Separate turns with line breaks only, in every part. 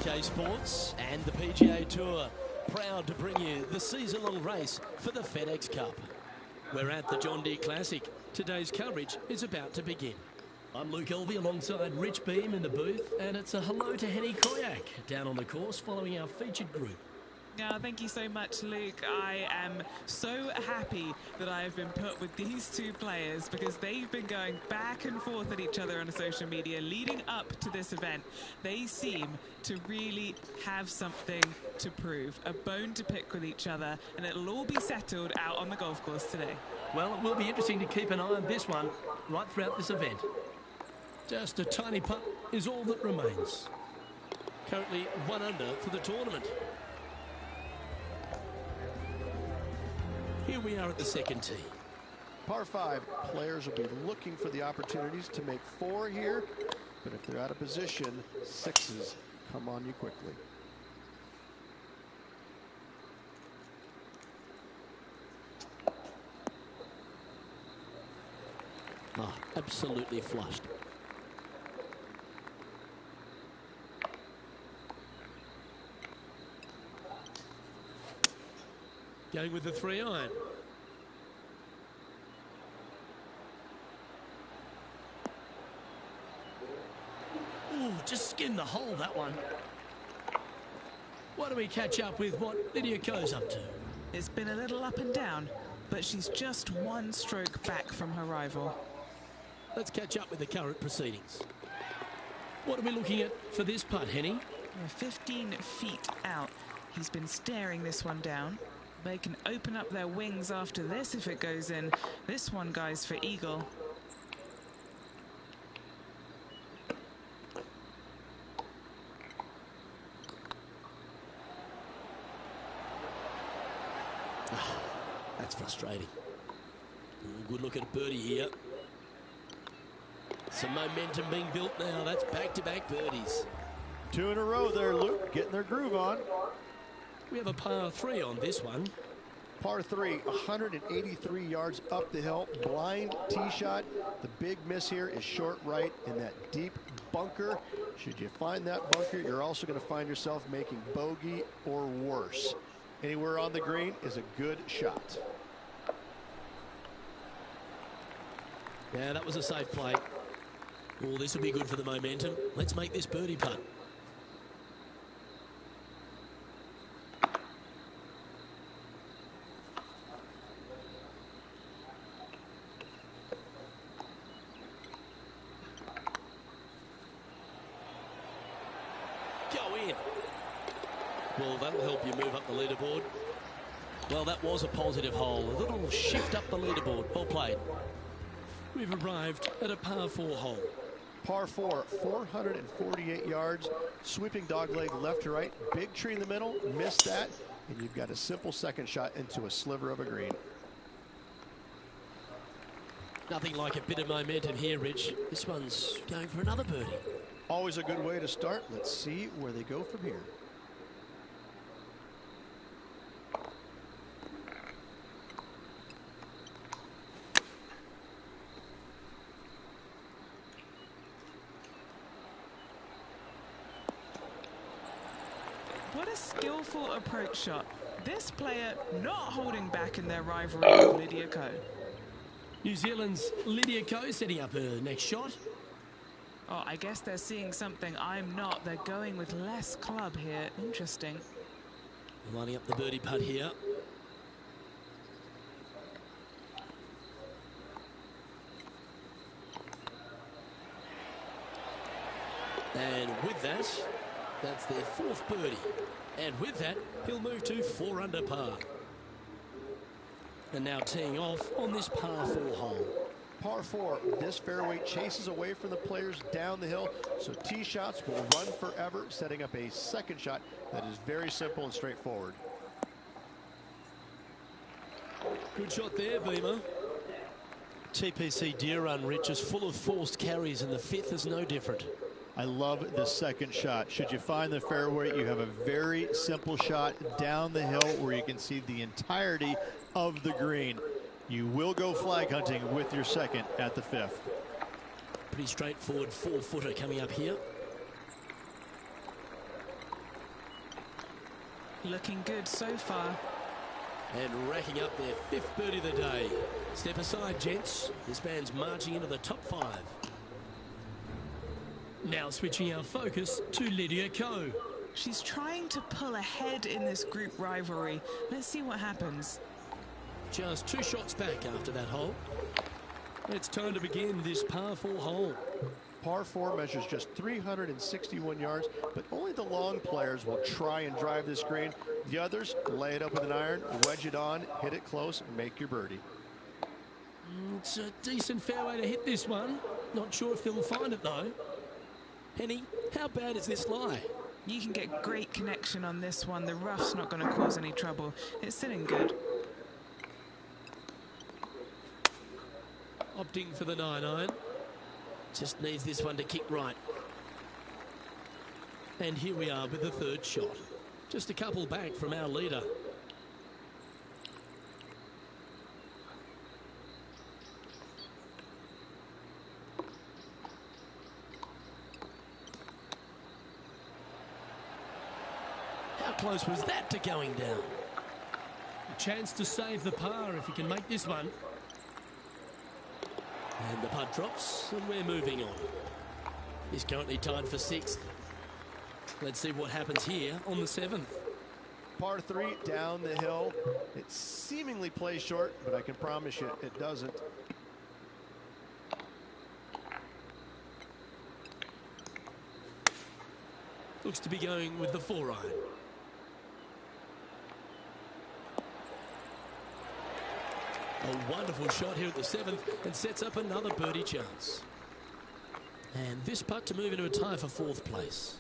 SK Sports and the PGA Tour, proud to bring you the season-long race for the FedEx Cup. We're at the John Deere Classic. Today's coverage is about to begin. I'm Luke Elvey alongside Rich Beam in the booth, and it's a hello to Henny Koyak down on the course following our featured group.
Now, thank you so much, Luke. I am so happy that I have been put with these two players because they've been going back and forth at each other on social media leading up to this event. They seem to really have something to prove, a bone to pick with each other, and it'll all be settled out on the golf course today.
Well, it will be interesting to keep an eye on this one right throughout this event. Just a tiny putt is all that remains. Currently 1 under for the tournament. Here we are at the second tee.
Par 5, players will be looking for the opportunities to make 4 here, but if they're out of position, 6s come on you quickly.
Absolutely flushed. Going with the 3-iron. Ooh, just skimmed the hole, that one. Why don't we catch up with what Lydia Ko's up to?
It's been a little up and down, but she's just 1 stroke back from her rival.
Let's catch up with the current proceedings. What are we looking at for this putt, Henny?
15 feet out. He's been staring this one down. They can open up their wings after this if it goes in. This one, guys, for eagle.
That's frustrating. Good look at birdie here. Some momentum being built now. That's back-to-back birdies.
2 in a row there, Luke, getting their groove on.
We have a par 3 on this one.
Par 3, 183 yards up the hill, blind tee shot. The big miss here is short right in that deep bunker. Should you find that bunker, you're also going to find yourself making bogey or worse. Anywhere on the green is a good shot.
Yeah, that was a safe play. Oh, this will be good for the momentum. Let's make this birdie putt. Go in. Well, that'll help you move up the leaderboard. Well, that was a positive hole. A little shift up the leaderboard. Well played. We've arrived at a par 4 hole.
Par 4, 448 yards, sweeping dogleg left to right, big tree in the middle, missed that, and you've got a simple second shot into a sliver of a green.
Nothing like a bit of momentum here, Rich. This one's going for another birdie.
Always a good way to start. Let's see where they go from here.
What a skillful approach shot. This player not holding back in their rivalry with Lydia Ko.
New Zealand's Lydia Ko setting up her next shot.
Oh, I guess they're seeing something I'm not. They're going with less club here. Interesting.
Lining up the birdie putt here. And with that, that's their 4th birdie. And with that, he'll move to 4 under par. And now teeing off on this par 4 hole.
Par 4, this fairway chases away from the players down the hill, so tee shots will run forever, setting up a second shot that is very simple and straightforward.
Good shot there, Beamer. TPC Deer Run, Rich, is full of forced carries, and the 5th is no different.
I love the second shot. Should you find the fairway, you have a very simple shot down the hill where you can see the entirety of the green. You will go flag hunting with your second at the 5th.
Pretty straightforward 4-footer coming up here.
Looking good so far.
And racking up their 5th birdie of the day. Step aside, gents. This man's marching into the top 5. Now switching our focus to Lydia Ko.
She's trying to pull ahead in this group rivalry. Let's see what happens.
Just 2 shots back after that hole. It's time to begin this par 4 hole.
Par 4 measures just 361 yards, but only the long players will try and drive this green. The others lay it up with an iron, wedge it on, hit it close, and make your birdie.
It's a decent fairway to hit this one. Not sure if they'll find it though. Henny, how bad is this lie?
You can get great connection on this one. The rough's not going to cause any trouble. It's sitting good.
Opting for the 9-iron. Just needs this one to kick right. And here we are with the 3rd shot. Just a couple back from our leader. How close was that to going down? A chance to save the par if he can make this one. And the putt drops, and we're moving on. He's currently tied for 6th. Let's see what happens here on the 7th.
Par 3 down the hill. It seemingly plays short, but I can promise you it doesn't.
Looks to be going with the 4-iron. A wonderful shot here at the 7th and sets up another birdie chance. And this putt to move into a tie for 4th place.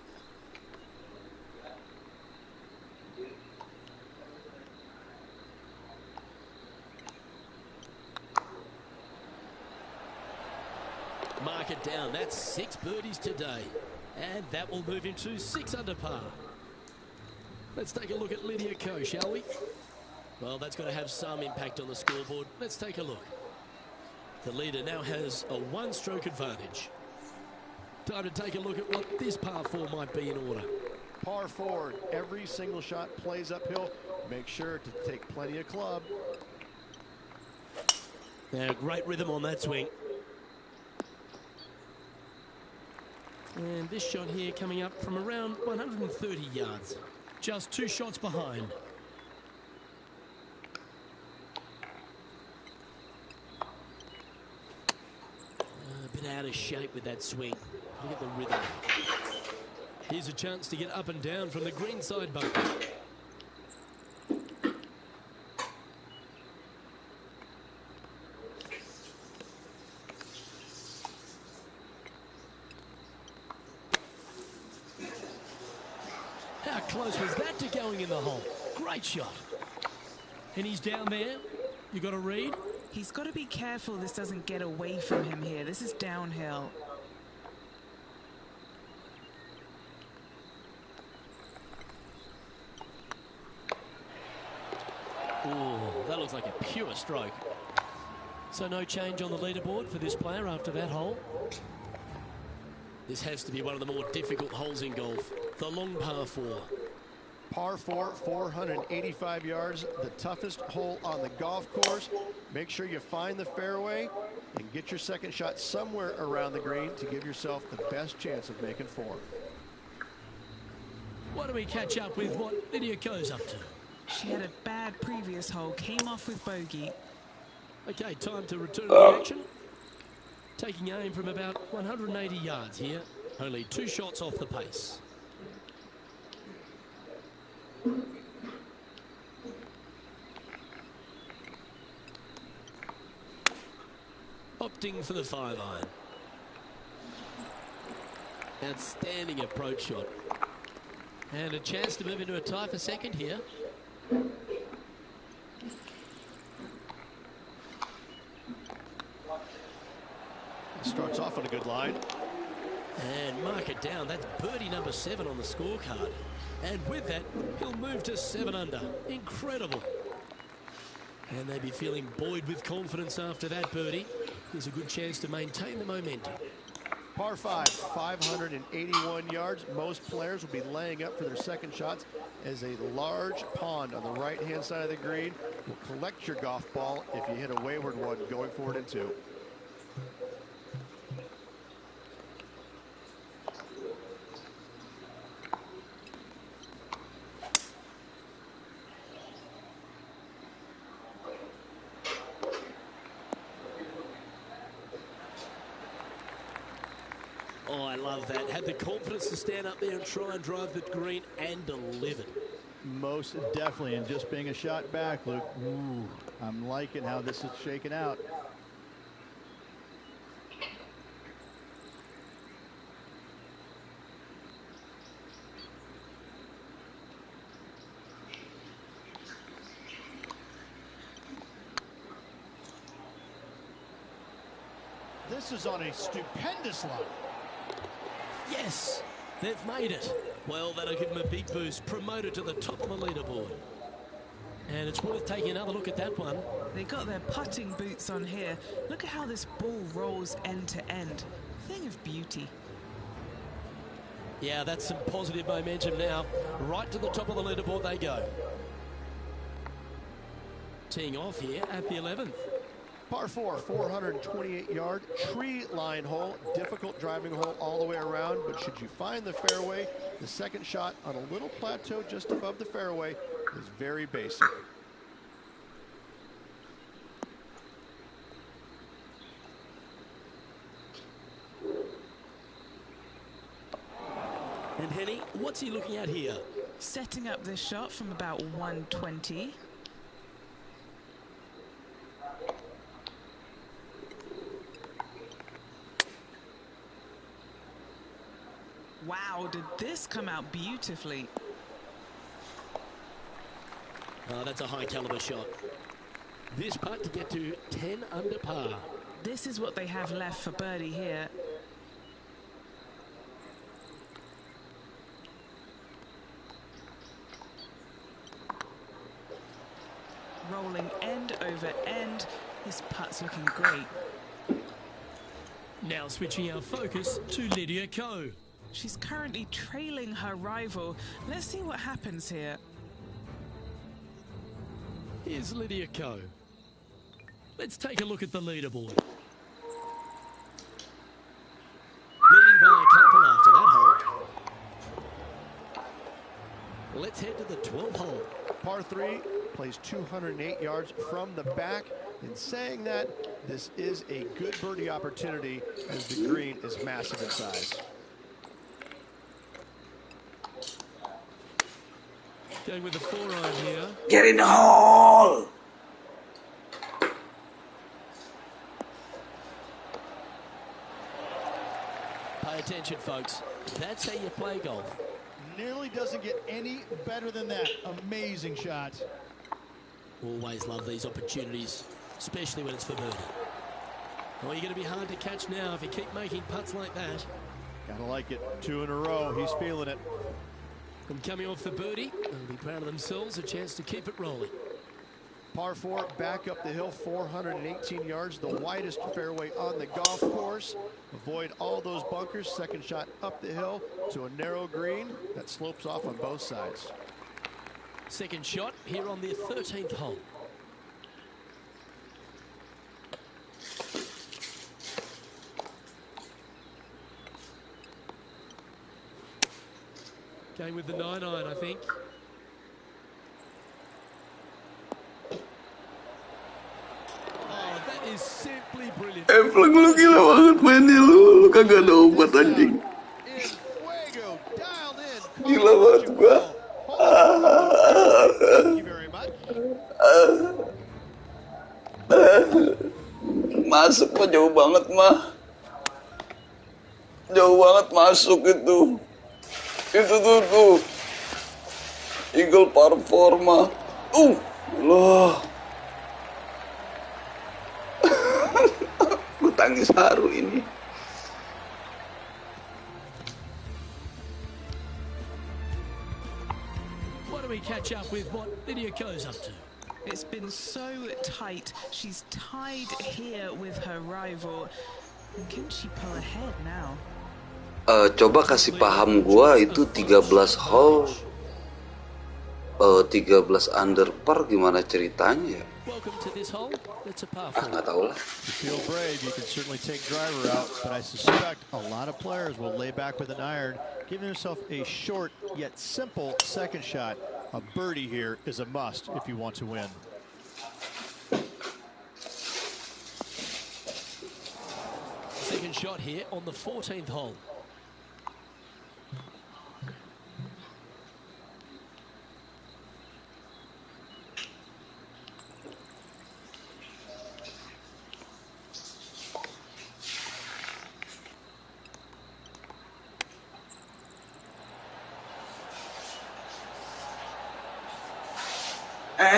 Mark it down. That's 6 birdies today. And that will move him to 6 under par. Let's take a look at Lydia Ko, shall we? Well, that's got to have some impact on the scoreboard. Let's take a look. The leader now has a 1-stroke advantage. Time to take a look at what this par 4 might be in order.
Par 4, every single shot plays uphill. Make sure to take plenty of club.
Now, great rhythm on that swing. And this shot here coming up from around 130 yards. Just 2 shots behind. A bit out of shape with that swing. Look at the rhythm. Here's a chance to get up and down from the greenside bunker. How close was that to going in the hole? Great shot. And he's down there. You got to read.
He's got to be careful this doesn't get away from him here. This is downhill.
Oh, that looks like a pure stroke. So no change on the leaderboard for this player after that hole. This has to be one of the more difficult holes in golf. The long par 4.
Par 4, 485 yards, the toughest hole on the golf course. Make sure you find the fairway and get your second shot somewhere around the green to give yourself the best chance of making 4.
Why don't we catch up with what Lydia Ko's up to?
She had a bad previous hole, came off with bogey.
Okay, time to return to the action. Taking aim from about 180 yards here. Only 2 shots off the pace. Opting for the 5-iron. Outstanding approach shot. And a chance to move into a tie for 2nd here.
Starts off on a good line.
And mark it down. That's birdie number 7 on the scorecard. And with that, he'll move to 7 under. Incredible. And they'll be feeling buoyed with confidence after that birdie. There's a good chance to maintain the momentum.
Par 5, 581 yards. Most players will be laying up for their second shots as a large pond on the right-hand side of the green will collect your golf ball if you hit a wayward one going forward in 2.
Oh, I love that. Had the confidence to stand up there and try and drive the green and delivered.
Most definitely, and just being a shot back, Luke. Ooh, I'm liking how this is shaking out. This is on a stupendous line.
Yes, they've made it. Well, that'll give them a big boost. Promoted to the top of the leaderboard. And it's worth taking another look at that one.
They got their putting boots on here. Look at how this ball rolls end to end. Thing of beauty.
Yeah, that's some positive momentum now. Right to the top of the leaderboard they go. Teeing off here at the 11th.
Par 4, 428-yard tree line hole. Difficult driving hole all the way around, but should you find the fairway, the second shot on a little plateau just above the fairway is very basic.
And Henny, what's he looking at here?
Setting up this shot from about 120. Wow, did this come out beautifully?
Oh, that's a high caliber shot. This putt to get to 10 under par.
This is what they have left for birdie here. Rolling end over end. This putt's looking great.
Now switching our focus to Lydia Ko.
She's currently trailing her rival. Let's see what happens here.
Here's Lydia Ko. Let's take a look at the leaderboard. Leading by a couple after that hole. Let's head to the 12th hole.
Par 3 plays 208 yards from the back. In saying that, this is a good birdie opportunity as the green is massive in size.
Going with the 4-iron here.
Get in the hole!
Pay attention, folks. That's how you play golf.
Nearly doesn't get any better than that. Amazing shot.
Always love these opportunities, especially when it's for birdie. Oh, you're going to be hard to catch now if you keep making putts like that.
Gotta like it. 2 in a row. He's feeling it.
And coming off the birdie, they'll be proud of themselves, a chance to keep it rolling.
Par 4, back up the hill, 418 yards, the widest fairway on the golf course. Avoid all those bunkers. Second shot up the hill to a narrow green that slopes off on both sides.
Second shot here on the 13th hole. Going with the 9-iron, I think. Oh, that is simply brilliant.
Emplak lu gila banget mainnya lu kagak ada obat anjing. Gila banget gua. Masuk mah jauh banget mah. Jauh banget masuk itu. Itu tuh. Eagle par 4 mah. Loh. Gue tangis haru ini.
Why don't we catch up with what Lydia Ko's up to?
It's been so tight. She's tied here with her rival. And can she pull ahead now?
Coba kasih paham gua itu 13 hole, 13 under par gimana ceritanya ya?
Welcome to this hole. It's a par
Nggak tahu lah.
You feel brave, you can certainly take driver out, but I suspect a lot of players will lay back with an iron, giving themselves a short yet simple second shot. A birdie here is a must if you want to win.
Second shot here on the 14th hole.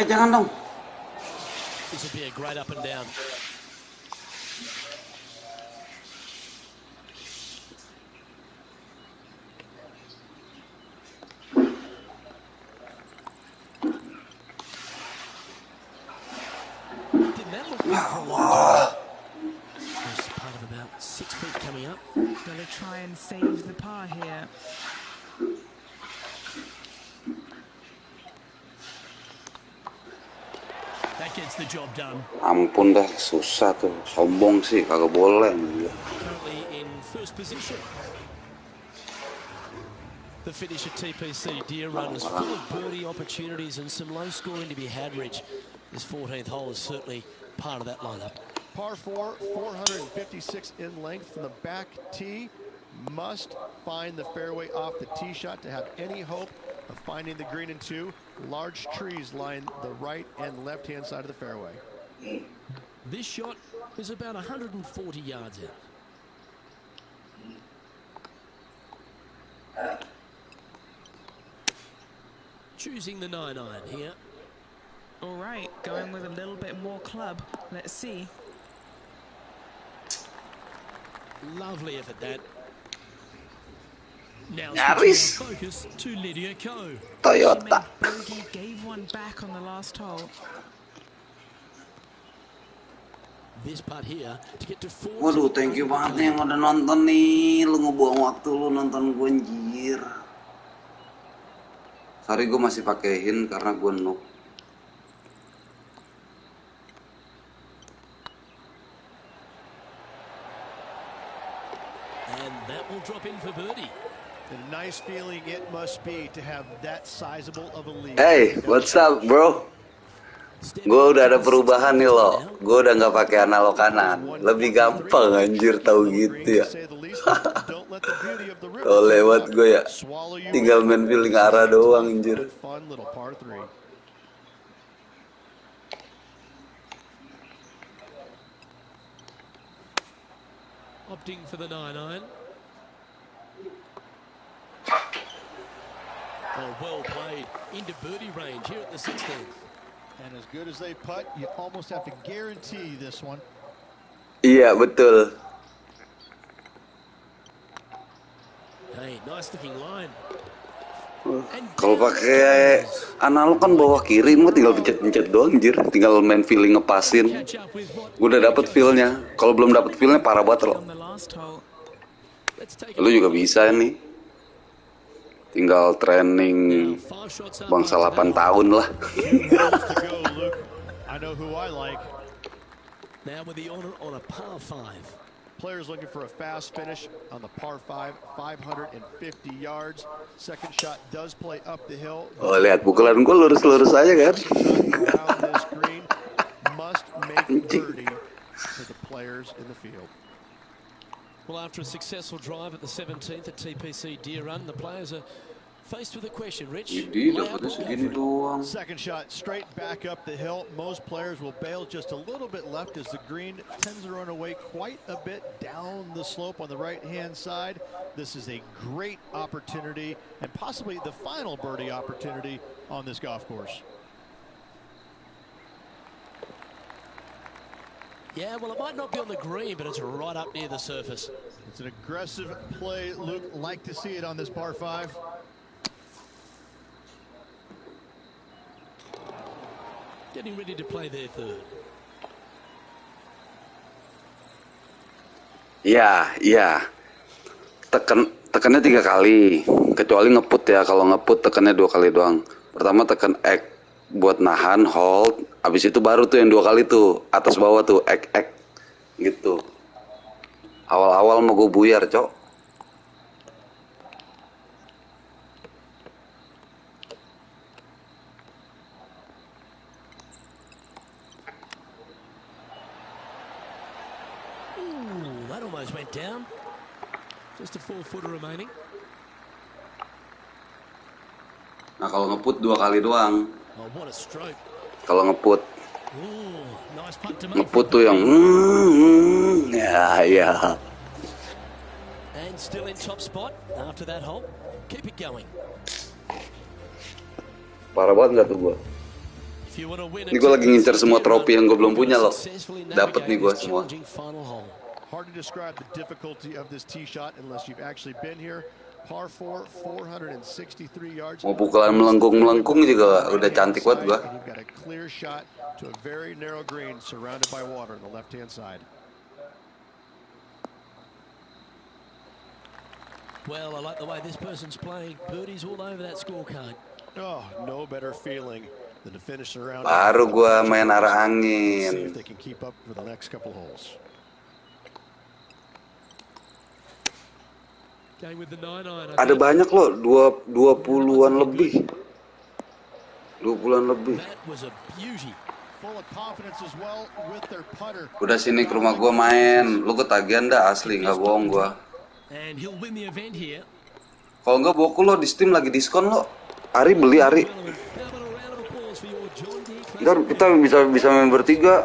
Jangan dong.
This will be a great up and down. Didn't that look good for a long time? There's part of about 6 feet coming up.
Gonna try and save the par here.
That gets the job done.
Ampun dah, susah tuh. Sombong sih, kagak boleh.
Currently in first position. The finish at TPC Deer Run was full of birdie opportunities and some low scoring to be had, Rich. This 14th hole is certainly part of that lineup.
Par 4, 456 in length from the back tee. Must find the fairway off the tee shot to have any hope of finding the green in 2. Large trees line the right and left-hand side of the fairway.
This shot is about 140 yards out. Choosing the 9-iron here.
All right, going with a little bit more club. Let's see.
Lovely effort that. Now
Nyaris.
switching our focus to Lydia Ko.
Toyota.
Bogey gave one back on the last hole.
This putt here to get to 40.
Waduh, thank you banget nih yang udah nonton nih. Lu ngebuang waktu lu nonton gue, anjir. Sorry, gue masih pakein karena gue noob.
And that will drop in for birdie.
A nice feeling it must be to have that sizable of a lead.
Hey, what's up, bro? Gue udah ada perubahan nih lo. Gue udah nggak pakai analog kanan. Lebih gampang anjir tahu gitu ya. Kalau lewat gue ya tinggal main feeling arah doang anjir.
Opting for the 9-iron. Oh, well played into birdie range here at the 16th.
And as good as they putt, you almost have to guarantee this one.
Iya, betul.
Hey, nice looking line.
Kalau pakai analog kan bawah kiri, mah tinggal pencet-pencet doang anjir, tinggal main feeling ngepasin. Gue udah dapet feel-nya. Kalau belum dapet feel-nya parah banget loh. Lu juga bisa nih. Tinggal training bangsa 8 tahun lah.
Now with the honor on a par 5.
Players looking for a fast finish on the par 5, 550 yards. Second shot does play up the hill.
Oh, lihat pukulan gue lurus-lurus aja kan.
Must make birdie for the players in the field.
Well, after a successful drive at the 17th at TPC Deer Run, the players are faced with a question, Rich.
Second shot straight back up the hill. Most players will bail just a little bit left as the green tends to run away quite a bit down the slope on the right-hand side. This is a great opportunity and possibly the final birdie opportunity on this golf course.
Yeah, well, it might not be on the green, but it's right up near the surface.
It's an aggressive play, Luke. Like to see it on this par 5.
Getting ready to play their third.
Iya. Tekannya 3 kali. Kecuali ngeput ya. Kalau ngeput tekannya 2 kali doang. Pertama tekan X buat nahan, hold. Abis itu baru tuh yang 2 kali tuh. Atas bawah tuh, X. Gitu. Awal-awal mau gue buyar, cok.
Ooh, that almost went down. Just a 4-footer remaining.
Nah kalau ngeput 2 kali doang.
Oh, what a stroke.
Kalau ngeput.
Ooh, nice putt to make.
Ngeput tuh yang ya.
And still in top spot after that hole. Keep it going.
Parah banget gak tuh gue. Ini gue lagi ngincar semua trofi yang gue belum punya loh. Dapat nih gue semua.
Hard to describe the difficulty of this tee shot unless you've actually been here. Par 4, 463 yards.
Mau pukulan melengkung juga udah cantik banget gua.
You've got a clear shot to a very narrow green surrounded by water on the left-hand side.
Well, I like the way this person's playing. Birdies all over that scorecard.
Oh, no better feeling than to finish around.
Baru gua main arah
See
angin.
if they can keep up for the next couple holes.
Ada banyak loh, 20-an lebih. 20-an lebih. Udah sini ke rumah gua main. Lu ketagihan dah asli, nggak bohong gua. Kalau nggak boku lo di Steam lagi diskon lo. Ari beli Ari. Ntar kita bisa main bertiga.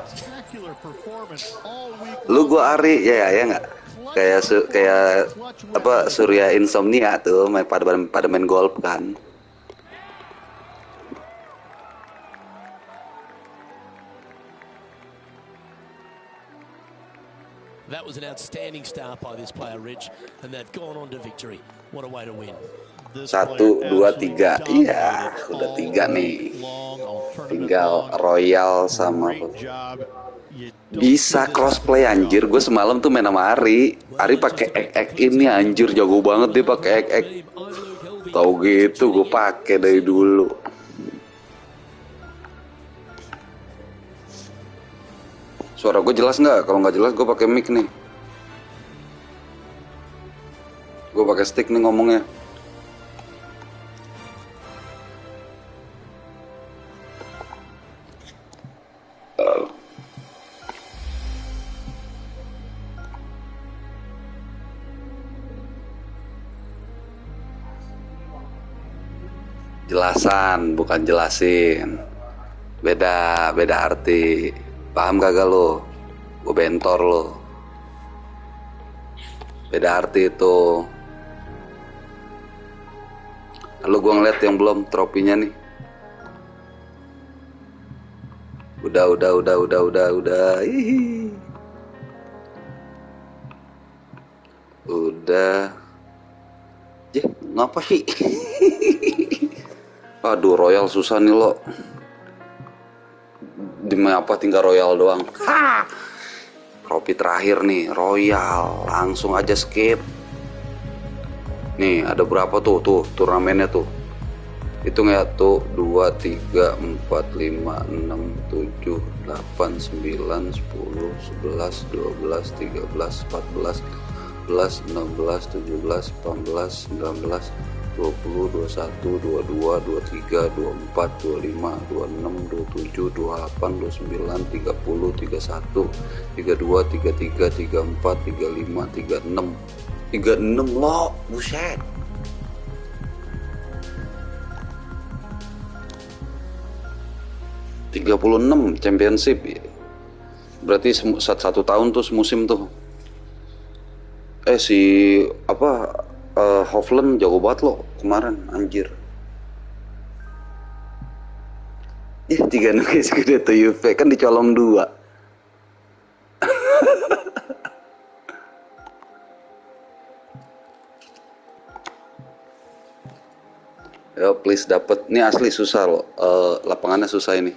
Lu gua Ari ya nggak? Kayak apa Surya Insomnia tuh pada main golf kan.
That was an outstanding start by this player, Rich, and they've gone on to victory. What a way to win.
1, 2, 3. Iya, udah 3 nih. Tinggal Royal sama bisa crossplay anjir. Gue semalam tuh main sama Ari pakai ek ini anjir, jago banget dia pakai ek. Tahu gitu gue pakai dari dulu. Suara gue jelas nggak? Kalau nggak jelas gue pakai mic nih. Gue pakai stick nih ngomongnya. Jelasan, bukan jelasin. Beda arti. Paham kagak lo? Gue bentor lo. Beda arti itu. Lalu gue ngeliat yang belum tropinya nih. Udah. Hihi. Udah. Ngapa sih? Aduh, Royal susah nih lo. Demi apa tinggal Royal doang. Trofi terakhir nih, Royal. Langsung aja skip. Nih, ada berapa tuh turnamennya tuh. Hitung ya tuh 2, 3, 4, 5, 6, 7, 8, 9, 10, 11, 12, 13, 14, 16, 17, 18, 19, 20, 21, 22, 23, 24, 25, 26, 27, 28, 29, 30, 31, 32, 33, 34, 35, 36. 36 lo, buset. ...36 championship. Berarti satu tahun tuh semusim tuh. Si Hovland jago banget lo kemarin, anjir. 3 guys gede tuh UV kan dicolong 2. Yo please dapet. Ini asli susah lo. Lapangannya susah ini.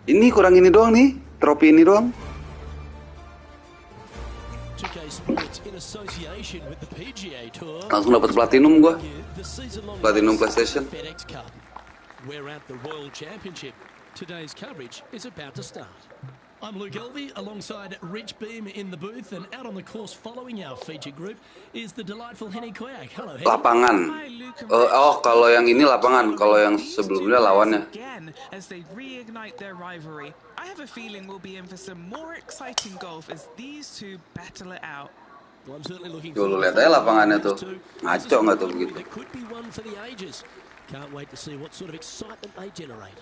Ini kurang ini doang nih, trofi ini doang.
2K Sports in association with the PGA Tour.
Langsung dapat platinum gua.
The season-long
Platinum
race
PlayStation.
FedEx Cup. We're at the Royal Championship. Today's coverage is about to start. I'm Luke Elvey alongside Rich Beam in the booth, and out on the course following our feature group is the delightful Henny Koyak. Hello, Henny.
Lapangan.
Hi, Luke and
Oh, kalau yang ini lapangan, kalau yang
These
sebelumnya
two players
lawannya.
again as they reignite their rivalry. I have a feeling we'll be in for some more exciting golf as these two battle it out.
Well, I'm certainly looking
Tuh, lu
forward
lihat aja
to
lapangannya
these
tuh.
two.
Ngaco
This is
nggak
a
tuh
rivalry
begitu?
that could be one for the ages. Can't wait to see what sort of excitement they generate.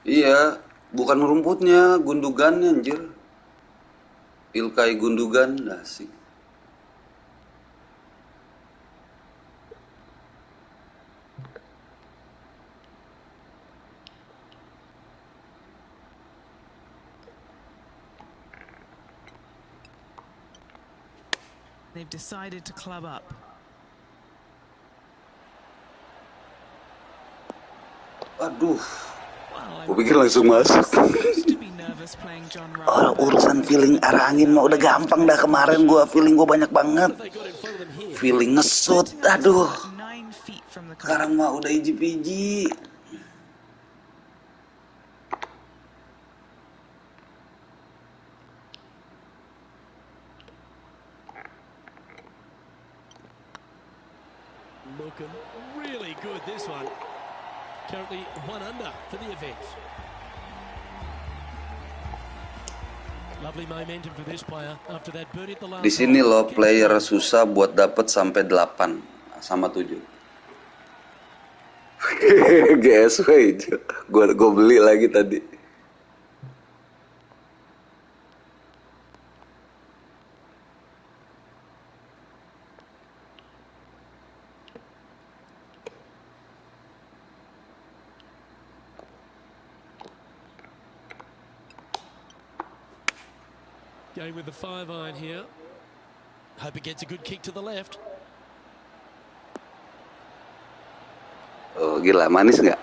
Iya, bukan rumputnya, gundugannya anjir. Ilkay Gundugan, asik.
They've decided to club up.
Aduh,
Well,
gue pikir langsung masuk.
supposed to be nervous playing John Rahm.
Urusan feeling arah angin mah udah gampang dah kemarin gua feeling gua banyak banget.
They got in front of them here.
Feeling ngesut, aduh.
9 feet from the club.
Sekarang mah udah iji-piji.
Looking really good, this one. Currently 1 under for the event. Lovely momentum for this player after that birdie at the last
Di sini
hole.
loh player susah buat dapet sampai 8 sama 7. GSW itu. Gua beli lagi tadi.
Going with the 5-iron here. Hope it gets a good kick to the left.
Oh, gila, manis nggak?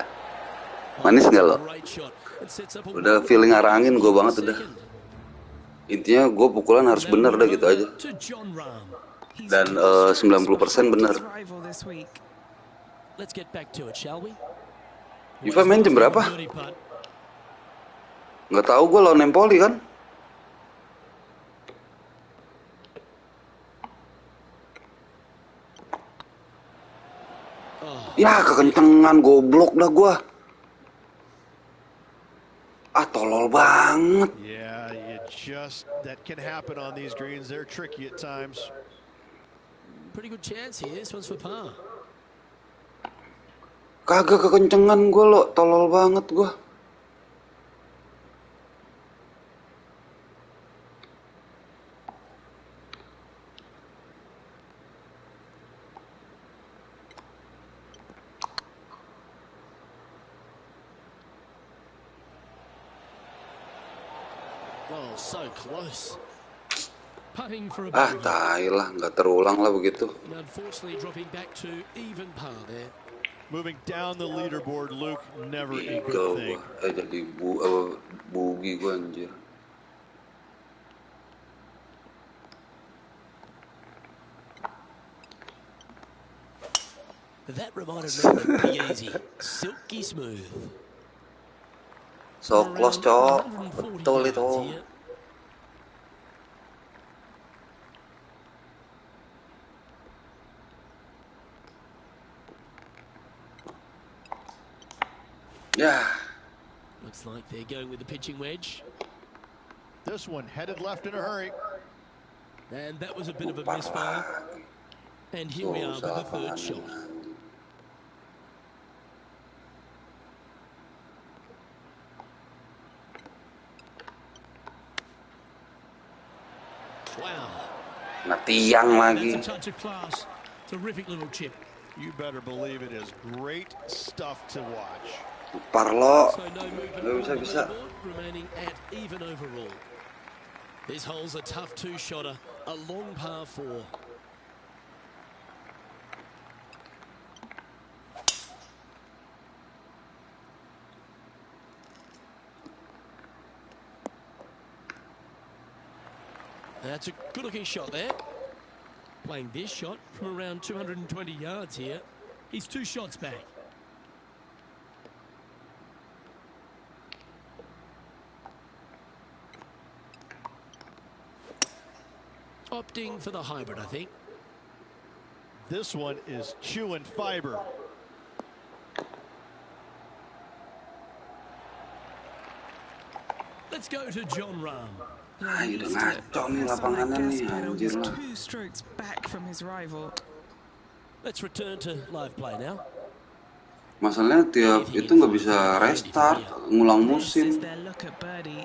Manis nggak lo?
Great shot. It sets up a
Udah feeling arah angin gue banget udah.
second.
Intinya gue pukulan harus bener dah gitu aja.
To John Rahm.
Dan 90% bener.
His rival this week.
Let's get back to it, shall we?
Iva main jam berapa?
Birdie putt.
Nggak tahu gue lawan Empoli kan? Ya kekencengan goblok dah gue. Ah tolol banget.
Yeah, that can happen on these greens. They're tricky at times.
Pretty good chance here. This one's for par.
Kagak kekencengan gue lo, tolol banget gue.
Oh, so close. Putting for a
Ah
bogey.
tai lah, nggak terulang lah begitu.
And unfortunately dropping back to even par there.
Moving down the leaderboard, Luke, never a
Eagle
good
gue,
thing.
jadi bugi gue anjir.
That reminded me of the easy, silky smooth.
So close cok,
140
betul
yards
itu.
here.
Ya,
Looks like they're going with the pitching wedge.
This one headed left in a hurry.
And that was a bit of a misfire. And here we are with the third shot. Wow.
nah tiang lagi.
That's a touch of class. Terrific little chip.
You better believe it is great stuff to watch.
Parlo,
So no movement
nggak
on the
bisa.
leaderboard, remaining at even overall. This hole's a tough two-shotter, a long par 4. That's a good-looking shot there. Playing this shot from around 220 yards here. He's 2 shots back. Opting for the hybrid, I think.
This one is chewing fiber.
Let's go to Jon Rahm.
Ayo udah ngaco nih lapangannya nih, anjir lah.
2 strokes back from his rival.
Let's return to live play now.
Masalahnya tiap itu nggak bisa restart, ngulang
This is
musim.
their look at birdie.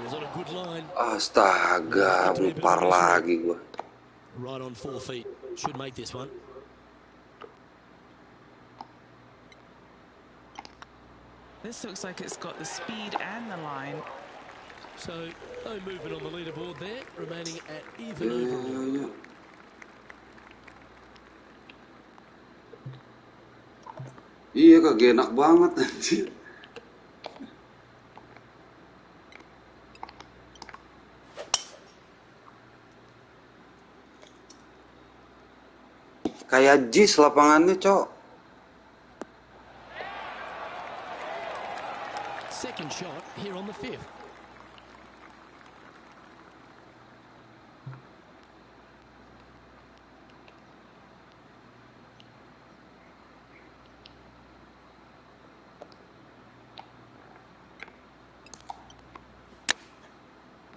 Was on a good line.
Astaga, par lagi gua.
Right on 4 feet. Should make this one.
This looks like it's got the speed and the line.
So, no movement on the leaderboard there. Remaining at even
Yo, yo,
overall.
yo, yo. Iya kagak enak banget anjir. Kayak jis lapangannya, Cok.
Second shot here on the 5th.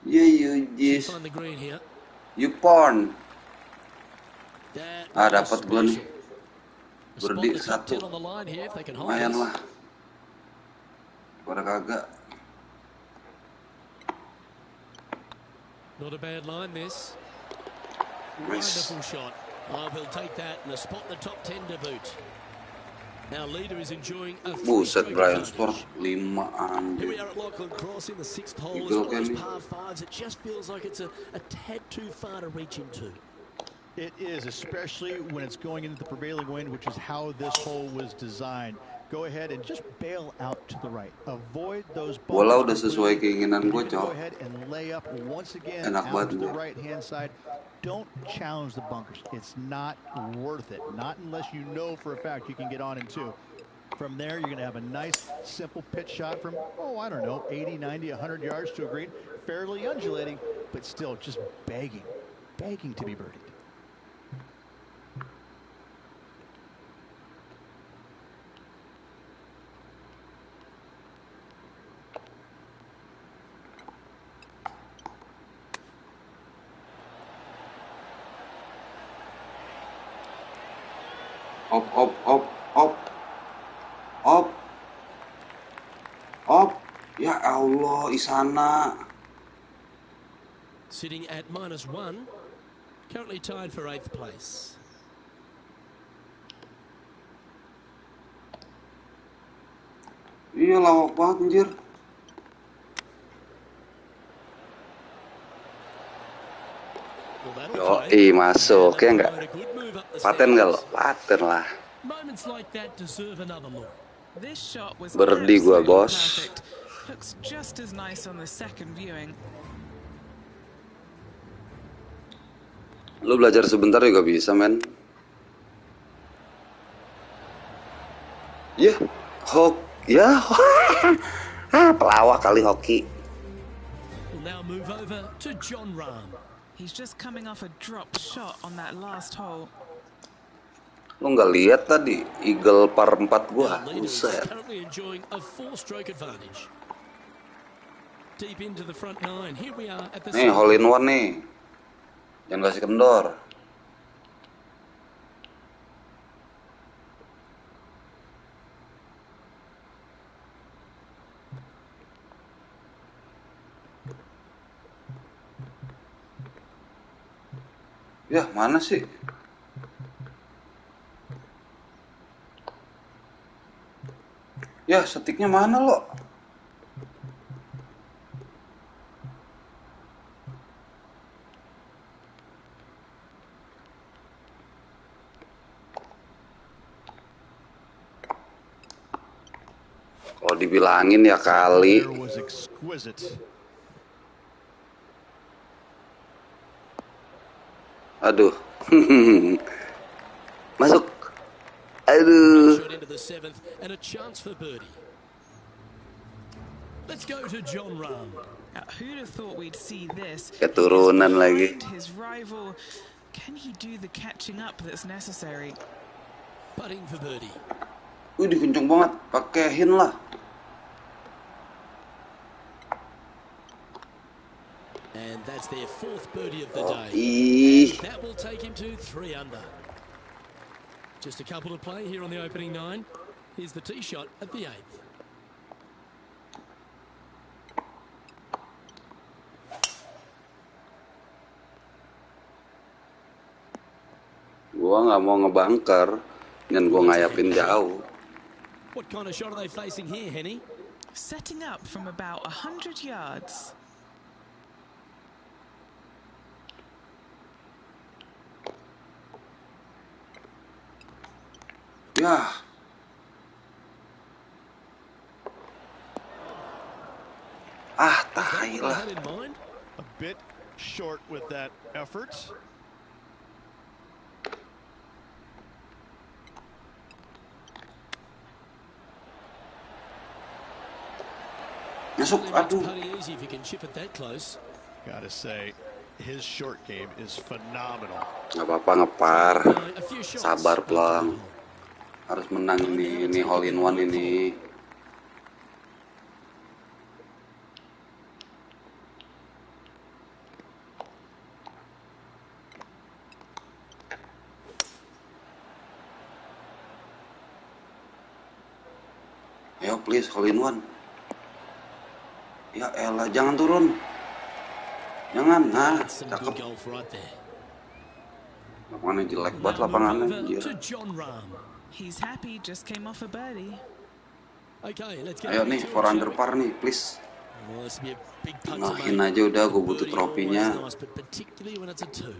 Yeah, you jis.
Find the green here.
You porn.
That
Ah,
was
dapat gua nih.
special. A spot
Berdik
in the top 10
satu.
on the line here if they can hold
Lumayan
this.
lah. Pada kagak.
Not a bad line this.
Nice.
Wonderful shot. Oh, he'll take that and a spot in the top 10 to boot. Our leader is enjoying a
Buset,
three-stroke
Brian
advantage.
Sport 5
Here we
anjir.
are at Lachlan Cross in the 6th hole. It's
Eagle
one of those
Kenny.
par 5s. It just feels like it's a tad too far to reach into.
It is, especially when it's going into the prevailing wind, which is how this hole was designed. Go ahead and just bail out to the right. Avoid those bumpers.
Bola udah sesuai keinginan
You
gue,
can go
Cok.
ahead and lay up once again
Enak
out
banget
to the
nih.
right-hand side. Don't challenge the bunkers. It's not worth it. Not unless you know for a fact you can get on in 2. From there, you're going to have a nice, simple pitch shot from, I don't know, 80, 90, 100 yards to a green. Fairly undulating, but still just begging to be birdied.
Op, op, op, op. Op. Op. Ya Allah, Isana.
Sitting at -1. Currently tied for 8th place.
Iya lawak banget anjir.
Well, that'll play.
Yoi, masuk ya enggak?
A good move up the
Paten
stairs.
enggak lo? Paten lah.
Moments like that deserve another look.
This shot was
Birdie gua,
absolutely
bos.
perfect. Looks just as nice on the second viewing.
Lu belajar sebentar juga bisa, men. Ya, ya, pelawak kali hoki.
We'll now move over to Jon Rahm.
He's just coming off a dropped shot on that last hole.
Lu nggak lihat tadi eagle par 4 gua,
Our leader is
buset.
currently enjoying a 4-stroke advantage. Deep into the front 9. Here we are at the
Nih, hole in one nih. Jangan kasih kendor. Ya, mana sih? Ya, setiknya mana lo? Kalau dibilangin ya kali.
There was exquisite.
Aduh. Masuk. Aduh.
Shot into the seventh and a chance for birdie. Let's go to Jon Rahm.
Now, who'd have thought we'd see this?
Keturunan lagi.
Behind his rival. Can he do the catching up that's necessary?
Putting for birdie.
Wih, kenceng banget. Pakein lah.
And that's their fourth birdie of the day.
Ih.
That will take him to 3 under. Just a couple to play here on the opening 9. Here's the tee shot at the 8th.
Gua nggak mau ngebangker dan gua ngayapin jauh.
What kind of shot are they facing here, Henny?
Setting up from about 100 yards.
Ya. Ah, tai lah.
Had in mind?
A bit short with that effort.
Masuk, aduh.
Pretty easy if you can chip it that close.
Gotta say, his short game is phenomenal.
Gak apa-apa, ngepar.
A few shots.
Sabar, pelang. Harus menang ini all in one ini. Ayo please all in one. Ya elah, jangan turun. Jangan, nah,
That's some good
cakep.
golf right there.
Lapangannya jelek banget
Now
lapangannya,
move over
anjir.
to Jon Rahm.
He's happy, just came off a birdie.
Okay, let's get
Ayo
back
nih,
to it,
4
shall
under
we?
par nih, please.
Well, this will be a big putt to
Tengahin
make.
aja udah, gue butuh
Birdie
trofinya.
always nice, but particularly when it's a 2.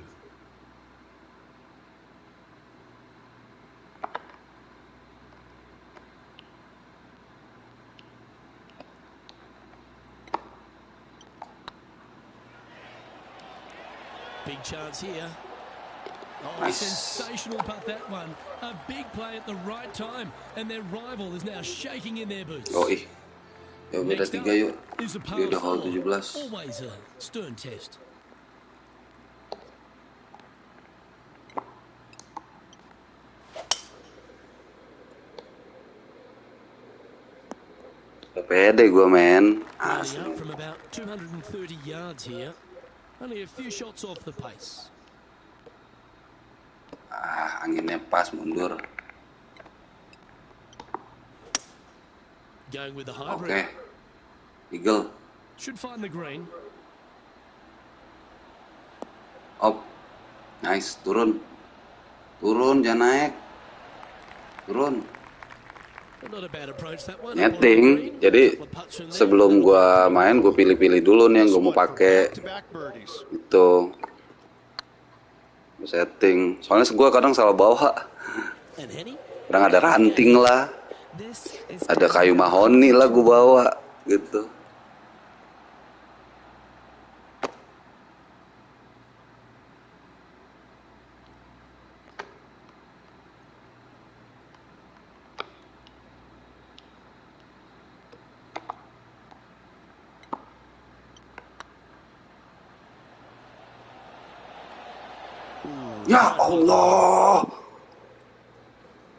Big chance here. Oh,
Nice.
sensational putt that one. A big play at the right time, and their rival is now shaking in their boots.
Oh ih, ya beda
Next up
3 yuk.
is a
Dia
par
udah hole
4.
17.
Always a stern test.
Udah pede gue men.
Lining
Asli.
up from about 230 yards here. Only a few shots off the pace.
Ah, anginnya pas mundur.
Going with the
Oke.
hybrid.
Eagle.
Should find the green.
Op. Nice, turun. Turun, jangan naik. Turun.
Not a bad approach that one.
Nyeting. Jadi sebelum gua main gue pilih-pilih dulu nih yang gue mau pakai.
Back-to-back birdies.
Itu setting. Soalnya gua kadang salah bawa.
And Henny?
Kadang ada ranting lah,
This is
ada kayu mahoni lah gue bawa gitu. Ya Allah.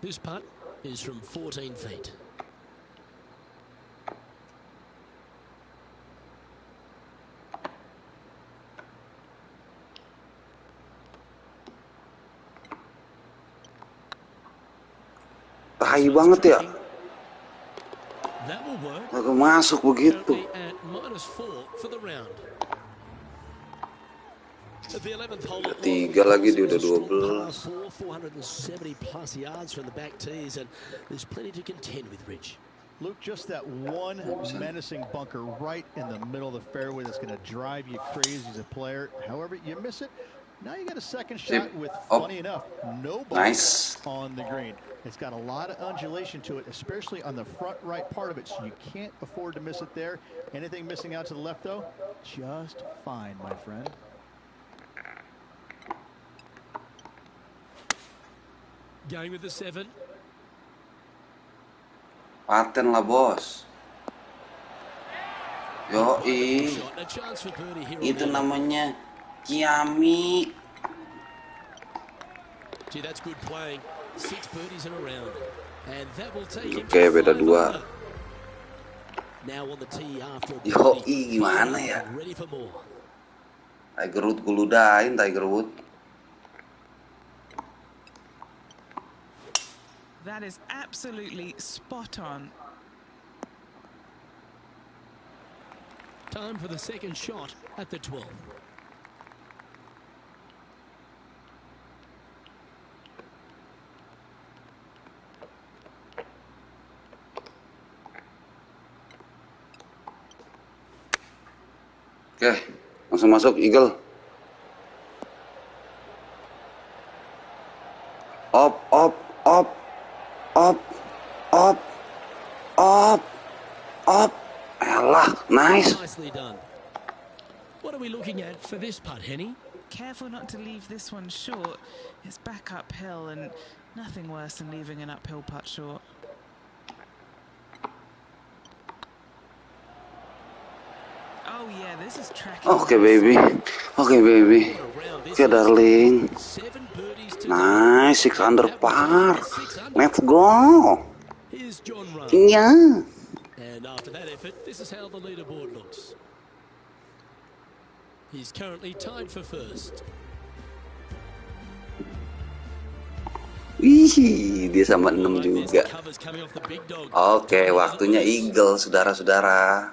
This putt is from 14 feet.
Tai banget ya.
That will work.
Kagak masuk begitu.
Currently at -4 for the round. The 11th hole at
Tiga lagi dia udah
is a strong
12.
par 4, 470 plus yards from the back tees, and there's plenty to contend with, Rich.
Luke, just that one menacing bunker right in the middle of the fairway that's going to drive you crazy as a player. However, you miss it. Now you got a second shot with, funny enough, no
Nice.
on the green. It's got a lot of undulation to it, especially on the front right part of it, so you can't afford to miss it there. Anything missing out to the left, though, just fine, my friend.
Going with the 7.
Paten lah, bos. Yoi.
Shot, a chance for birdie here.
Itu namanya Kiami.
Gee, that's good playing. 6 birdies in a round. And that will take him
Oke,
to
beda
5
2.
under. Now on the tee after a
Yoi,
birdie.
gimana ya?
Ready for more.
Tiger Woods guludain, Tiger Woods.
That is absolutely spot on.
Time for the second shot at the 12th.
Oke, langsung masuk Eagle. Up, up, up, up, up, up, up. Elah, nice.
Nicely done. What are we looking at for this putt, Henny?
Careful not to leave this one short. It's back uphill, and nothing worse than leaving an uphill putt short. Oh yeah, this is tracking.
Oke, baby. Oke, baby. Oke, darling.
7 birdies to
Nice, 6 under par. Let's go.
Here's John Rahm.
Iya.
And after that effort, this is how the leaderboard looks. He's currently tied for first.
Wih, dia sama 6
Like this,
juga.
the cover's coming off the big dog.
Oke, waktunya Eagle, saudara-saudara.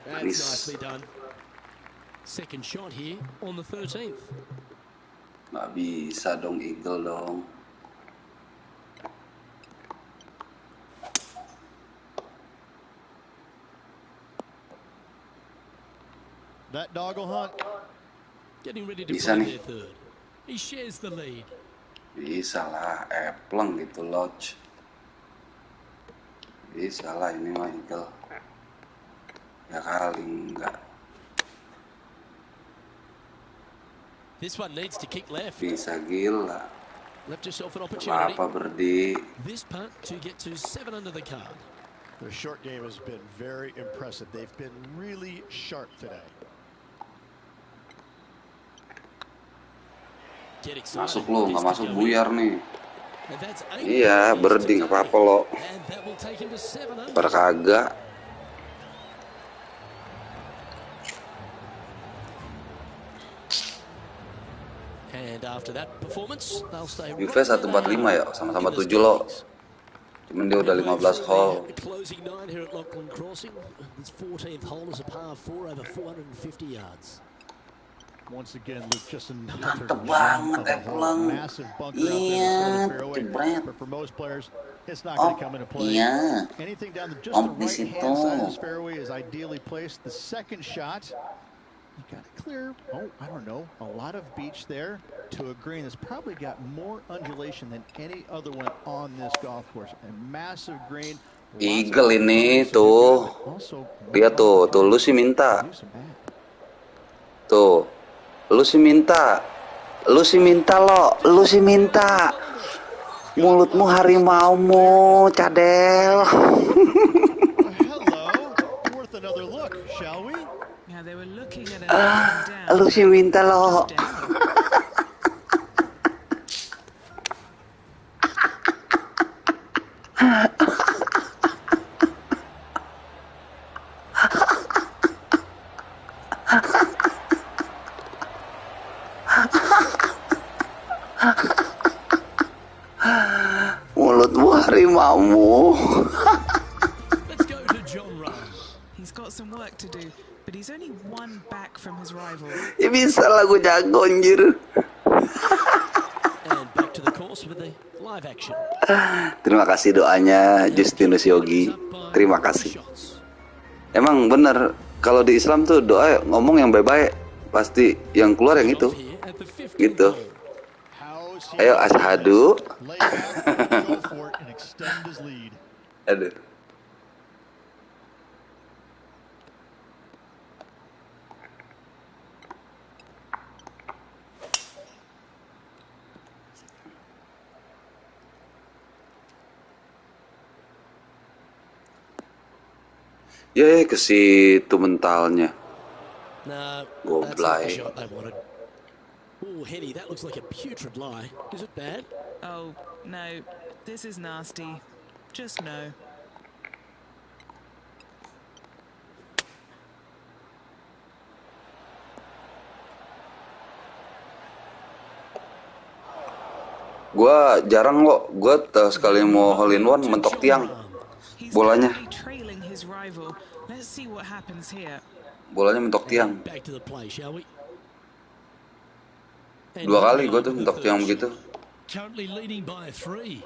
That's nicely done. Second shot here on the 13th.
Nggak bisa dong Eagle dong.
That dog will hunt.
Getting ready to
Bisa
play
nih.
their third. He shares the lead.
Bisa lah, epleng gitu Lodge. Bisa lah ini mah Eagle. Ya kali enggak.
This one needs to kick left.
Bisa gila.
Left yourself an opportunity.
Apa berdi?
This putt to get to 7 under the card.
Their short game has been very impressive. They've been really sharp today.
Get excited.
Masuk lu, nggak
This
masuk
could go in.
buyar nih.
And that's 8
Iya,
birdies
berdi
to
nggak
go.
apa-apa lo.
And that will take him to 7 under.
Pada kagak.
And after that performance, they'll stay
Big
right
Face 145 ya, sama-sama 7 lo. Cuman dia udah 15 hole.
Closing 9 here at Lachlan Crossing. This 14th hole is a par 4 over 450 yards.
Once again, Luke, just another
Mantep banget,
gem of a hole.
Epleng.
Massive bunker out there in
Iya,
the fairway.
jebret.
But for most players, it's not going to come into play.
Iya.
Anything down just
Om
the
di situ.
right-hand side of this fairway is ideally placed. The second shot, you got to clear, I don't know, a lot of beach there to a green that's probably got more undulation than any other one on this golf course. A massive green.
Eagle ini tuh. Lihat tuh, lu sih minta. Tuh. Lu sih minta lo, lu sih minta. Mulutmu harimaumu, cadel.
Hello, worth another look, shall we?
Yeah, they were looking at it down.
Lu sih minta lo. Rimamu.
Let's go to John Rahm.
He's got some work to do, but he's only one back from his rival.
Ya bisa lah, gue jago anjir.
And back to the course with the live action.
Terima kasih doanya Justinus Yogi. Terima kasih. Emang bener, kalau di Islam tuh doa ngomong yang baik-baik, pasti yang keluar yang itu. Gitu. Ayo ashadu. Aduh. Ya ke situ mentalnya.
No,
Goblay.
that's not the shot they wanted. Oh, Henny, that looks like a putrid lie. Is it bad?
Oh, no, this is nasty. Just no.
Gua jarang kok, gua sekali mau hole in one mentok tiang.
He's
Bolanya.
currently trailing his rival. Let's see what happens here.
Bolanya mentok tiang.
Back to the play, shall we?
Dua kali gua tuh mentok tiang begitu.
Currently leading by 3.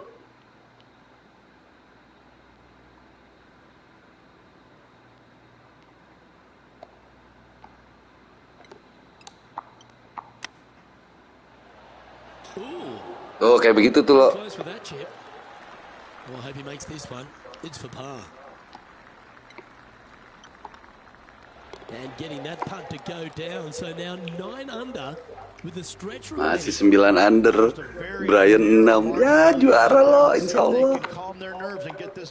Tuh kayak begitu tuh lo.
Close with that chip. Well, I hope he makes this one. It's for par. And getting that putt to go down. So now 9 under with the stretch remaining.
Masih 9 under. Brian 6. Ya juara lo, insya Allah.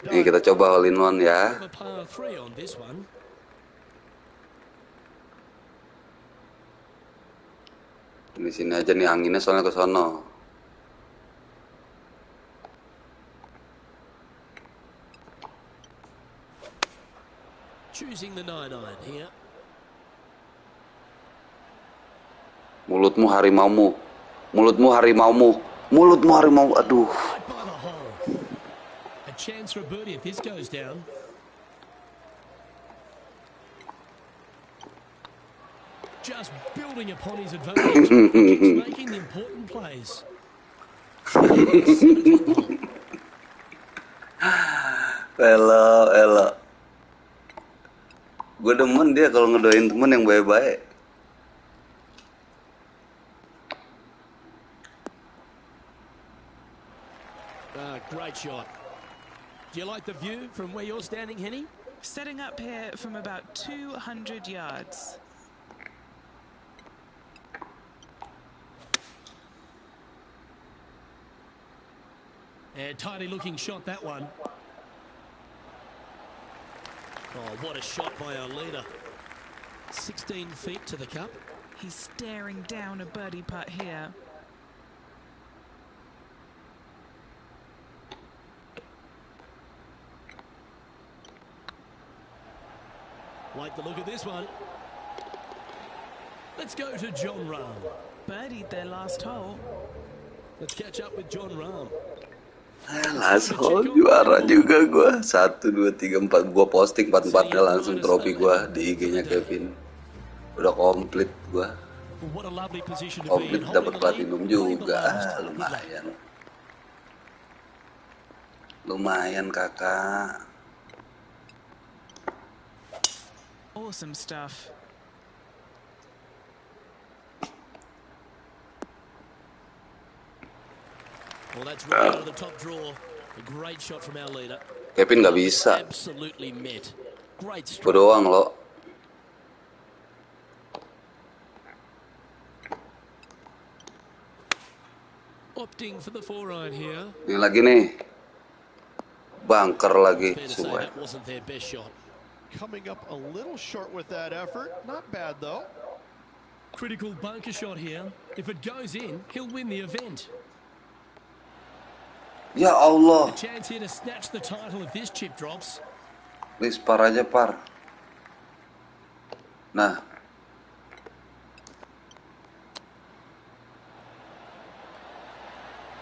Nih kita coba hole in one ya.
A par 3 on this one.
Di sini aja nih anginnya soalnya ke sono.
Choosing the 9-iron here.
Mulutmu harimaumu. Mulutmu harimaumu. Mulutmu harimau. Aduh.
Right by the hole. A chance for a birdie if this goes down. Just building upon his advantage. Keeps making the important plays.
Elo. Gue demen dia kalau ngedoain temen yang baik-baik.
Great shot. Do you like the view from where you're standing, Henny?
Setting up here from about 200 yards.
And tidy looking shot, that one. Oh, what a shot by our leader. 16 feet to the cup.
He's staring down a birdie putt here.
Like the look of this one. Let's go to John Rahm.
Birdied their last hole.
Let's catch up with John Rahm.
Last hole juara juga gue. 1, 2, 3, 4. Gue posting 4-4-nya langsung trofi gue di IG-nya Kevin. Udah komplit gue.
What a lovely position to be
Komplit
in.
dapat platinum juga. Lumayan. Lumayan kakak.
Awesome stuff.
Well, that's right out of the top draw. A great shot from our leader.
Kevin nggak bisa.
Absolutely met. Great
Gue
strike.
doang lo.
Opting for the 4-iron here.
Ini lagi nih. Bunker lagi.
Fair to say
Suwe.
that wasn't their best shot.
Coming up a little short with that effort. Not bad, though.
Critical bunker shot here. If it goes in, he'll win the event.
Ya Allah.
A chance here to snatch the title if this chip drops.
Please par aja par. Nah.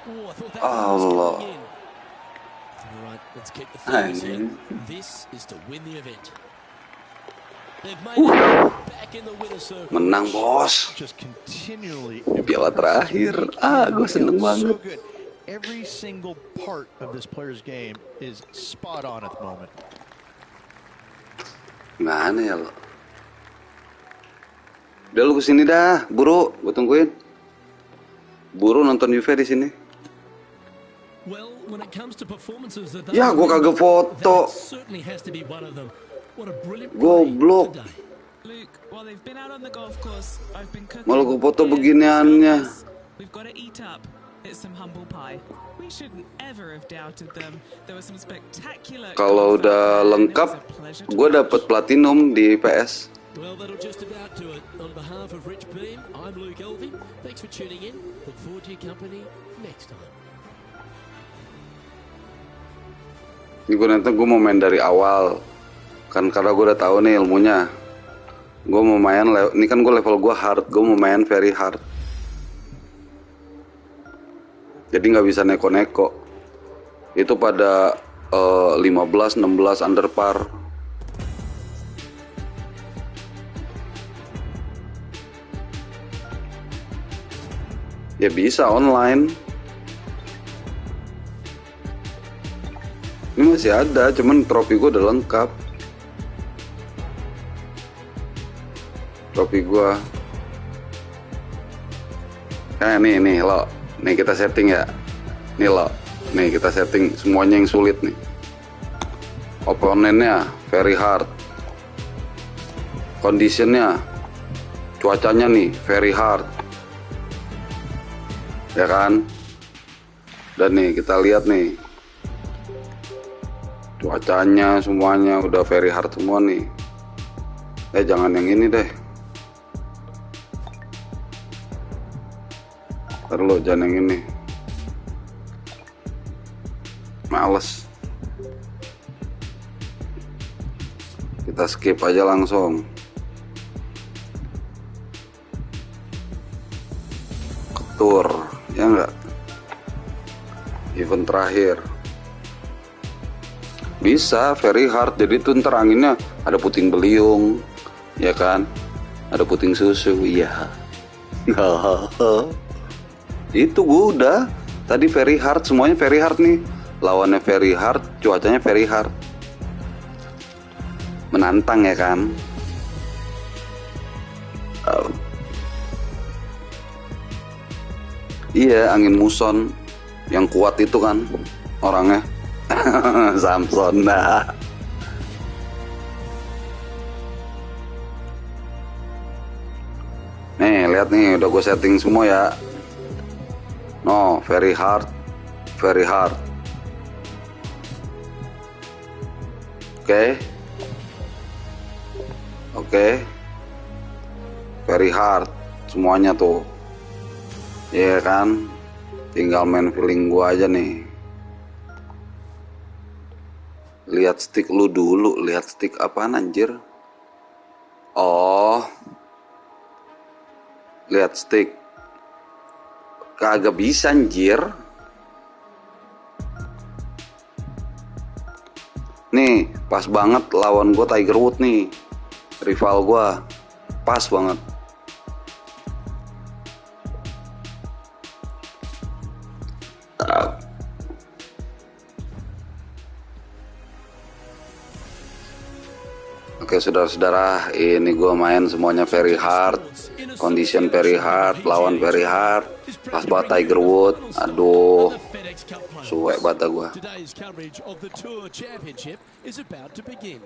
Oh, I thought that one was
Allah.
going in. All right, let's keep the focus here.
Anjing.
This is to win the event. They've made it back in the winner's circle.
Menang, bos.
Just continually
Piala terakhir. Gue seneng banget.
So good. Every single part of this player's game is spot on at the moment.
Gimana ya lo? Udah lu kesini dah, buru, gue tungguin. Buru nonton Juve di sini.
Well, when it comes to performances that
Ya, gue kagak foto.
that certainly has to be one of them. What a brilliant
Goblok.
play today.
Luke, while they've been out on the golf course, I've been cooking.
Malah gue foto
beer,
beginiannya.
so we've got to eat up. It's some humble pie. We shouldn't ever have doubted them. There was some spectacular.
Kalau
golf
udah
out there, and it
lengkap,
was a pleasure to
gue
watch.
dapet platinum di PS.
Well, that'll just about do it. On behalf of Rich Beam, I'm Luke Elving. Thanks for tuning in. Look forward to your company next time.
Ini gue nanti gue mau main dari awal. Kan karena gue udah tahu nih ilmunya. Gue mau main, ini kan gue level gue hard. Gue mau main very hard. Jadi nggak bisa neko-neko. Itu pada 15, 16 under par. Ya bisa online. Ini masih ada, cuman trofi gue udah lengkap. Trofi gue. Nih lo. Nih kita setting ya. Nih lo. Nih kita setting semuanya yang sulit nih. Oponennya very hard. Conditionnya, cuacanya nih very hard. Ya kan? Dan nih kita lihat nih. Cuacanya semuanya udah very hard semua nih. Jangan yang ini deh. Ntar lo jangan yang ini. Males. Kita skip aja langsung. Ketur, ya enggak? Event terakhir. Bisa very hard, jadi tuh ntar anginnya ada puting beliung, ya kan? Ada puting susu, iya. Itu gue udah tadi very hard, semuanya very hard nih. Lawannya very hard, cuacanya very hard. Menantang ya kan? Iya, angin muson yang kuat itu kan orangnya. Samson dah. Nih, lihat nih, udah gue setting semua ya. No, very hard, very hard. Oke. Very hard semuanya tuh. Iya kan? Tinggal main feeling gua aja nih. Lihat stick lu dulu, lihat stick apaan anjir? Oh. Lihat stick. Kagak bisa anjir. Nih, pas banget lawan gue Tiger Woods nih. Rival gue. Pas banget. Oke saudara-saudara, ini gue main semuanya very hard. Condition very hard, lawan very hard. Pas banget Tiger Woods. Aduh. Suwek bata gua.
Today's coverage of the Tour Championship is about to begin.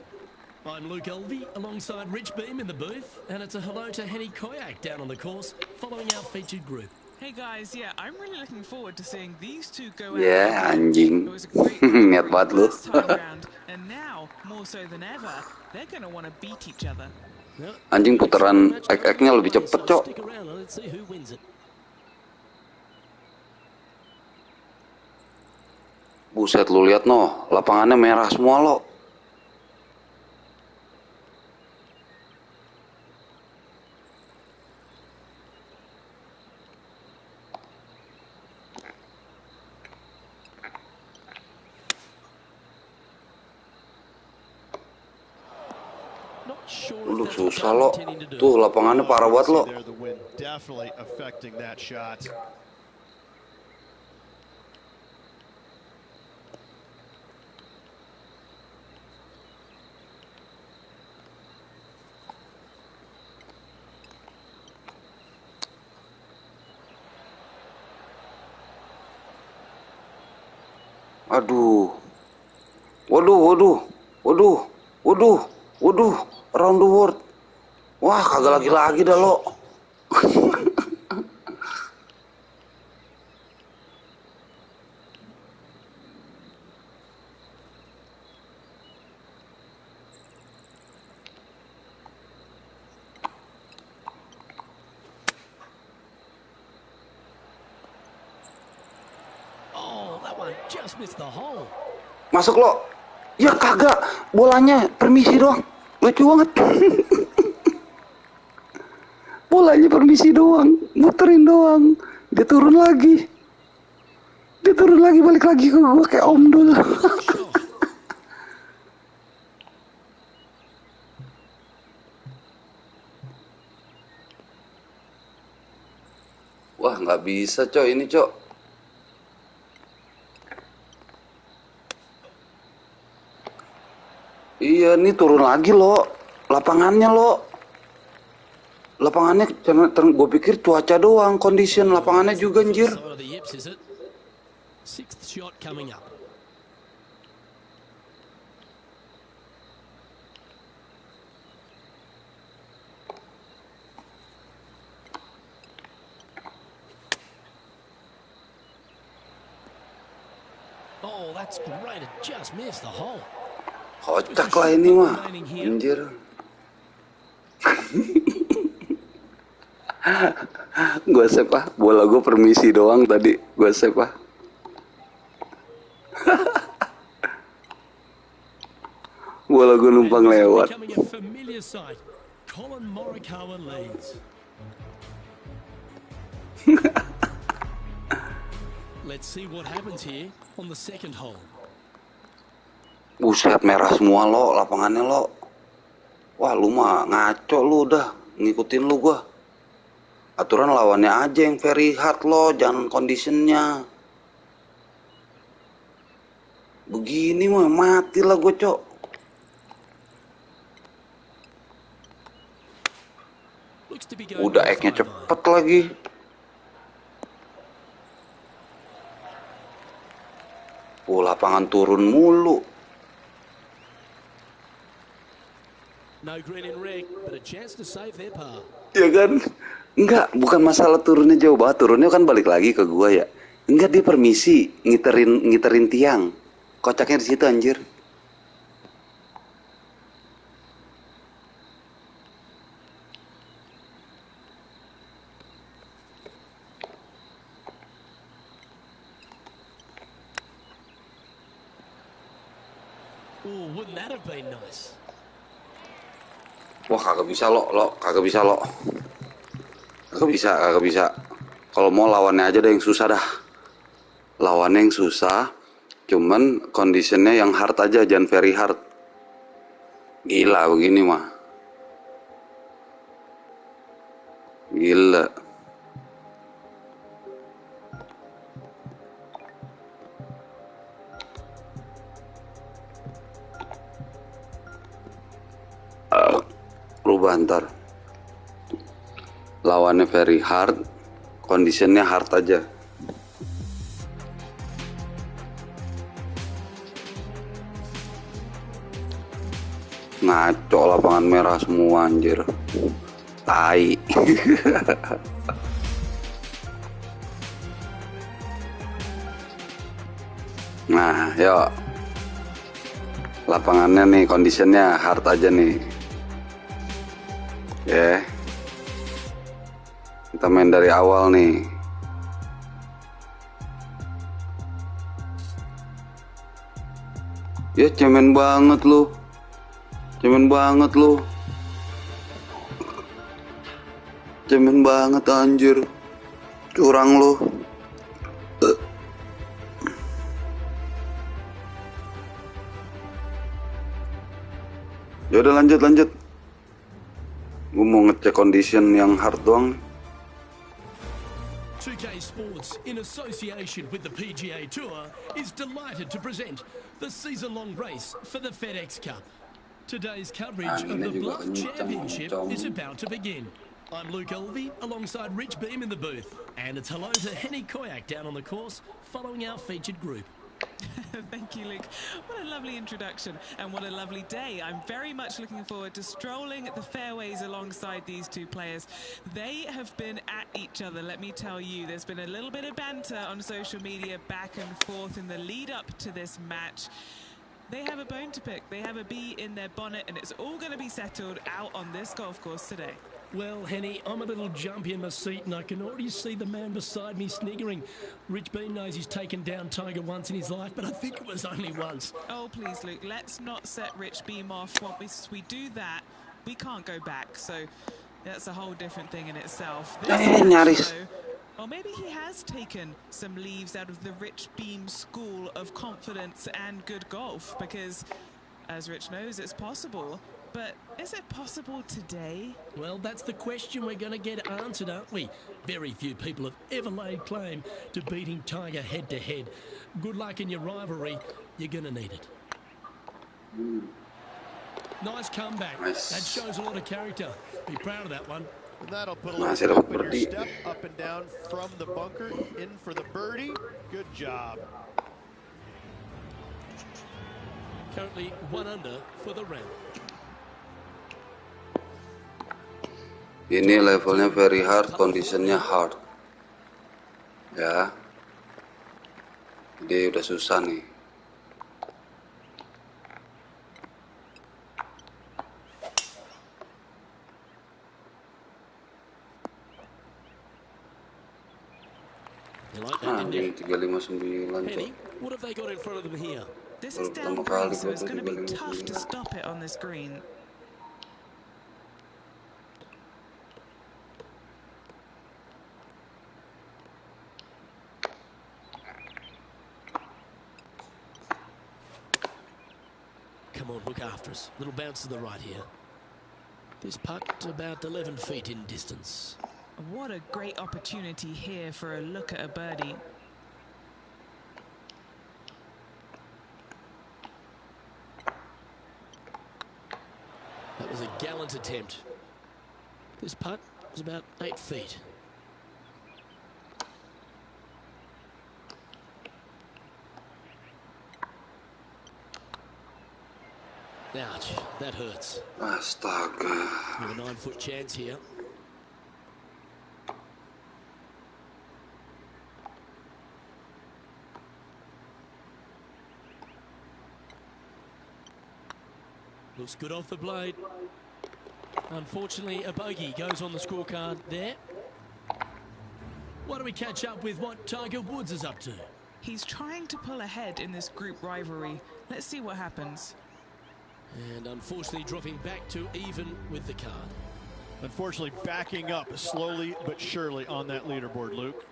I'm Luke Elvey alongside Rich Beam in the booth, and it's a hello to Henny Koyak down on the course following our featured group.
Hey guys, yeah, I'm really looking forward to seeing these two go
Yeah,
out.
anjing.
It was a great
Niat banget lu.
last time round, and now more so than ever, they're gonna want to beat each other.
Anjing putaran ek-eknya lebih cepet, Cok.
Stick around and let's see who wins it.
Buset lu lihat no, lapangannya merah semua lo.
sure
Lu
if that's what
susah
they're
lo.
intending to do.
Tuh lapangannya parah banget lo.
There, the wind definitely affecting that shot.
Aduh. Waduh. Around the world. Wah, kagak lagi-lagi dah lo.
Oh, that one just missed the hole.
Masuk lo. Ya kagak. Bolanya permisi doang. Lucu banget. Bolanya permisi doang. Muterin doang. Dia turun lagi. Balik lagi ke gua kayak omdul. Wah, nggak bisa, Cok. Ini, Cok. Iya, nih turun lagi lo. Lapangannya lo. Lapangannya, gue pikir cuaca doang, condition lapangannya juga anjir.
Side of the yips, is it? Sixth shot coming up. Oh, that's great. It just missed the hole.
Kocak lah ini mah, anjir. Gue save ah, bola gue permisi doang tadi, gue save ah. Bola gue numpang lewat.
Becoming a familiar sight. Colin Morikawa leads. Let's see what happens here on the second hole.
Buset, merah semua lo, lapangannya lo. Wah, lu mah ngaco lu udah, ngikutin lu gua. Aturan lawannya aja yang very hard lo, jangan conditionnya. Begini mah mati lah gue, Cok. Udah eknya cepet lagi. Lapangan turun mulu.
No green in red, but a chance to save their par.
Ya kan? Enggak, bukan masalah turunnya jauh banget. Turunnya kan balik lagi ke gua ya. Enggak, dia permisi ngiterin tiang. Kocaknya di situ anjir.
Oh, wouldn't that have been nice?
Wah, kagak bisa lo, kagak bisa lo. Kagak bisa. Kalau mau lawannya aja deh yang susah dah. Lawannya yang susah, cuman conditionnya yang hard aja, jangan very hard. Gila begini mah. Gila. Rubah ntar. Lawannya very hard, conditionnya hard aja. Ngaco, lapangan merah semua anjir. Tai. Nah, yuk. Lapangannya nih, conditionnya hard aja nih. Ya. Kita main dari awal nih. Ya, cemen banget lu. Cemen banget anjir. Curang lu. Ya udah lanjut. cek condition yang hard doang.
2K Sports, in association with the PGA Tour, is delighted to present the season-long race for the FedEx Cup. Today's coverage of the Bluff Championship is about to begin. I'm Luke Elvey, alongside Rich Beam in the booth. And it's hello to Henny Koyak down on the course, following our featured group.
Thank you, Luke. What a lovely introduction and what a lovely day. I'm very much looking forward to strolling the fairways alongside these two players. They have been at each other, let me tell you. There's been a little bit of banter on social media back and forth in the lead up to this match. They have a bone to pick. They have a bee in their bonnet, and it's all going to be settled out on this golf course today.
Well, Henny, I'm a little jumpy in my seat, and I can already see the man beside me sniggering. Rich Beam knows he's taken down Tiger once in his life, but I think it was only once.
Oh, please, Luke, let's not set Rich Beam off. Once we do that, we can't go back. So that's a whole different thing in itself.
Nyaris.
Or maybe he has taken some leaves out of the Rich Beam school of confidence and good golf, because, as Rich knows, it's possible. But is it possible today?
Well, that's the question we're going to get answered, aren't we? Very few people have ever laid claim to beating Tiger head-to-head. Good luck in your rivalry. You're going to need it. Nice comeback.
Nice.
That shows a lot of character. Be proud of that one.
And that'll put a
Masih
little
dapat
pep in your
birdie.
step, up and down from the bunker, in for the birdie. Good job.
Currently 1 under for the round.
Ini levelnya very hard, conditionnya hard. Ya. Jadi udah susah nih.
You like that,
Nah,
didn't you?
ini 359
Henny,
tuh.
what have they got in front of them here?
This is
Pertama
down
kali
breeze, so
gua
it's going to be
359.
tough to stop it on this green.
Come on, look after us. Little bounce to the right here. This putt about 11 feet in distance.
What a great opportunity here for a look at a birdie.
That was a gallant attempt. This putt was about 8 feet. Ouch, that hurts.
Astaga.
You have a 9-foot chance here. Looks good off the blade. Unfortunately, a bogey goes on the scorecard there. Why don't we catch up with what Tiger Woods is up to?
He's trying to pull ahead in this group rivalry. Let's see what happens.
And unfortunately dropping back to even with the card.
Unfortunately, backing up slowly but surely on that leaderboard, Luke.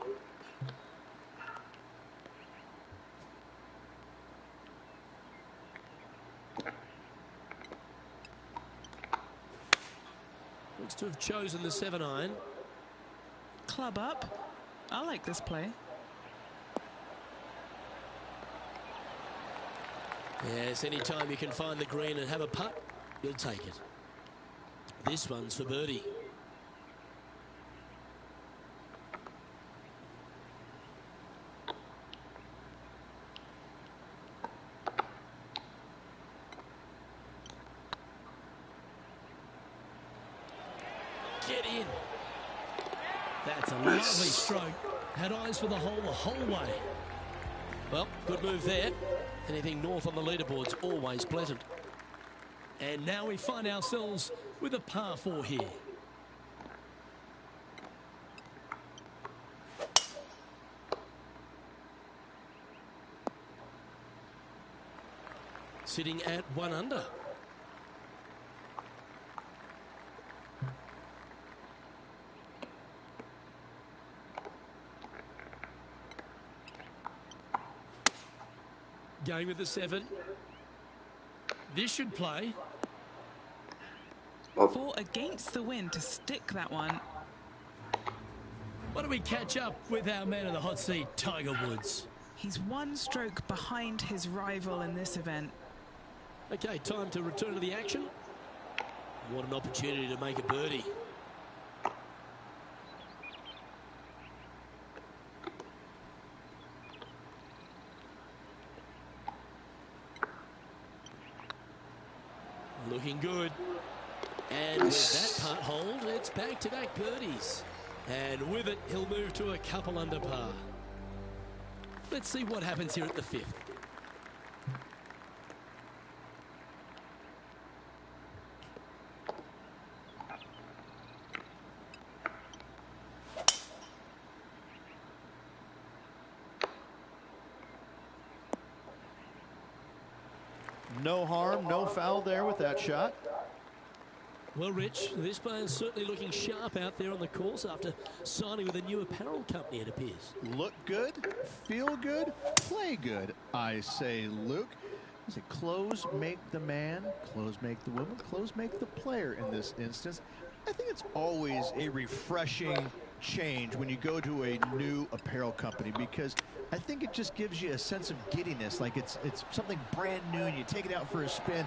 Looks to have chosen the 7-iron.
Club up. I like this play.
Yes, anytime you can find the green and have a putt, you'll take it. This one's for birdie. Get in. That's a lovely stroke. Had eyes for the whole way. Well, good move there. Anything north on the leaderboard's always pleasant. And now we find ourselves with a par 4 here. Sitting at 1 under. Going with the 7. This should play.
Fought against the wind to stick that one.
Why don't we catch up with our man in the hot seat, Tiger Woods?
He's one stroke behind his rival in this event.
Okay, time to return to the action. What an opportunity to make a birdie. Looking good. And with that putt hold, it's back-to-back birdies. And with it, he'll move to a couple under par. Let's see what happens here at the 5th.
No harm, no foul there with that shot.
Well, Rich, this player's certainly looking sharp out there on the course after signing with a new apparel company, it appears.
Look good, feel good, play good, I say, Luke. Is it clothes make the man, clothes make the woman, clothes make the player in this instance? I think it's always a refreshing change when you go to a new apparel company, because I think it just gives you a sense of giddiness, like it's something brand new and you take it out for a spin.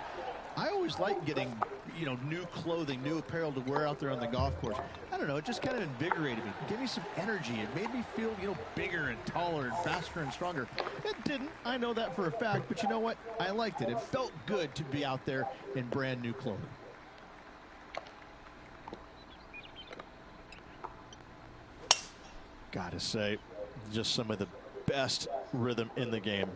I always like getting, you know, new clothing, new apparel to wear out there on the golf course. I don't know, it just kind of invigorated me, gave me some energy. It made me feel, you know, bigger and taller and faster and stronger. It didn't, I know that for a fact, but you know what? I liked it. It felt good to be out there in brand new clothing. Gotta say, just some of the best rhythm in the game.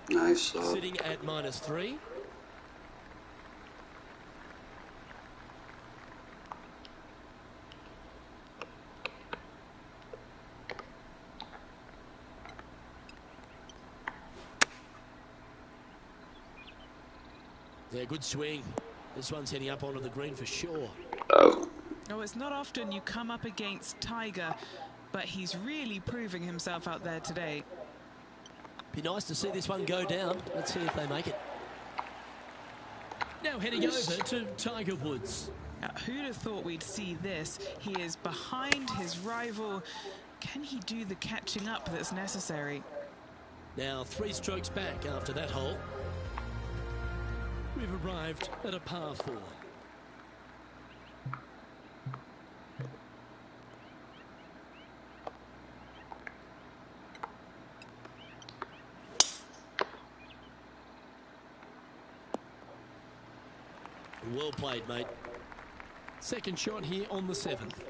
Nice.
Sitting at -3. Yeah, good swing. This one's heading up onto the green for sure.
No, it's not often you come up against Tiger, but he's really proving himself out there today.
Be nice to see this one go down. Let's see if they make it. Now heading over to Tiger Woods.
Now, who'd have thought we'd see this? He is behind his rival. Can he do the catching up that's necessary?
Now 3 strokes back after that hole. We've arrived at a par 4. Well played, mate. Second shot here on the 7th.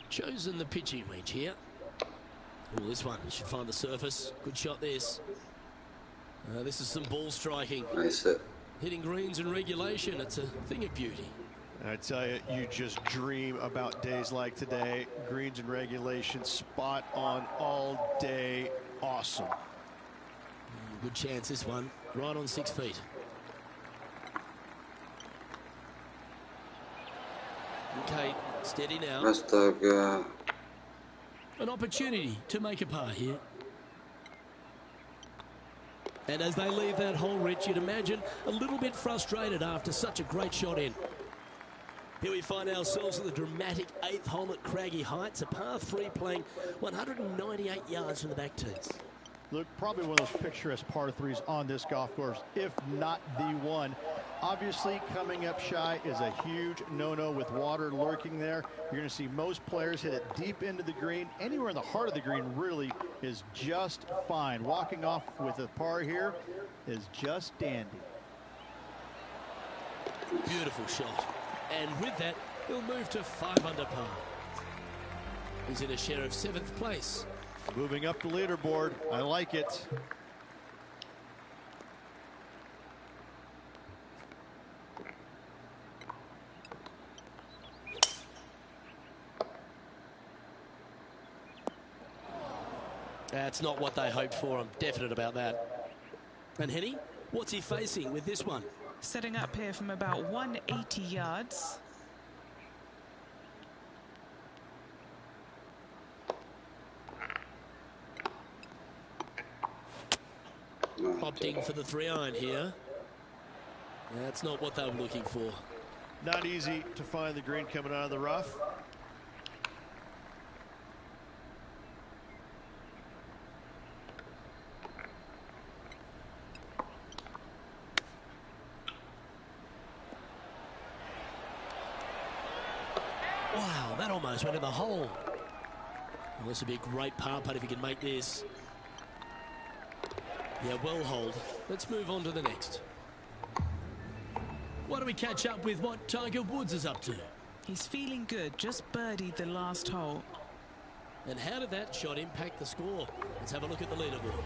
Chosen the pitching wedge here. Oh, this one should find the surface. Good shot, this. This is some ball striking.
Nice.
Hitting greens in regulation, it's a thing of beauty.
I tell you, you just dream about days like today. Greens and regulation, spot on all day. Awesome.
Good chance, this one. Right on 6 feet. Okay, steady now.
Astaga.
An opportunity to make a par here. And as they leave that hole, Rich, you'd imagine a little bit frustrated after such a great shot in. Here we find ourselves at the dramatic 8th hole at Craggy Heights, a par 3 playing 198 yards from the back tees.
Look, probably one of those picturesque par 3s on this golf course, if not the one. Obviously, coming up shy is a huge no-no with water lurking there. You're going to see most players hit it deep into the green. Anywhere in the heart of the green really is just fine. Walking off with a par here is just dandy.
Beautiful shot. And with that, he'll move to 5 under par. He's in a share of 7th place.
Moving up the leaderboard. I like it.
That's not what they hoped for. I'm definite about that. And Henny, what's he facing with this one?
Setting up here from about 180 yards.
Opting for the 3-iron here. That's not what they were looking for.
Not easy to find the green coming out of the rough.
Wow, that almost went in the hole. Well, this would be a great par putt if he can make this. Yeah, well hold. Let's move on to the next. Why don't we catch up with what Tiger Woods is up to?
He's feeling good, just birdied the last hole.
And how did that shot impact the score? Let's have a look at the leaderboard.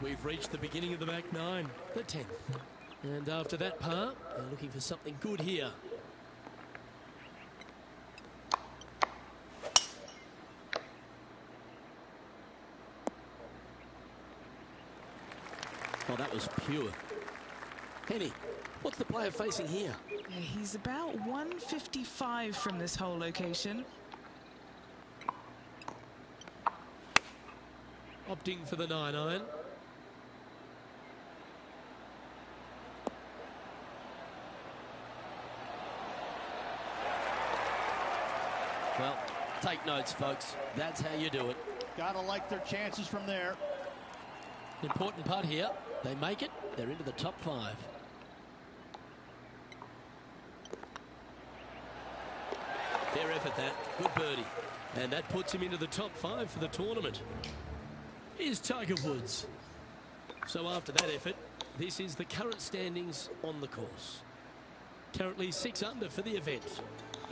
We've reached the beginning of the back nine, the 10th. And after that par, they're looking for something good here. Oh, that was pure. Henny, what's the player facing here?
Yeah, he's about 155 from this hole location.
Opting for the 9-iron. Well, take notes, folks. That's how you do it.
Gotta like their chances from there.
Important putt here. They make it. They're into the top 5. Fair effort, that. Good birdie. And that puts him into the top 5 for the tournament. Here's Tiger Woods. So after that effort, this is the current standings on the course. Currently 6 under for the event.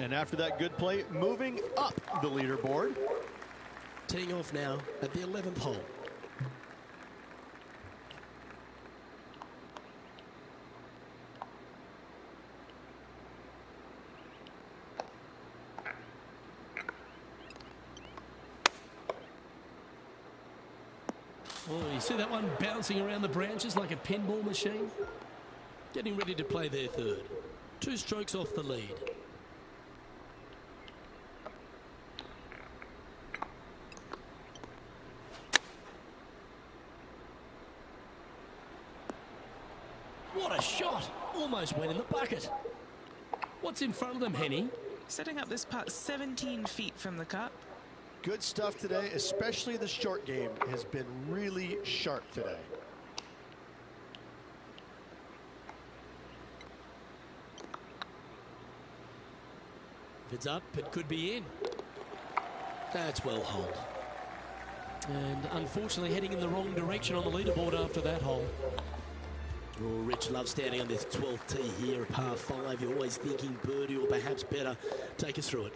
And after that good play, moving up the leaderboard.
Teeing off now at the 11th hole. Oh, you see that one bouncing around the branches like a pinball machine? Getting ready to play their third. 2 strokes off the lead. What a shot! Almost went in the bucket. What's in front of them, Henny?
Setting up this putt 17 feet from the cup.
Good stuff today, especially the short game has been really sharp today.
If it's up, it could be in. That's well holed. And unfortunately heading in the wrong direction on the leaderboard after that hole. Oh, Rich loves standing on this 12th tee here, a par 5. You're always thinking birdie or perhaps better. Take us through it.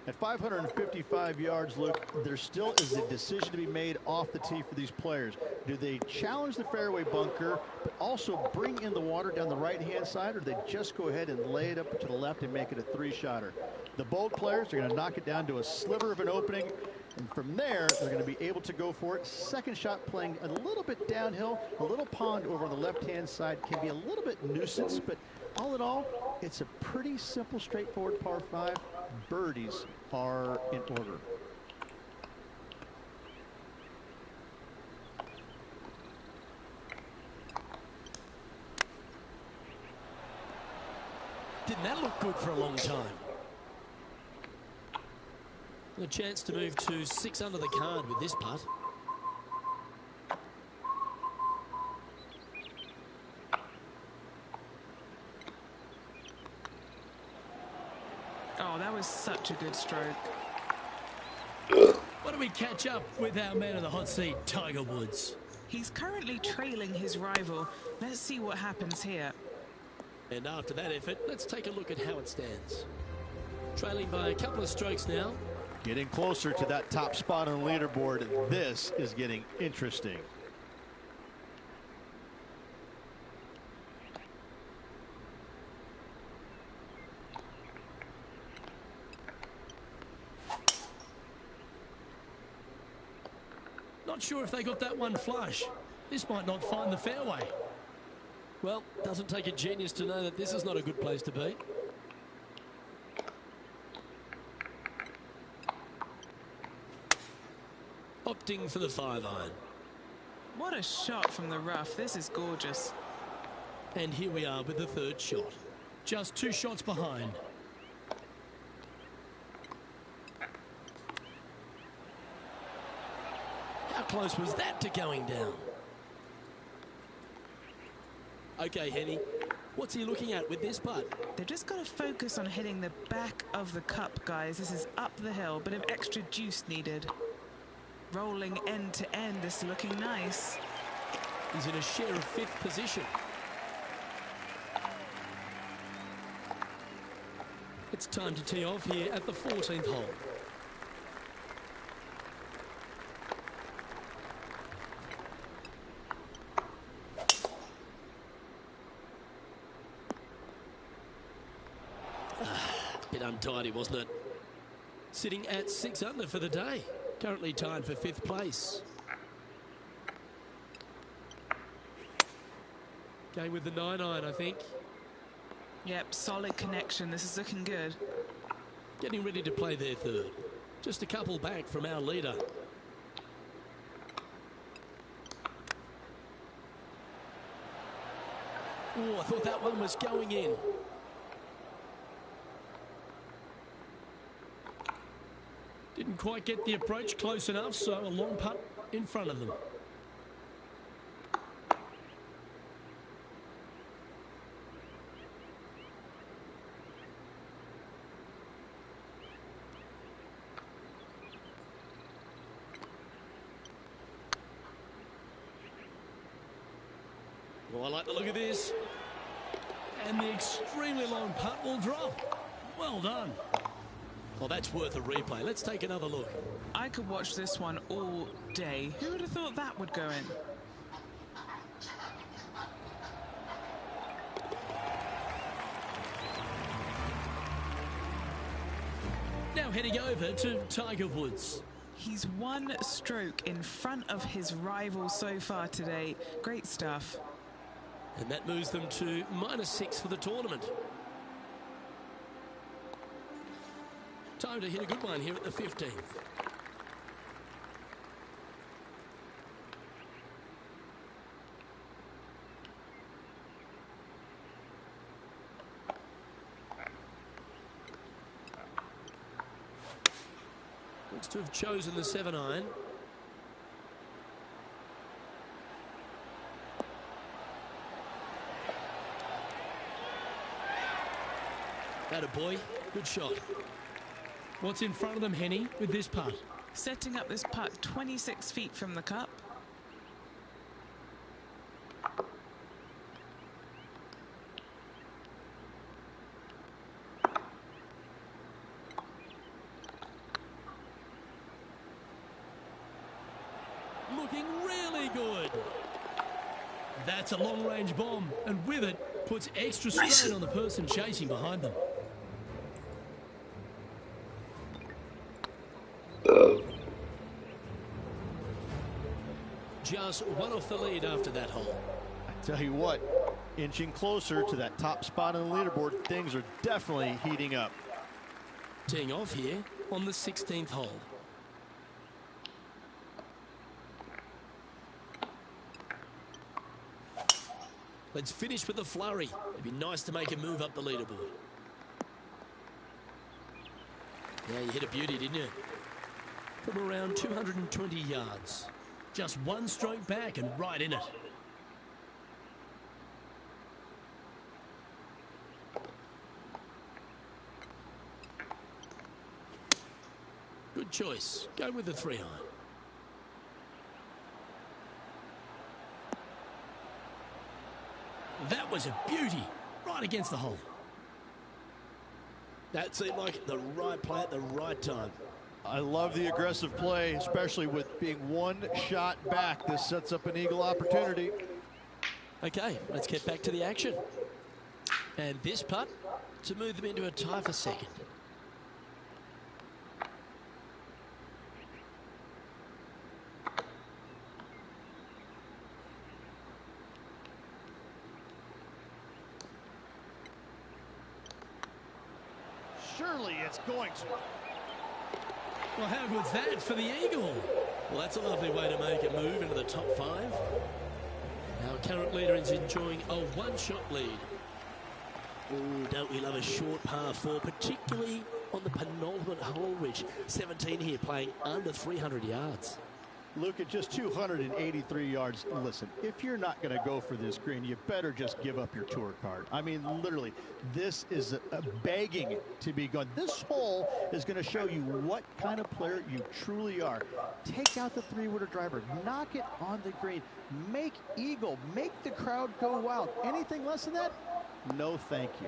At 555 yards, Luke, there still is a decision to be made off the tee for these players. Do they challenge the fairway bunker, but also bring in the water down the right-hand side, or do they just go ahead and lay it up to the left and make it a 3-shotter? The bold players are going to knock it down to a sliver of an opening, and from there, they're going to be able to go for it. Second shot playing a little bit downhill. A little pond over on the left-hand side can be a little bit nuisance, but all in all, it's a pretty simple, straightforward par 5. Birdies are in order.
Didn't that look good for a long time? A chance to move to 6 under the card with this putt.
Oh, that was such a good stroke.
Why don't we catch up with our man in the hot seat, Tiger Woods?
He's currently trailing his rival. Let's see what happens here.
And after that effort, let's take a look at how it stands. Trailing by a couple of strokes now.
Getting closer to that top spot on the leaderboard. This is getting interesting.
Not sure if they got that one flush. This might not find the fairway. Well, doesn't take a genius to know that this is not a good place to be. Opting for the 5-iron.
What a shot from the rough. This is gorgeous.
And here we are with the third shot. Just 2 shots behind. How close was that to going down? Okay, Henny, what's he looking at with this putt?
They've just got to focus on hitting the back of the cup, guys. This is up the hill, bit of extra juice needed. Rolling end to end, this is looking nice.
He's in a share of 5th position. It's time to tee off here at the 14th hole. Bit untidy, wasn't it? Sitting at 6 under for the day. Currently tied for 5th place. Going with the 9-iron, I think.
Yep, solid connection. This is looking good.
Getting ready to play their third. Just a couple back from our leader. Oh, I thought that one was going in. Didn't quite get the approach close enough, so a long putt in front of them. Well, I like the look of this. And the extremely long putt will drop. Well done. Well, that's worth a replay. Let's take another look.
I could watch this one all day. Who would have thought that would go in?
Now heading over to Tiger Woods.
He's 1 stroke in front of his rival so far today. Great stuff.
And that moves them to -6 for the tournament. Time to hit a good one here at the 15th. Looks to have chosen the 7-iron. Atta boy, good shot. What's in front of them, Henny, with this putt?
Setting up this putt 26 feet from the cup.
Looking really good. That's a long-range bomb, and with it, puts extra strain on the person chasing behind them. Just one off the lead after that hole.
I tell you what, inching closer to that top spot on the leaderboard, things are definitely heating up.
Teeing off here on the 16th hole. Let's finish with a flurry. It'd be nice to make a move up the leaderboard. Yeah, you hit a beauty, didn't you? From around 220 yards. Just 1 stroke back and right in it. Good choice. Go with the 3-iron. That was a beauty. Right against the hole. That seemed like the right play at the right time.
I love the aggressive play, especially with being 1 shot back. This sets up an eagle opportunity.
Okay, let's get back to the action. And this putt to move them into a tie for second.
Surely it's going to.
Well, how good's that for the eagle? Well, that's a lovely way to make a move into the top 5. Our current leader is enjoying a one-shot lead. Oh, don't we love a short par 4, particularly on the penultimate hole, Rich. 17 here, playing under 300 yards.
Luke, at just 283 yards, listen, if you're not going to go for this green, you better just give up your tour card. I mean, literally, this is a begging to be gone. This hole is going to show you what kind of player you truly are. Take out the three-wooder driver, knock it on the green, make eagle, make the crowd go wild. Anything less than that? No, thank you.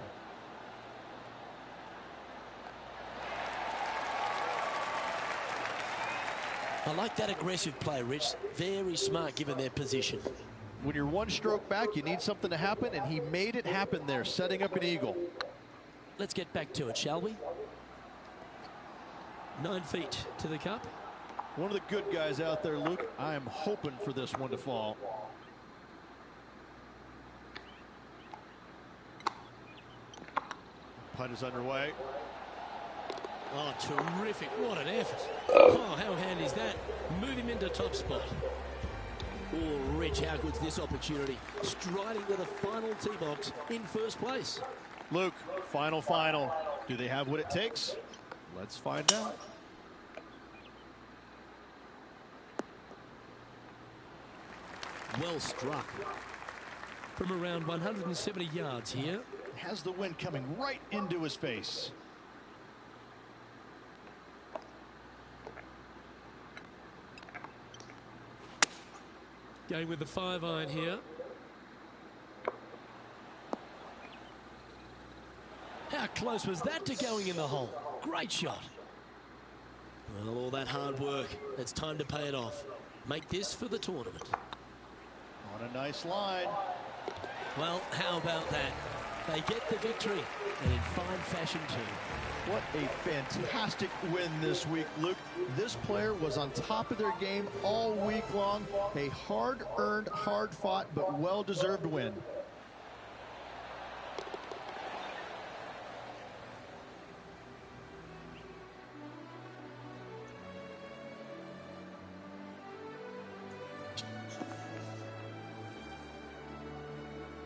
I like that aggressive play, Rich. Very smart given their position.
When you're one stroke back, you need something to happen, and he made it happen there, setting up an eagle.
Let's get back to it, shall we? 9 feet to the cup.
One of the good guys out there, Luke. I am hoping for this one to fall. Putt is underway.
Oh, terrific. What an effort. Oh, how handy is that? Move him into top spot. Oh, Rich, how good's this opportunity? Striding to the final tee box in first place.
Luke, final. Do they have what it takes? Let's find out.
Well struck. From around 170 yards here.
Has the wind coming right into his face.
Going with the 5-iron here. How close was that to going in the hole? Great shot. Well, all that hard work, it's time to pay it off. Make this for the tournament.
On a nice line.
Well, how about that? They get the victory, and in fine fashion too.
What a fantastic win this week, Luke. This player was on top of their game all week long. A hard-earned, hard-fought, but well-deserved win.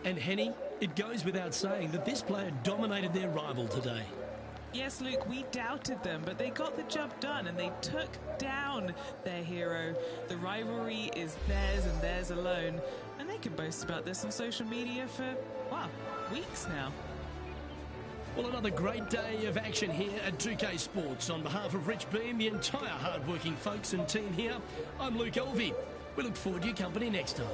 And Henny, it goes without saying that this player dominated their rival today.
Yes, Luke, we doubted them, but they got the job done and they took down their hero. The rivalry is theirs and theirs alone, and they can boast about this on social media for, well, weeks now.
Well, another great day of action here at 2K Sports. On behalf of Rich Beam, the entire hard-working folks and team here, I'm Luke Elvey. We look forward to your company next time.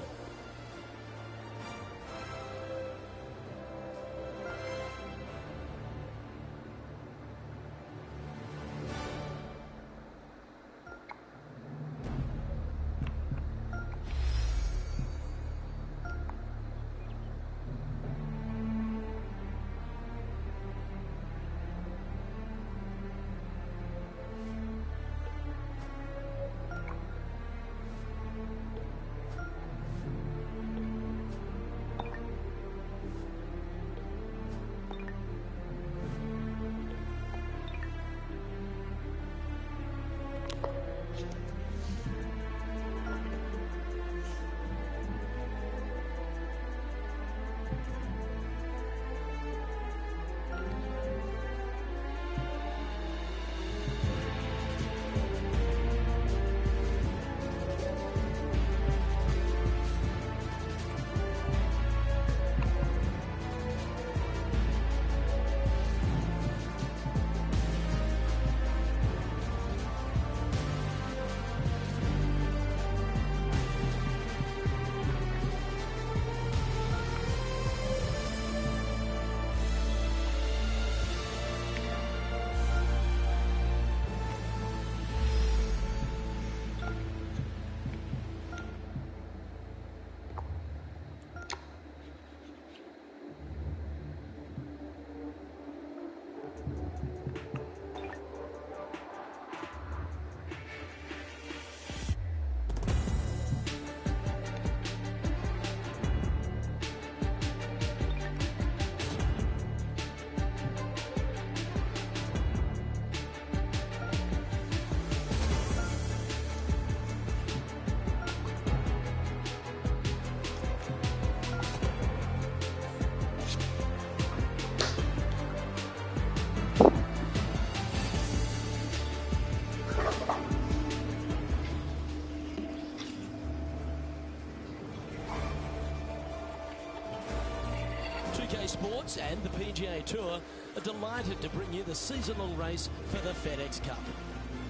UK Sports and the PGA Tour are delighted to bring you the season-long race for the FedEx Cup.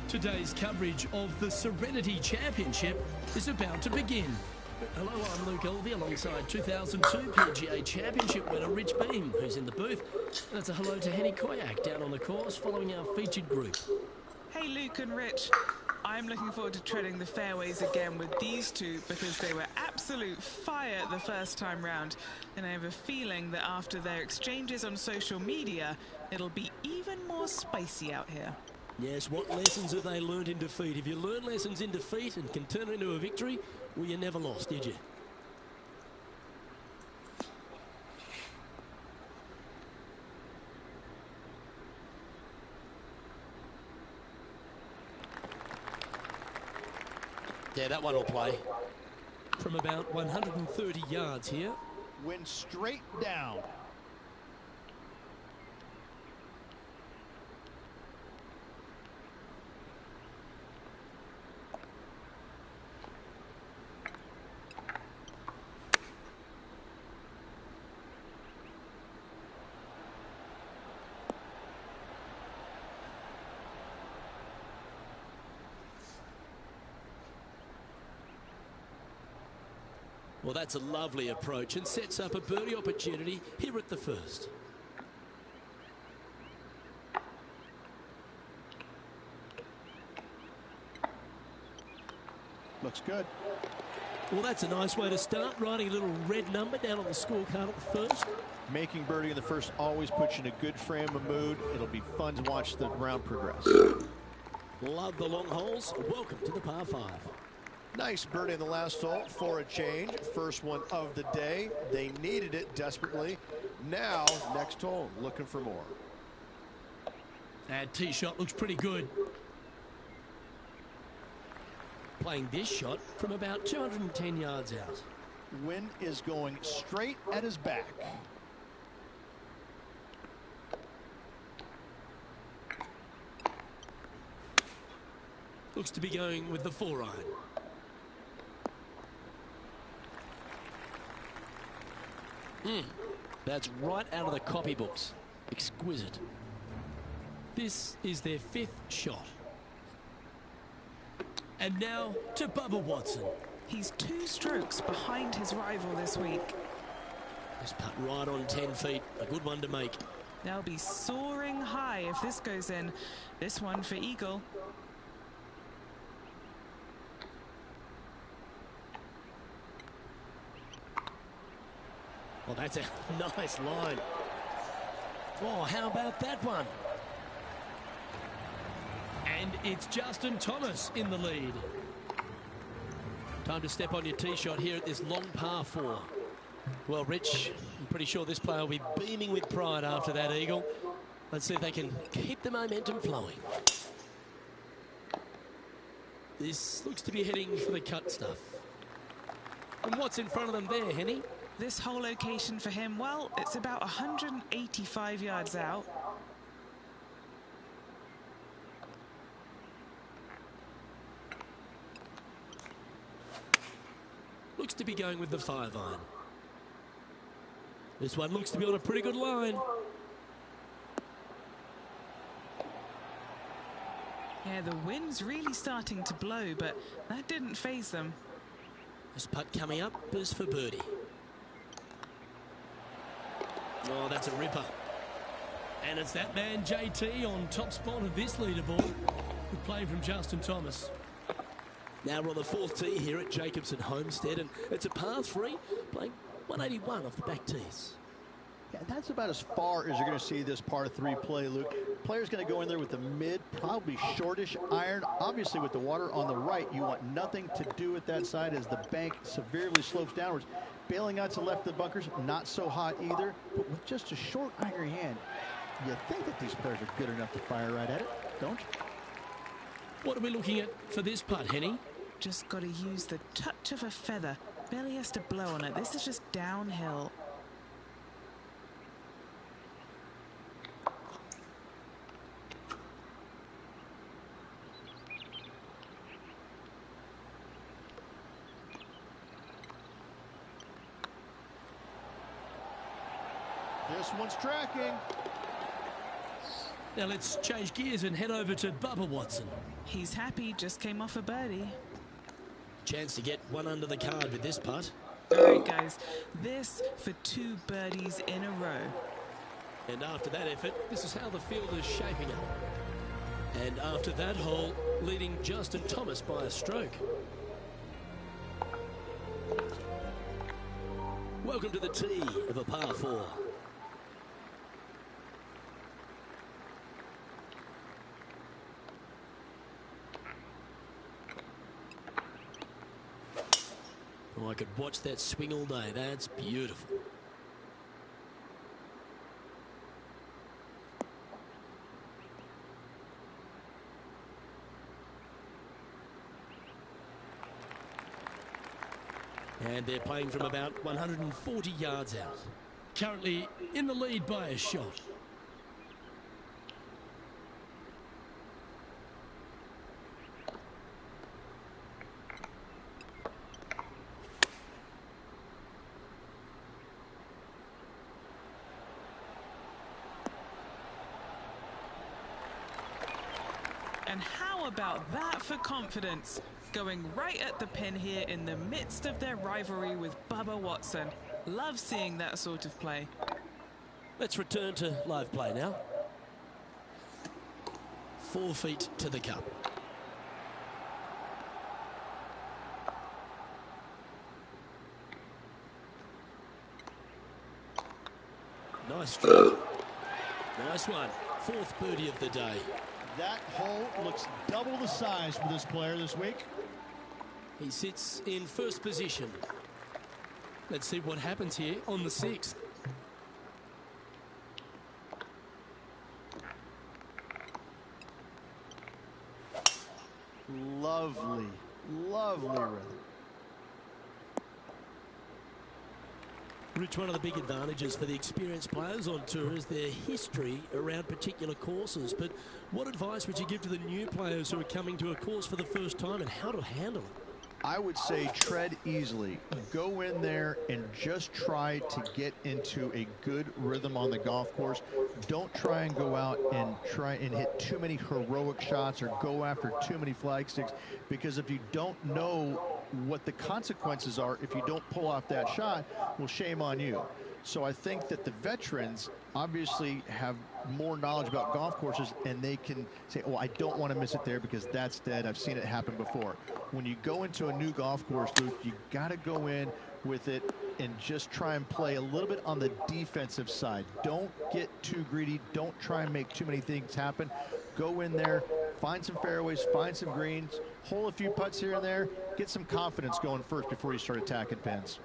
Today's coverage of the Serenity Championship is about to begin. Hello, I'm Luke Elvey alongside 2002 PGA Championship winner Rich Beem, who's in the booth. That's a hello to Henny Koyak down on the course following our featured group.
Hey Luke and Rich, I'm looking forward to treading the fairways again with these two because they were absolute fire the first time round, and I have a feeling that after their exchanges on social media, it'll be even more spicy out here.
Yes, what lessons have they learned in defeat? If you learn lessons in defeat and can turn it into a victory, well, you never lost, did you? Yeah, that one will play. From about 130 yards here.
Went straight down.
Well, that's a lovely approach and sets up a birdie opportunity here at the first.
Looks good.
Well, that's a nice way to start, writing a little red number down on the scorecard at the first.
Making birdie in the first always puts you in a good frame of mood. It'll be fun to watch the round progress.
Love the long holes. Welcome to the par 5.
Nice birdie in the last hole for a change. First one of the day. They needed it desperately. Now, next hole, looking for more.
That tee shot looks pretty good. Playing this shot from about 210 yards out.
Wind is going straight at his back.
Looks to be going with the 4-iron. That's right out of the copybooks. Exquisite. This is their 5th shot. And now to Bubba Watson.
He's 2 strokes behind his rival this week.
This putt right on 10 feet. A good one to make.
They'll be soaring high if this goes in. This one for Eagle.
Well, that's a nice line. Oh, how about that one? And it's Justin Thomas in the lead. Time to step on your tee shot here at this long par 4. Well, Rich, I'm pretty sure this player will be beaming with pride after that eagle. Let's see if they can keep the momentum flowing. This looks to be heading for the cut stuff. And what's in front of them there, Henny?
This whole location for him, well, it's about 185 yards out.
Looks to be going with the 5-iron. This one looks to be on a pretty good line.
Yeah, the wind's really starting to blow, but that didn't faze them.
This putt coming up is for birdie. Oh, that's a ripper. And it's that man, JT, on top spot of this leaderboard. Good play from Justin Thomas. Now we're on the 4th tee here at Jacobson Homestead, and it's a par 3, playing 181 off the back tees.
Yeah, that's about as far as you're going to see this par 3 play, Luke. Player's going to go in there with the mid, probably shortish iron. Obviously, with the water on the right, you want nothing to do with that side as the bank severely slopes downwards. Bailing out to the left of the bunkers, not so hot either. But with just a short iron hand, you think that these players are good enough to fire right at it, don't you?
What are we looking at for this putt, Henny?
Just got to use the touch of a feather. Barely has to blow on it. This is just downhill.
This one's tracking.
Now let's change gears and head over to Bubba Watson.
He's happy, just came off a birdie.
Chance to get one under the card with this putt.
There it goes. This for 2 birdies in a row.
And after that effort, this is how the field is shaping up. And after that hole, leading Justin Thomas by a stroke. Welcome to the tee of a par 4. Oh, I could watch that swing all day. That's beautiful. And they're playing from about 140 yards out. Currently in the lead by a shot.
And how about that for confidence? Going right at the pin here in the midst of their rivalry with Bubba Watson. Love seeing that sort of play.
Let's return to live play now. 4 feet to the cup. Nice stroke. Nice one. 4th birdie of the day.
That hole looks double the size for this player this week.
He sits in first position. Let's see what happens here on the 6th.
Lovely, lovely rhythm.
Rich, one of the big advantages for the experienced players on tour is their history around particular courses. But what advice would you give to the new players who are coming to a course for the first time and how to handle it?
I would say tread easily. Go in there and just try to get into a good rhythm on the golf course. Don't try and go out and try and hit too many heroic shots or go after too many flag sticks, because if you don't know what the consequences are if you don't pull off that shot, well, shame on you. So I think that the veterans obviously have more knowledge about golf courses, and they can say, oh, I don't want to miss it there because that's dead. I've seen it happen before. When you go into a new golf course, Luke, you got to go in with it and just try and play a little bit on the defensive side. Don't get too greedy. Don't try and make too many things happen. Go in there, find some fairways, find some greens, hole a few putts here and there, get some confidence going first before you start attacking pins.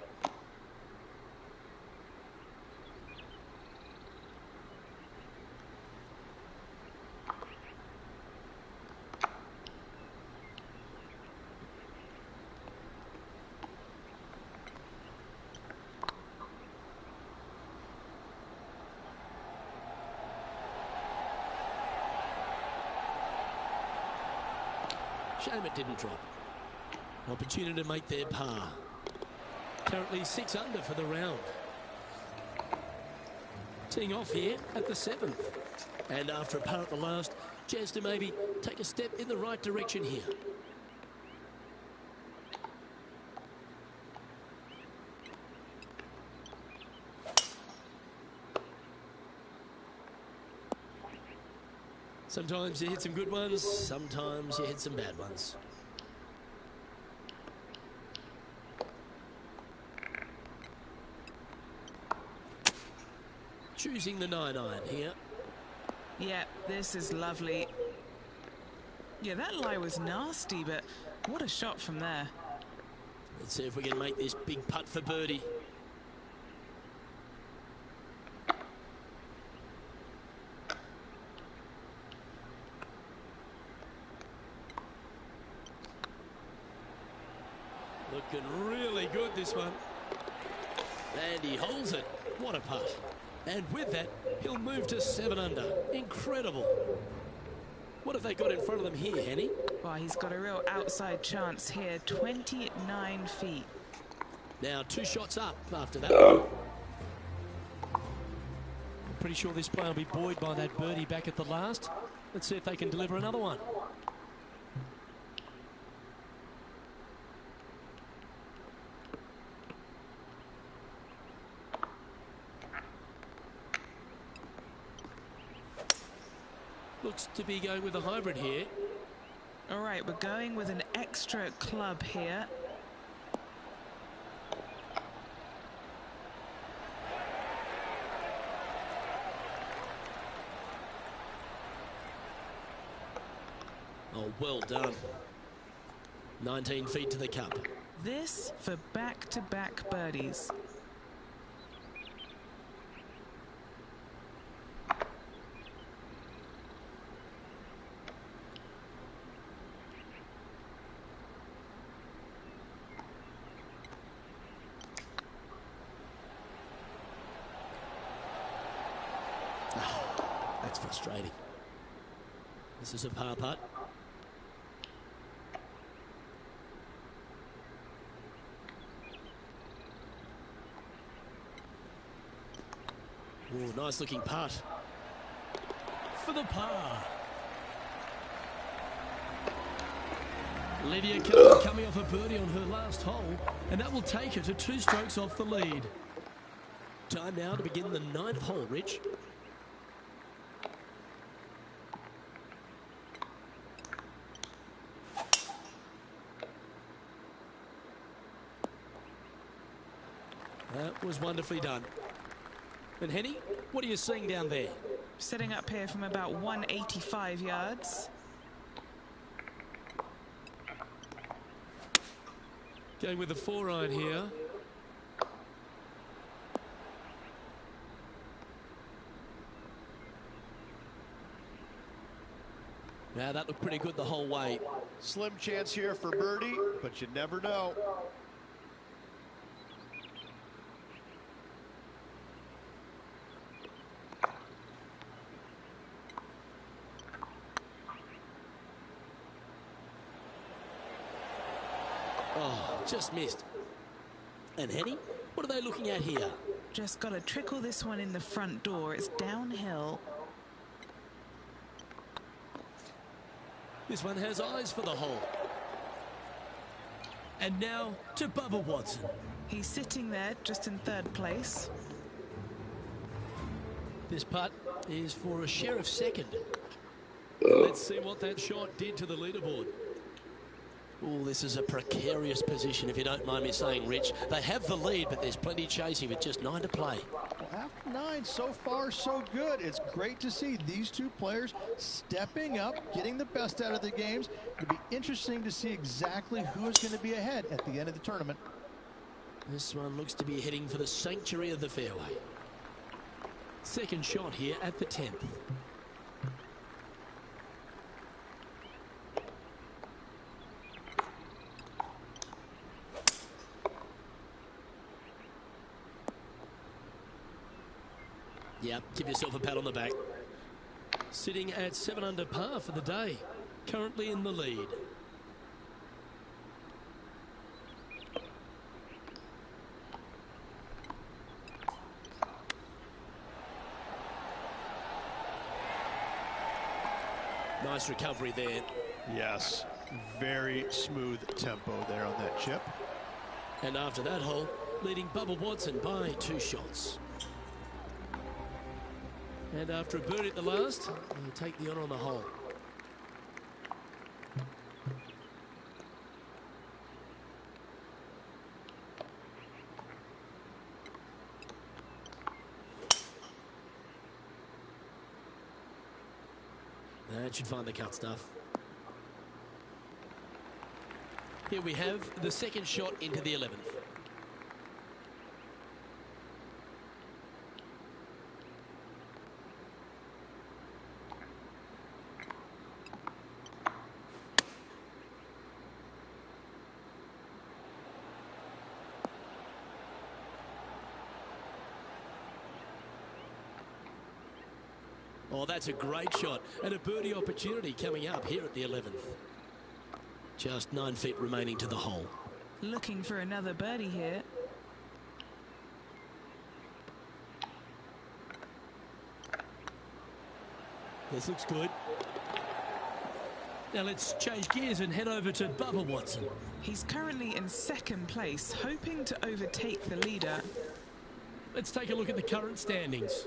Shame it didn't drop. An opportunity to make their par. Currently 6 under for the round. Teeing off here at the 7th. And after a par at the last, chance to maybe take a step in the right direction here. Sometimes you hit some good ones, sometimes you hit some bad ones. Choosing the 9-iron here.
Yeah, this is lovely. Yeah, that lie was nasty, but what a shot from there.
Let's see if we can make this big putt for birdie. Looking really good, this one. And he holds it. What a putt. And with that, he'll move to 7 under. Incredible. What have they got in front of them here, Henny?
Well, he's got a real outside chance here. 29 feet.
Now 2 shots up after that. Pretty sure this play will be buoyed by that birdie back at the last. Let's see if they can deliver another one. Looks to be going with a hybrid here.
All right, we're going with an extra club here.
Oh, well done. 19 feet to the cup.
This for back-to-back birdies.
That's frustrating. This is a par putt. Ooh, nice looking putt. For the par. Lydia Ko coming off a birdie on her last hole, and that will take her to 2 strokes off the lead. Time now to begin the 9th hole, Rich. That was wonderfully done. And Henny, what are you seeing down there?
Setting up here from about 185 yards.
Going with the 4-iron here. Now that looked pretty good the whole way.
Slim chance here for birdie, but you never know.
Oh, just missed. And Henny, what are they looking at here?
Just got to trickle this one in the front door. It's downhill.
This one has eyes for the hole. And now to Bubba Watson.
He's sitting there just in 3rd place.
This putt is for a share of 2nd. Let's see what that shot did to the leaderboard. Oh, this is a precarious position, if you don't mind me saying, Rich. They have the lead, but there's plenty chasing with just 9 to play.
Well, after 9, so far, so good. It's great to see these 2 players stepping up, getting the best out of the games. It'll be interesting to see exactly who's going to be ahead at the end of the tournament.
This one looks to be heading for the sanctuary of the fairway. 2nd shot here at the 10th. Yep, give yourself a pat on the back. Sitting at 7 under par for the day. Currently in the lead. Nice recovery there.
Yes, very smooth tempo there on that chip.
And after that hole, leading Bubba Watson by 2 shots. And after a birdie at the last, he'll take the honour on the hole. That should find the cut stuff. Here we have the 2nd shot into the 11th. Oh, that's a great shot and a birdie opportunity coming up here at the 11th. Just 9 feet remaining to the hole.
Looking for another birdie here.
This looks good. Now let's change gears and head over to Bubba Watson.
He's currently in second place, hoping to overtake the leader.
Let's take a look at the current standings.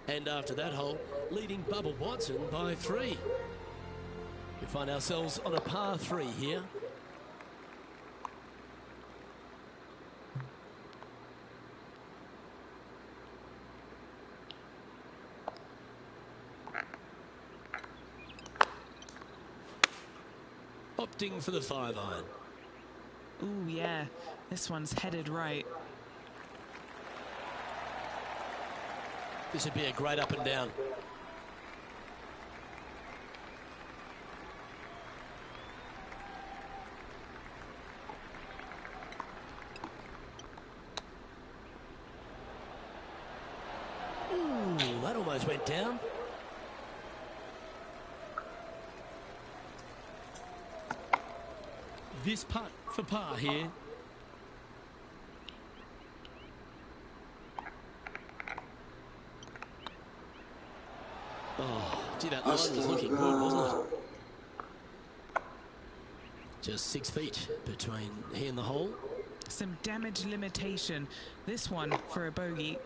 And after that hole, leading Bubba Watson by 3. We find ourselves on a par 3 here. Opting for the 5-iron.
Ooh, yeah, this one's headed right.
This would be a great up and down. Ooh, that almost went down. This putt for par here. Oh, gee, that line was looking good, wasn't it? Just 6 feet between he and the hole.
Some damage limitation. This one for a bogey.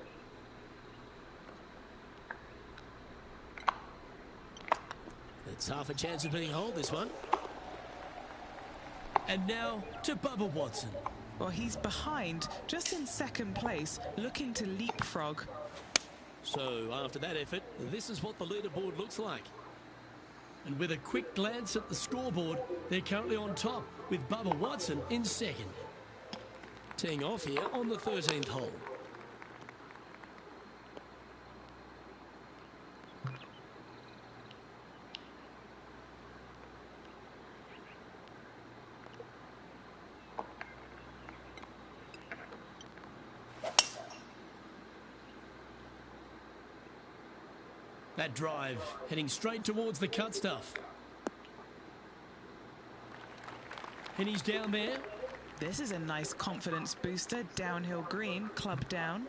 It's half a chance of being holed, this one. And now to Bubba Watson.
Well, he's behind, just in second place, looking to leapfrog.
So after that effort, this is what the leaderboard looks like. And with a quick glance at the scoreboard, they're currently on top with Bubba Watson in second. Teeing off here on the 13th hole. That drive heading straight towards the cut stuff. And he's down there.
This is a nice confidence booster. Downhill green, club down.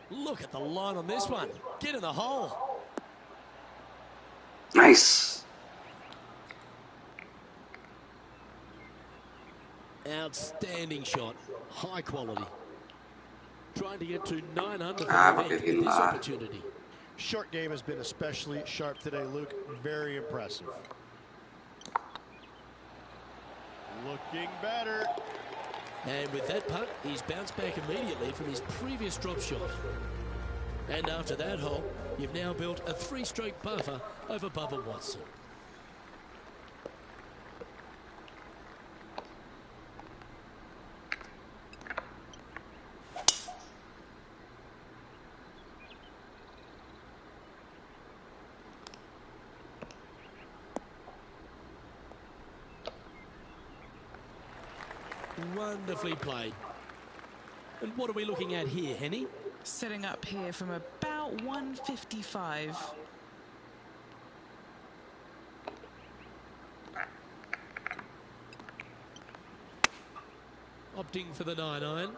Look at the line on this one. Get in the hole.
Nice.
Outstanding shot. High quality. Trying to get to 900
pakai
with this
hilang.
opportunity.
Short game has been especially sharp today, Luke. Very impressive.
Looking better.
And with that putt, he's bounced back immediately from his previous drop shot. And after that hole, you've now built a 3-stroke buffer over Bubba Watson. Wonderfully played. And what are we looking at here, Henny?
Setting up here from about 155.
Opting for the 9-iron.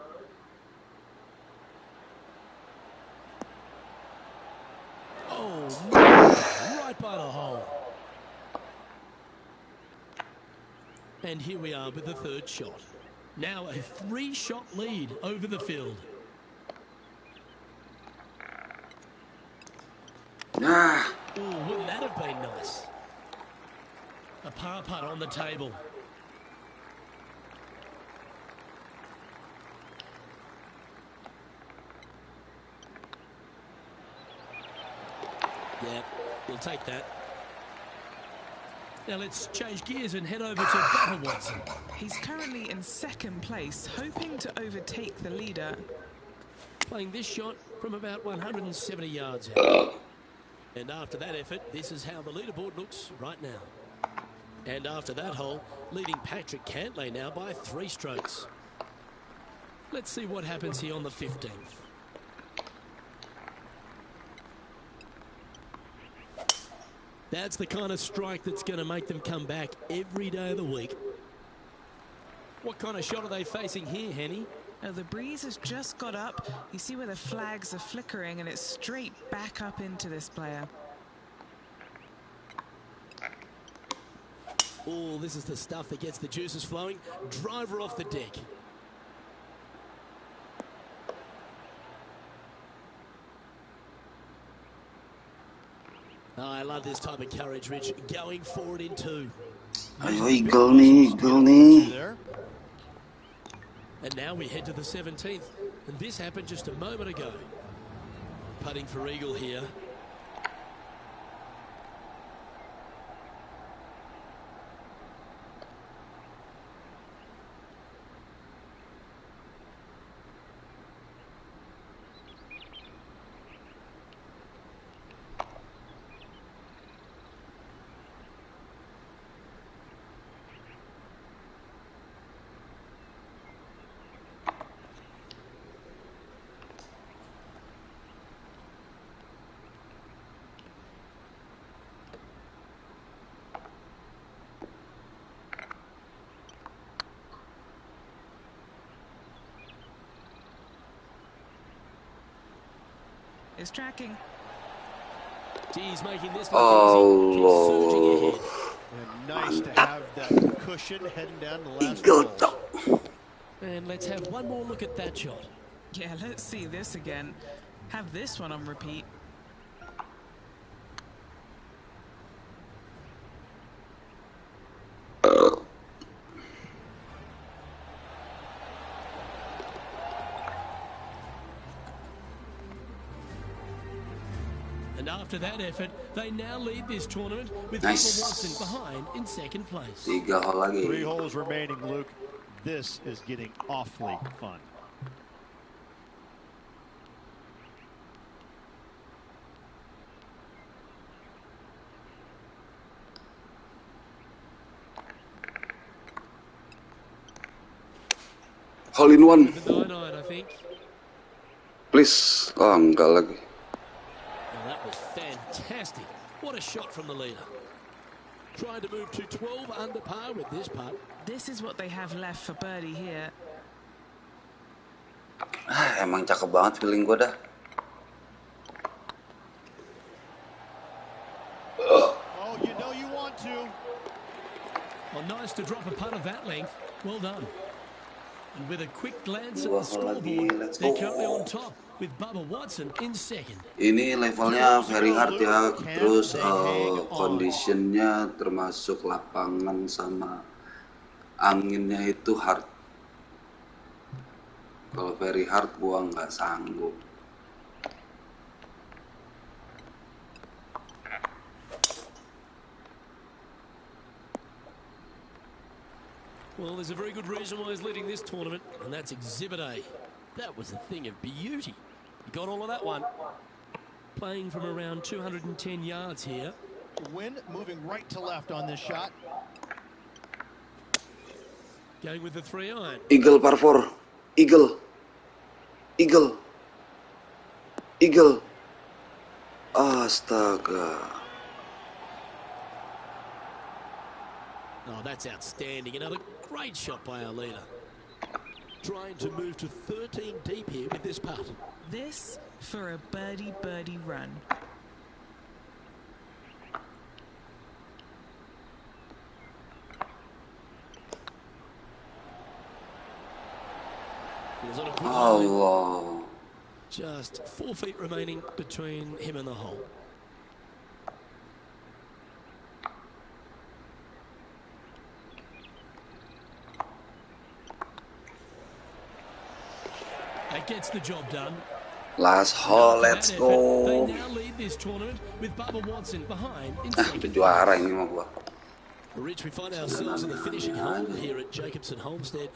Oh, no. Right by the hole. And here we are with the 3rd shot. Now a 3-shot lead over the field.
Nah.
Oh, wouldn't that have been nice? A par putt on the table. Yeah, we'll take that. Now let's change gears and head over to Bubba Watson.
He's currently in second place, hoping to overtake the leader.
Playing this shot from about 170 yards out. And after that effort, this is how the leaderboard looks right now. And after that hole, leading Patrick Cantlay now by 3 strokes. Let's see what happens here on the 15th. That's the kind of strike that's going to make them come back every day of the week. What kind of shot are they facing here, Henny?
Now the breeze has just got up. You see where the flags are flickering, and it's straight back up into this player.
Oh, this is the stuff that gets the juices flowing. Driver off the deck. Oh, I love this type of courage, Rich. Going forward in two.
Ayo Eagle nih.
And now we head to the 17th. And this happened just a moment ago. Putting for Eagle here.
Is tracking.
He's making this look easy. Keeps surging ahead.
And nice to have that cushion heading down the last
Eagle
hole.
And let's have one more look at that shot.
Yeah, let's see this again. Have this one on repeat.
And after that effort, they now lead this tournament with
Nice.
Bubba Watson behind in second place.
3 hole lagi.
3 holes remaining, Luke. This is getting awfully fun.
Hole in one.
The 9-iron, I think.
Please. Oh, enggak lagi.
Well, that was fantastic. What a shot from the leader. Trying to move to 12 under par with this putt.
This is what they have left for birdie here.
Emang cakep banget feeling gue dah.
Oh, you know you want to.
Well, nice to drop a putt of that length. Well done. And with a quick glance at
Dua
the
hole lagi,
scoreboard,
let's
they're
go.
currently on top with Bubba Watson in second.
Ini levelnya very hard ya, terus conditionnya termasuk lapangan sama anginnya itu hard. Kalau very hard gua nggak sanggup.
Well, there's a very good reason why he's leading this tournament, and that's Exhibit A. That was a thing of beauty. He got all of that one. Playing from around 210 yards here.
The wind moving right to left on this shot.
Going with the 3-iron.
Eagle par 4. Eagle. Eagle. Eagle. Astaga.
Oh, that's outstanding. Another great shot by our leader. Trying to move to 13 deep here with this putt.
This for a birdie run.
He was on a good line.
Allah.
Just 4 feet remaining between him and the hole. That gets the job done.
Last hole, let's
They
go.
now lead this tournament with Bubba Watson behind in
Udah
second.
juara ini mah gua.
Rich, we find ourselves in the finishing hole here at Jacobson Homestead,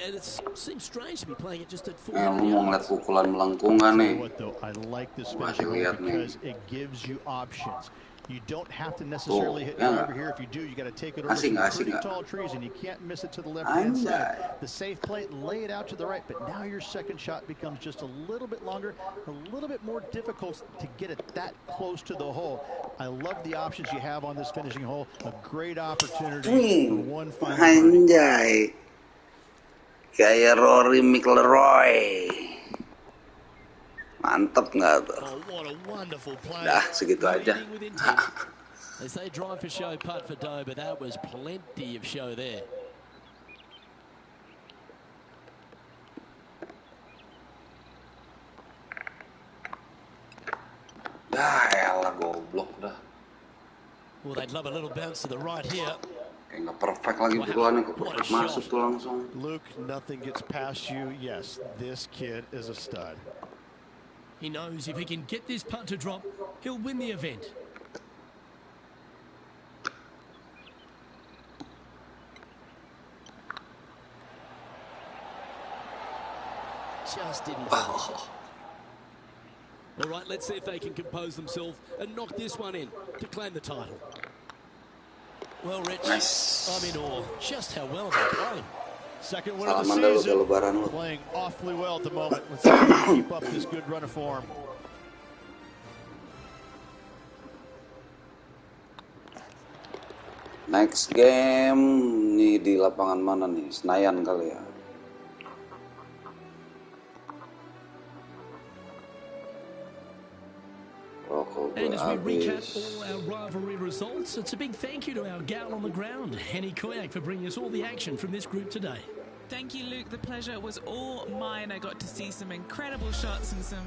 and it seems strange to be playing it just at 4
Lu mau ngeliat pukulan melengkungan nih.
What though, I like this
Masih
finishing hole
lihat nih.
because it gives you options. You don't have to necessarily hit driver here. If you do, you got to take it over some pretty tall trees, and you can't miss it to the left-hand side. The safe play, lay it out to the right, but now your second shot becomes just a little bit longer, a little bit more difficult to get it that close to the hole. I love the options you have on this finishing hole. A great opportunity for one final birdie.
Anjay, kayak Rory McIlroy. Mantap nggak tuh?
Oh, what a wonderful play.
Dah, segitu aja.
Leading with intent. They say drive for show, putt for dough, but that was plenty of show there.
Dah, elah goblok dah.
Well, they'd love a little bounce to the right here.
Kayak nggak perfect lagi buruannya, kok perfect masuk tuh langsung.
Luke, nothing gets past you. Yes, this kid is a stud.
He knows if he can get this putt to drop, he'll win the event. Just didn't.
Oh.
All right, let's see if they can compose themselves and knock this one in to claim the title. Well, Rich,
Nice.
I'm in awe just how well they play.
Second win of the
Salaman dah lu ke
season.
lebaran lu.
Playing awfully well at the moment. Let's see if they can keep up this good run of form.
Next game nih di lapangan mana nih? Senayan kali ya. Rokok gue
And as we recap
habis.
all our rivalry results, it's a big thank you to our gal on the ground, Henny Koyak, for bringing us all the action from this group today.
Thank you, Luke. The pleasure was all mine. I got to see some incredible shots and some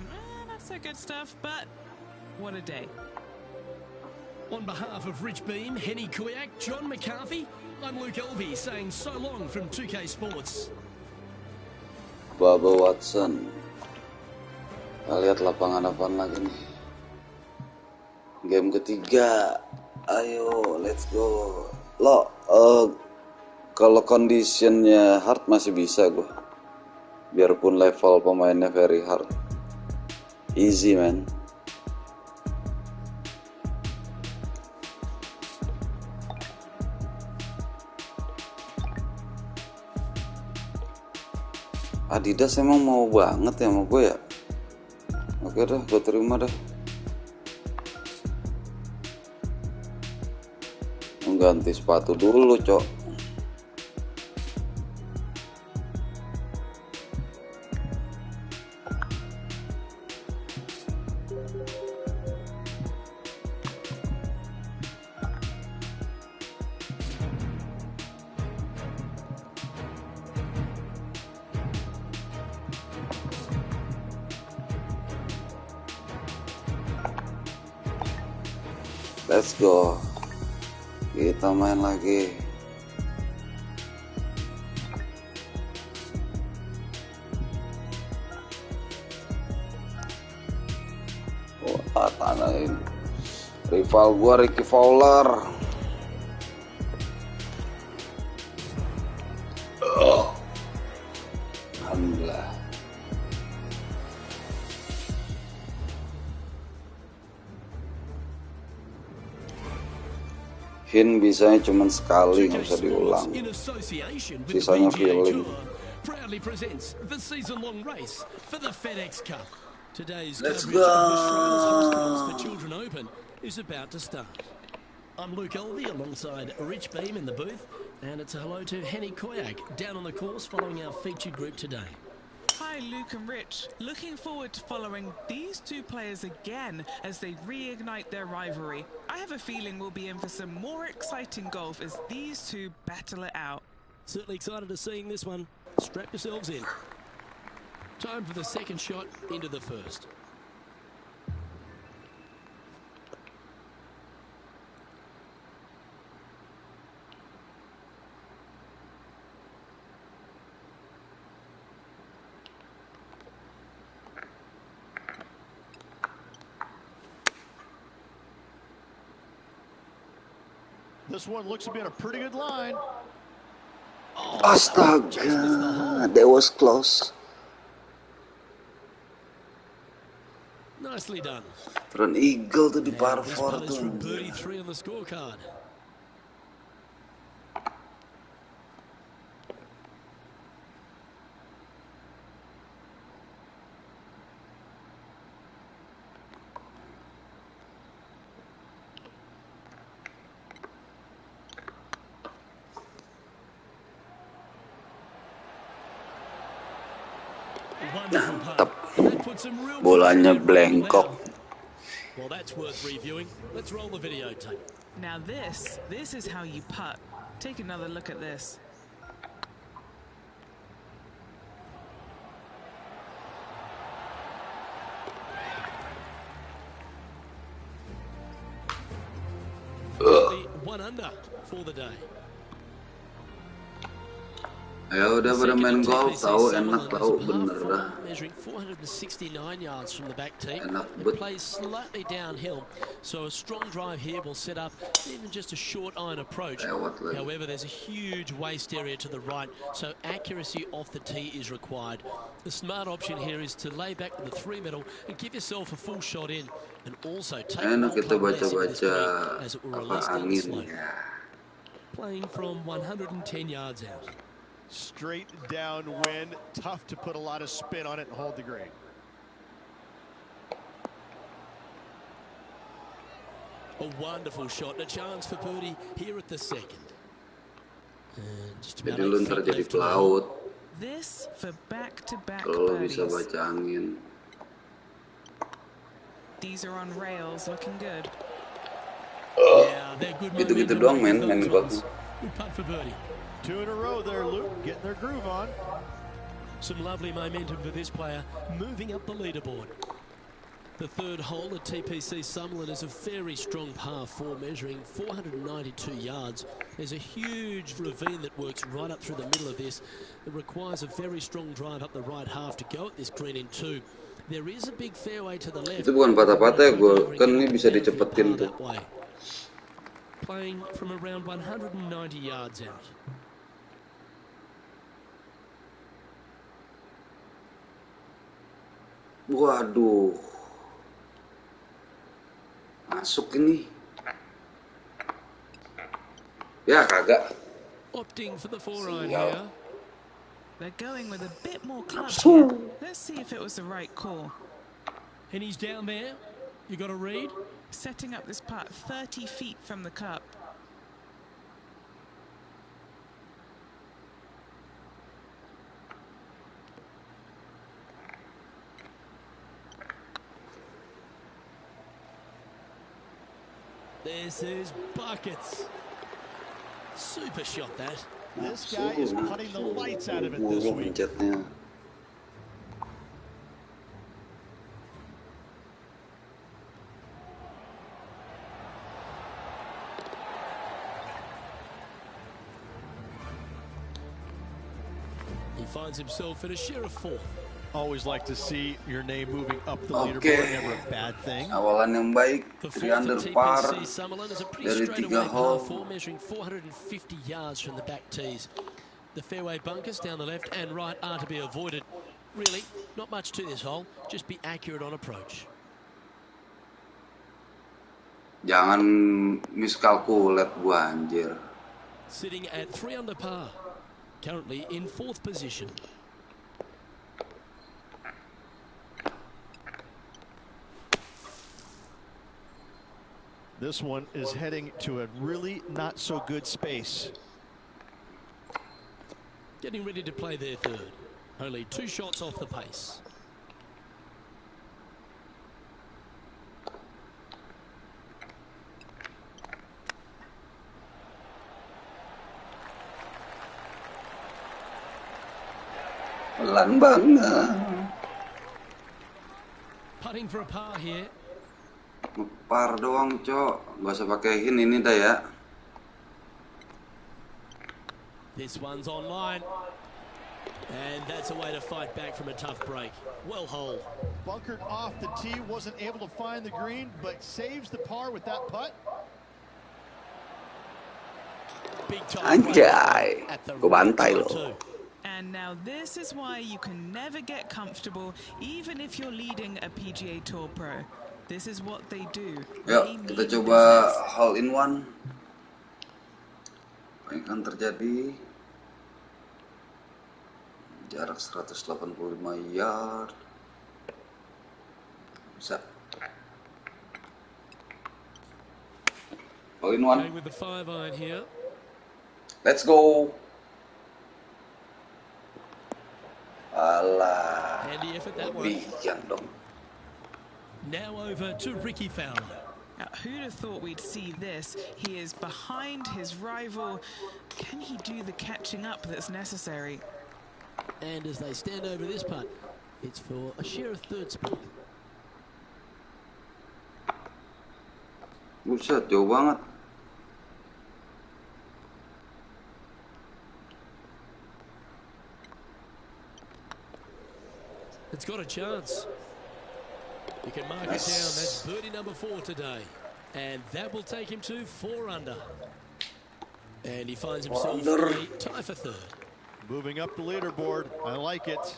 not so good stuff, but what a day.
On behalf of Rich Beam, Henny Koyak, John McCarthy, I'm Luke Elvey saying so long from 2K Sports.
Bubba Watson. Kita lihat lapangan apa lagi nih. Game ketiga. Ayo, let's go. Lo, kalau conditionnya hard masih bisa gue. Biarpun level pemainnya very hard. Easy, man. Adidas emang mau banget ya sama gue ya. Oke dah, gue terima dah. Ganti sepatu dulu, cok. Let's go. Kita main lagi. Wah, tanahin. Rival gua Ricky Fowler. Alhamdulillah. Hin bisanya cuma sekali, nggak usah diulang. Sisanya feeling.
Proudly presents the season-long race for the FedEx Cup. Today's
Let's
coverage
go.
of Australia's Hospitals for Children Open is about to start. I'm Luke Elvey alongside Rich Beam in the booth, and it's a hello to Henny Koyak down on the course following our featured group today.
Hi, Luke and Rich. Looking forward to following these two players again as they reignite their rivalry. I have a feeling we'll be in for some more exciting golf as these two battle it out.
Certainly excited to seeing this one. Strap yourselves in. Time for the second shot into the first.
This one looks to be on a pretty good line.
Astaga, that was close.
Nicely done.
Front eagle tuh di par
And this
4
putt is
tuh.
from birdie 3 on the scorecard. Wonderful putt. And that puts some real
Bolanya
pressure on the
blengkok.
now. Well, that's worth reviewing. Let's roll the videotape.
Now this is how you putt. Take another look at this.
Only 1 under for the day.
Ya udah pada main golf tahu enak tahu bener dah.
Measuring 469 yards from the back tee.
Enak
It
bet.
plays slightly downhill, so a strong drive here will set up even just a short iron approach.
Lewat lagi.
However, there's a huge waste area to the right, so accuracy off the tee is required. The smart option here is to lay back with the 3 metal and give yourself a full shot in, and also take
Enak
one
kita
club less into this
baca-baca
green as it will
apa
release down the
angin
slope.
ya.
Playing from 110 yards out.
Straight downwind, tough to put a lot of spin on it and hold the green.
A wonderful shot, and a chance for birdie here at the second. And just about
Jadi
8
lu
feet
ntar jadi
left to go.
pelaut
This for back-to-back
kalau lu bisa
birdies.
baca angin.
These are on rails, looking good.
Yeah, they're good
Gitu-gitu
momentum
doang,
makers,
main
those
golf.
ones. Good putt for birdie.
2 in a row there, Luke, getting their groove on.
Some lovely momentum for this player, moving up the leaderboard. The third hole at TPC Summerlin is a very strong par 4, measuring 492 yards. There's a huge ravine that works right up through the middle of this. It requires a very strong drive up the right half to go at this green in 2. There is a big fairway to the left.
Itu bukan patah-patah ya, gue kan ini bisa dicepetin tuh.
Playing from around 190 yards out.
Waduh, masuk ini. Ya kagak.
Opting for the 4-iron
Sial.
here.
They're going with a bit more club
Nafsu.
here. Let's see if it was the right call.
And he's down there. You got to read.
Setting up this putt 30 feet from the cup.
This is buckets. Super shot that.
This guy is putting the lights out of it this
Burung
week.
mencetnya.
He finds himself in a share of 4th.
Always like to see your name moving up the
Okay.
leaderboard. Never a bad thing.
Awalan yang baik,
The
3
4th
under
at
par.
TPC Summerlin is a pretty
dari
straightaway
3
par
hole.
4, measuring 450 yards from the back tees. The fairway bunkers down the left and right are to be avoided. Really, not much to this hole. Just be accurate on approach.
Jangan miskalkulat gua anjir.
Sitting at 3 under par. Currently in 4th position.
This one is heading to a really not so good space.
Getting ready to play their 3rd. Only 2 shots off the pace.
Pelan banget.
Putting for a par here.
Ngepar doang, Cok. Gak usah pakai hint ini dah ya.
This one's online. And that's a way to fight back from a tough break. Well holed.
Bunkered off the tee, wasn't able to find the green, but saves the par with that putt.
Big time
Anjay.
at the
Gua bantai
right
lo.
time too.
And now this is why you can never get comfortable, even if you're leading a PGA Tour Pro. This is what they do.
Yuk, kita coba hole in one. Apa yang akan terjadi? Jarak 185 yard. Bisa. Hole in one.
With the 5-iron here.
Let's go. Alah, lebihan dong.
Now over to Ricky Fowler.
Now, who'd have thought we'd see this? He is behind his rival. Can he do the catching up that's necessary?
And as they stand over this putt, it's for a share of third spot.
Buset, jauh banget.
It's got a chance. You can mark it down. That's birdie number 4 today. And that will take him to 4 under. And he finds himself a tie for third.
Moving up the leaderboard. I like it.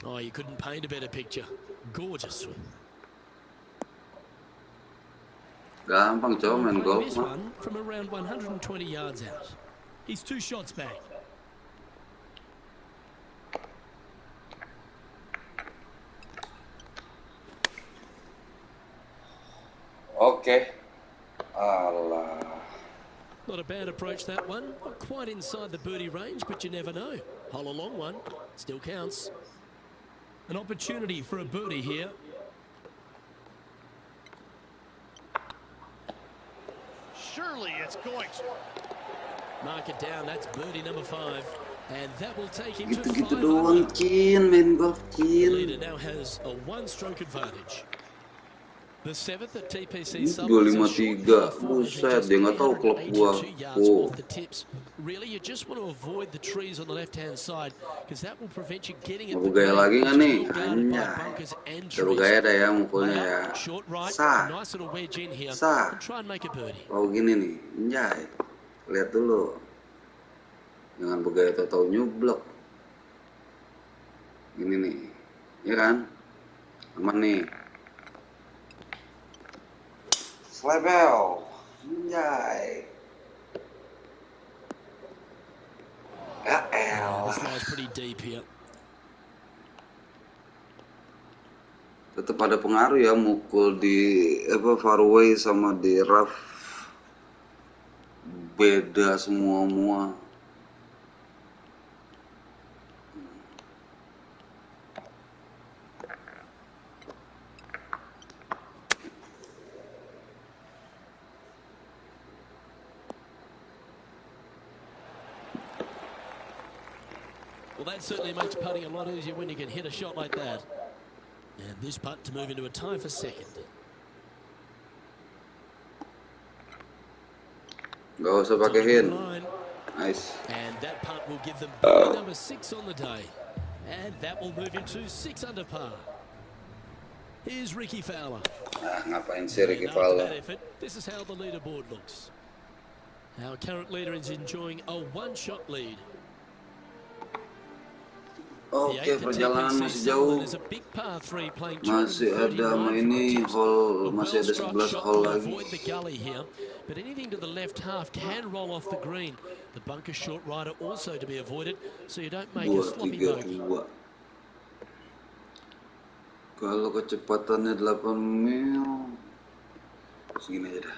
Oh, you couldn't paint a better picture. Gorgeous swing.
Gampang coba main golf.
This one from around 120 yards out. He's 2 shots back.
Oke. Alah.
Not a bad approach, that one. Not quite inside the birdie range, but you never know. Hole a long one. Still counts. An opportunity for a birdie here.
Surely it's going to.
Mark it down. That's birdie number 5. And that will take him to 5
Gitu-gitu doang, Cin. Main golf,
The
Cin.
leader now has a 1-stroke advantage. The 7th at TPC
253. Buset, dia nggak tahu klub gua. Oh.
Really, you just want to avoid the trees on the left-hand side because that will prevent you getting
Mau gaya lagi nggak nih? Anjay. Coba gaya dah ya mukulnya ya. Sah. Sah. Oh gini nih. Anjay. Lihat dulu. Jangan bergaya tahu nyublok. Ini nih. Ya kan? Aman nih. Slebel. Anjay. Ya elah. Tetap ada pengaruh ya mukul di fairway sama di rough. Beda semua.
Well, that certainly makes putting a lot easier when you can hit a shot like that. And this putt to move into a tie for second.
Gak usah pakai hin. Nice.
And that putt will give them number 6 on the day. And that will move him to 6 under par. Here's Ricky Fowler.
Ngapain sih Ricky Fowler?
This is how the leaderboard looks. Our current leader is enjoying a 1-shot lead.
Oke, perjalanan masih jauh. Masih ada ini hole, masih ada 11 hole lagi.
But anything to the left half can roll off the green. The bunker short rider also to be avoided, so you don't make a sloppy bogey.
Kalau kecepatannya 8 mil, segini aja dah.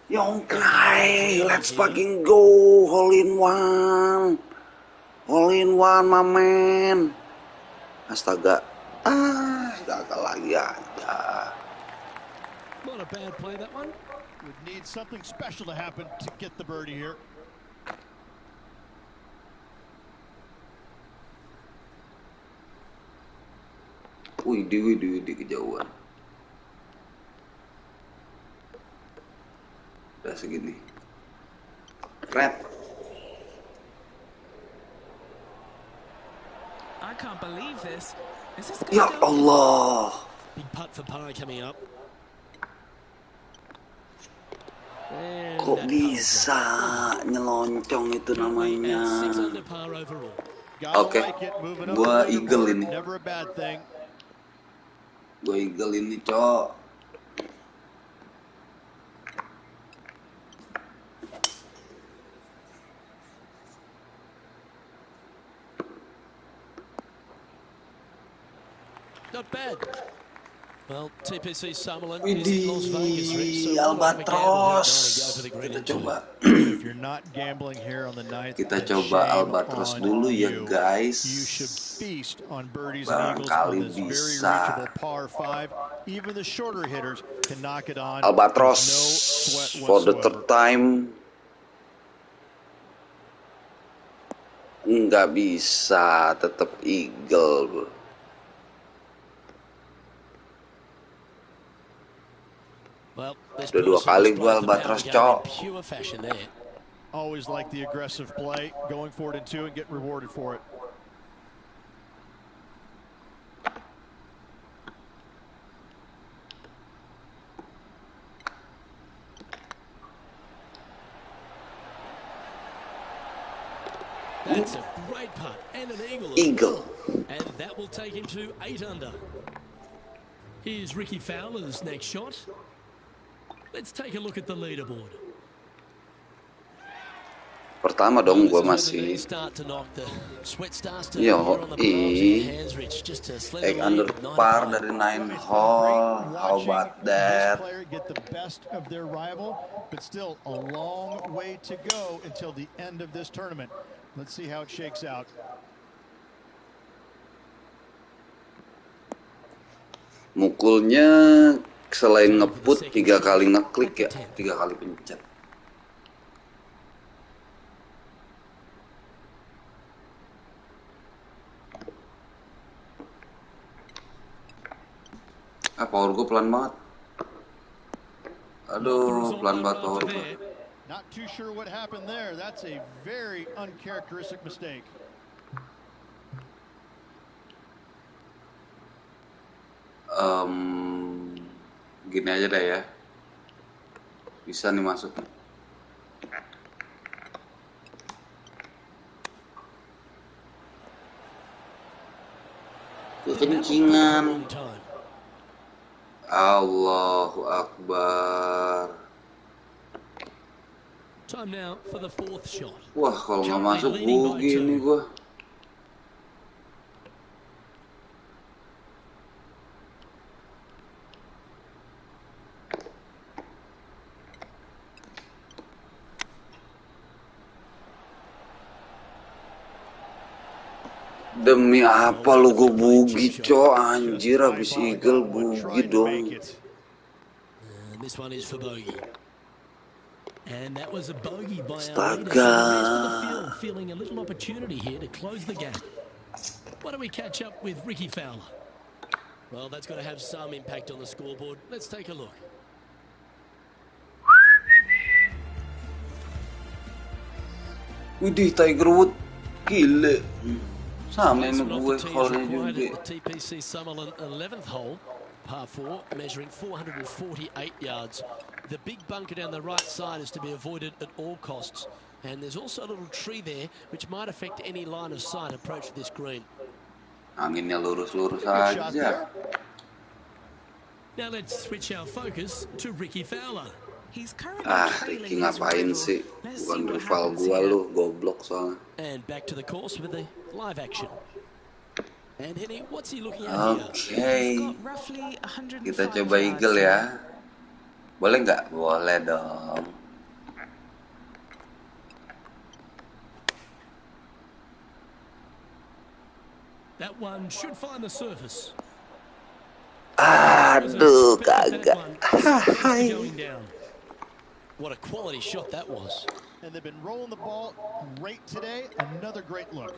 Yongkai, let's fucking go, hole in one, my man. Astaga, gagal lagi aja.
Not a bad play, that one.
Would need something special to happen to get the birdie here.
Wih, kejauhan. Udah segini. Red.
I can't believe this.
Ya Allah.
Big putt for par coming up. And
Kok
that
bisa nyeloncong itu
currently
namanya?
at 6 under par overall.
Gotta
Oke,
like it, moving up
gua
the
eagle
leaderboard,
ini.
never a bad thing.
Gue eagle ini, Cok.
Not bad. Well, TPC Summerlin is in Las Vegas, Rich, so
Widih,
we'll have a gamble
Albatros.
here tonight and go for the green
Kita
and two.
coba.
If you're not gambling here on the ninth,
Kita
then
coba
shame
Albatros
on
dulu ya,
you.
guys.
You should feast on birdies and eagles
Barangkali
on this very
bisa.
reachable par 5. Even the shorter hitters can knock it on.
Albatros
with no sweat
for the
whatsoever.
third time. Nggak bisa, tetap eagle, bro.
Well, this
Udah 2
person
kali
was
gua
both the power
Albatros,
game
Cok.
in pure fashion there.
Always like the aggressive play, going for it in 2 and getting rewarded for it.
That's a great putt and an eagle.
Eagle.
And that will take him to 8 under. Here's Ricky Fowler's next shot. Let's take a look at the leaderboard.
Pertama dong, gue
This is when the
masih
knees start to knock, the sweat starts to
Yo,
appear on the palms of your
i.
hands, Rich, just to slip
8
the
under
lead at 9
par
under.
dari 9
It's been
hole.
great
How
watching
about
this
that?
player get the best of their rival, but still a long way to go until the end of this tournament. Let's see how it shakes out.
Mukulnya selain ngeput 3 kali ngeklik ya, 3 kali pencet. Power gue pelan banget. Aduh, pelan banget power gue.
Not too sure what happened there. That's a very uncharacteristic mistake.
Gini aja deh ya. Bisa nih masuk. Kekencingan. Allahu Akbar.
Time now for the 4th shot.
Wah, kalau nggak masuk rugi nih gua. Demi apa lu gue bugi, Cok? Anjir, abis eagle bugi dong.
And this one is for bogey. And that was a bogey by our leader. So the rest of the
Astaga.
field feeling a little opportunity here to close the gap. Why don't we catch up with Ricky Fowler? Well, that's got to have some impact on the scoreboard. Let's take a look.
Widih, Tiger Wood. Gile. Sama ini
Placement off
gue
the tee is
kalau
required
juga.
at the TPC Summerlin 11th hole, par 4, measuring 448 yards. The big bunker down the right side is to be avoided at all costs. And there's also a little tree there which might affect any line of sight approach to this green.
Anginnya lurus-lurus
Good shot
aja.
there.
Now let's switch our focus to Ricky Fowler.
He's currently
Ricky
trailing his
ngapain
rival.
sih?
Let's
Bukan
see what
rival
happens
gua
here.
lu, goblok soalnya.
And back to the course with the live action. And Henny, what's he looking at here?
Oke,
He's got roughly 105
kita coba
yards
eagle
here.
ya. Boleh nggak? Boleh dong.
That one should find the surface.
Aduh, kagak. Hai.
Going down. What a quality shot that was.
And they've been rolling the ball great today. Another great look.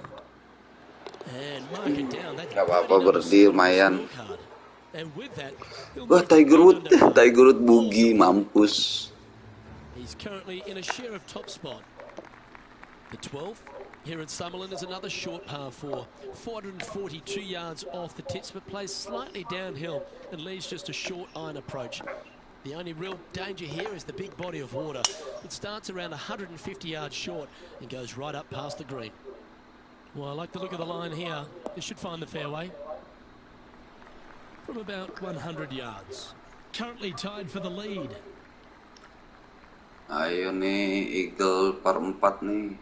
And mark it down. That's
Gak apa-apa,
birdie number
berarti
7 on the
lumayan.
scorecard. And with that, he'll
Wah,
make it
Tiger Wood,
8 under par.
Tiger Wood bugi, mampus.
He's currently in a share of top spot. The 12th here at Summerlin is another short par 4. 442 yards off the tips, but plays slightly downhill and leaves just a short iron approach. The only real danger here is the big body of water. It starts around 150 yards short and goes right up past the green. Well, I like the look of the line here. This should find the fairway from about 100 yards. Currently tied for the lead.
Ayo nih, Eagle par 4 nih.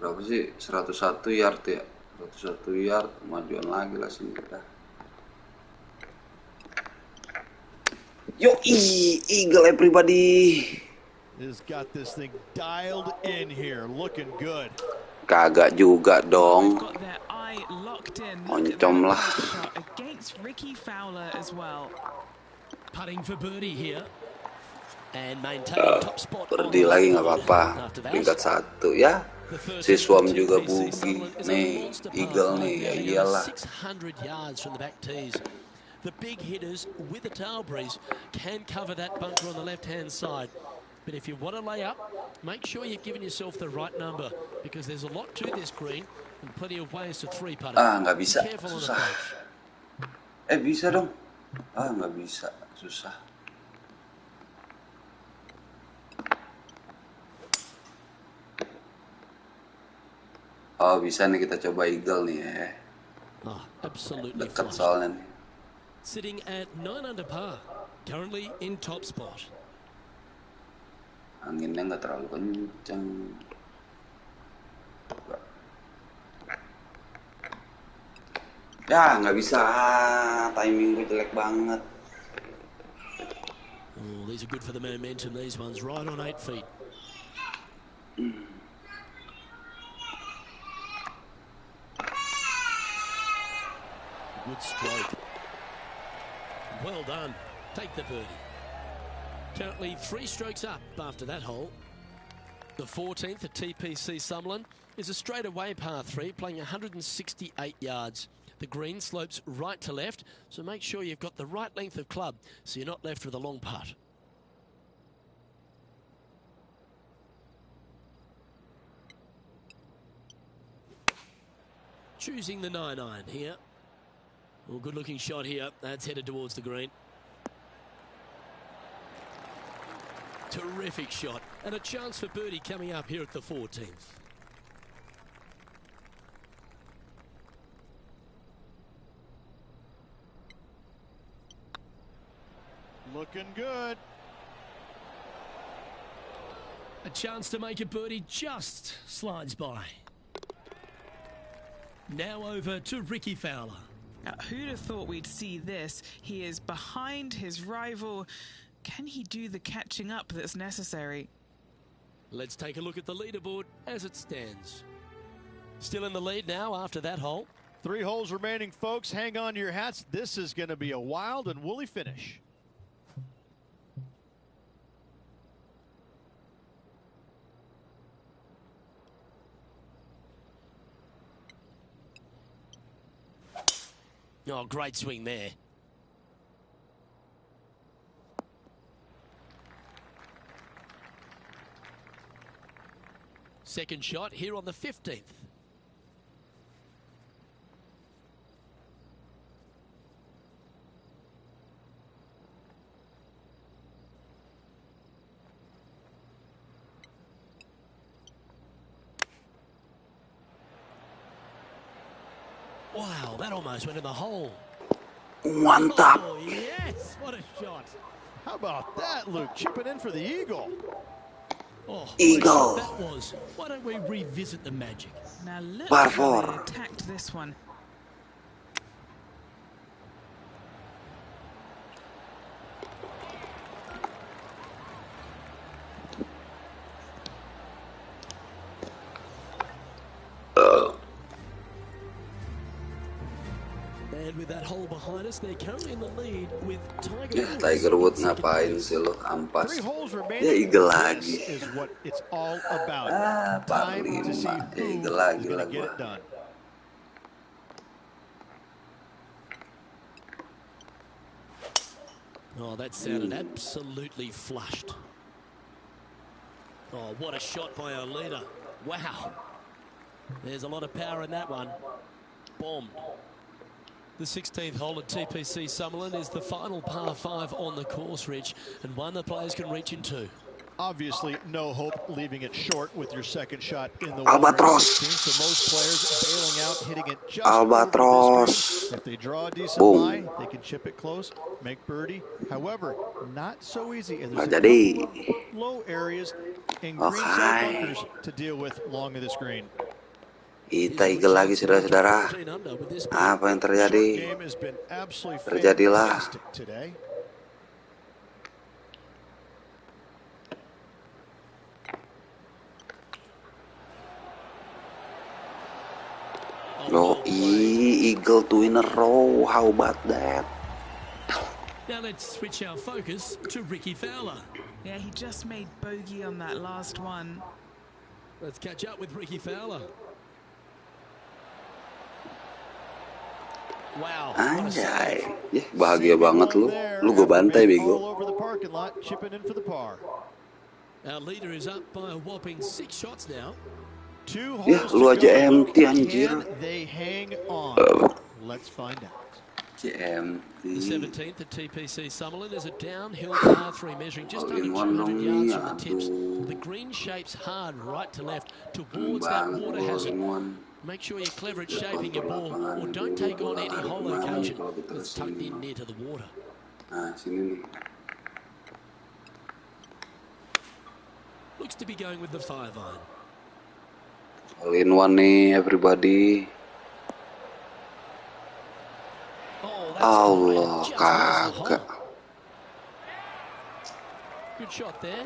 Berapa sih? 101 yard ya? 101 yard, kemajuan lagi lah sini kita. Yoi, Eagle everybody.
Has got this thing dialed in here, looking good.
Kagak juga dong.
Got their eye locked in.
Oncom lah.
Against Ricky Fowler as well.
Putting for birdie here. And maintaining top spot.
Birdie lagi nggak apa-apa. Peringkat 1 ya. Si Swam juga boogie. Nih, Eagle nih, ya iyalah.
600 yards from the back tees. The big hitters with the tail breeze can cover that bunker on the left-hand side. But if you want to lay up, make sure you've given yourself the right number because there's a lot to this green and plenty of ways to three-putt it.
Nggak bisa,
Careful on
susah.
approach.
Bisa dong. Nggak bisa, susah. Oh, bisa nih kita coba Eagle nih ya.
Absolutely
Dekat
flush.
soalnya nih.
Sitting at 9 under par, currently in top spot.
Anginnya nggak terlalu kencang. Ya, nggak bisa. Timing gue jelek banget.
Oh, these are good for the momentum, these ones. Right on 8 feet. Good stroke. Well done. Take the birdie. Currently 3 strokes up after that hole. The 14th at TPC Summerlin is a straightaway par 3 playing 168 yards. The green slopes right to left, so make sure you've got the right length of club so you're not left with a long putt. Choosing the 9-iron here. Well, good looking shot here. That's headed towards the green. Terrific shot. And a chance for birdie coming up here at the 14th.
Looking good.
A chance to make a birdie just slides by. Now over to Ricky Fowler.
Now, who'd have thought we'd see this? He is behind his rival. Can he do the catching up that's necessary?
Let's take a look at the leaderboard as it stands. Still in the lead now after that hole.
3 holes remaining, folks. Hang on to your hats. This is going to be a wild and woolly finish.
Oh, great swing there. Second shot here on the 15th. Wow, that almost went in the hole.
Mantap.
Oh, yes, what a shot.
How about that, Luke? Chipping in for the Eagle.
Oh,
Eagle.
what a shot that was. Why don't we revisit the magic?
Now look
Par
how they
4.
attacked this one.
And with that hole behind us, they're currently in the lead with Tiger
Ya,
Woods.
Tiger Woods ngapain sih lo? Ampas.
3 holes
Ya,
remaining.
Eagle
This
lagi.
is what it's all about.
Par
Time to see
5.
who
Ya,
is
Eagle lagi
going
lah
to get
gua.
it done.
Oh, that sounded absolutely flushed. Oh, what a shot by Olina. Wow. There's a lot of power in that one. Bombed. The 16th hole at TPC Summerlin is the final par 5 on the course, Rich, and one the players can reach into.
Obviously, no hope leaving it short with your second shot in the
Albatros.
116. So most players bailing out, hitting it just
Albatros.
over this green. If they draw a decent
Boom.
lie, they can chip it close, make birdie. However, not so easy. And there's
Nggak
a
jadi.
couple of low areas and green side bunkers to deal with along this green.
Kita eagle lagi saudara-saudara. Apa yang terjadi?
Game has been absolutely
Terjadilah.
fantastic today.
Eagle to in a row. How about that?
Now let's switch our focus to Ricky Fowler.
Yeah, he just made bogey on that last one.
Let's catch up with Ricky Fowler. Wow.
Anjay, bahagia banget lu. Lu gue bantai bego.
Our leader is up by a whopping 6 shots now.
Lu aja empty anjir.
Let's find out.
The 17th at TPC Summerlin is a downhill par 3 measuring just under 200 yards from the tips. The green shapes hard right to left towards that water hazard. Make sure you're clever at shaping your ball, or don't take on any hole location that's tucked in near to the water.
Nah, sini nih.
Looks to be going with the 5-iron.
All in one nih, everybody. Allah kagak.
Good shot there.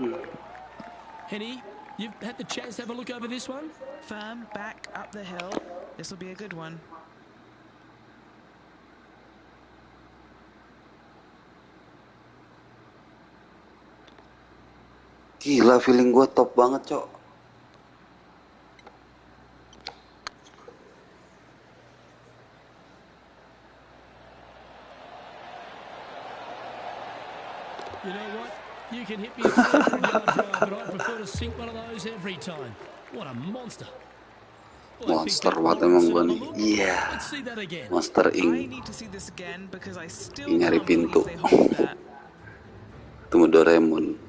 Henny, you've had the chance to have a look over this one?
Firm back up the hill. This will be a good one.
Gila, feeling gue top banget, Cok.
You know what? You can hit me a 300-yard drive, but I prefer to sink one of those every time. What a monster.
Monster banget emang gue nih. Iya. Monster Inc. Nyari pintu. Tunggu Doraemon.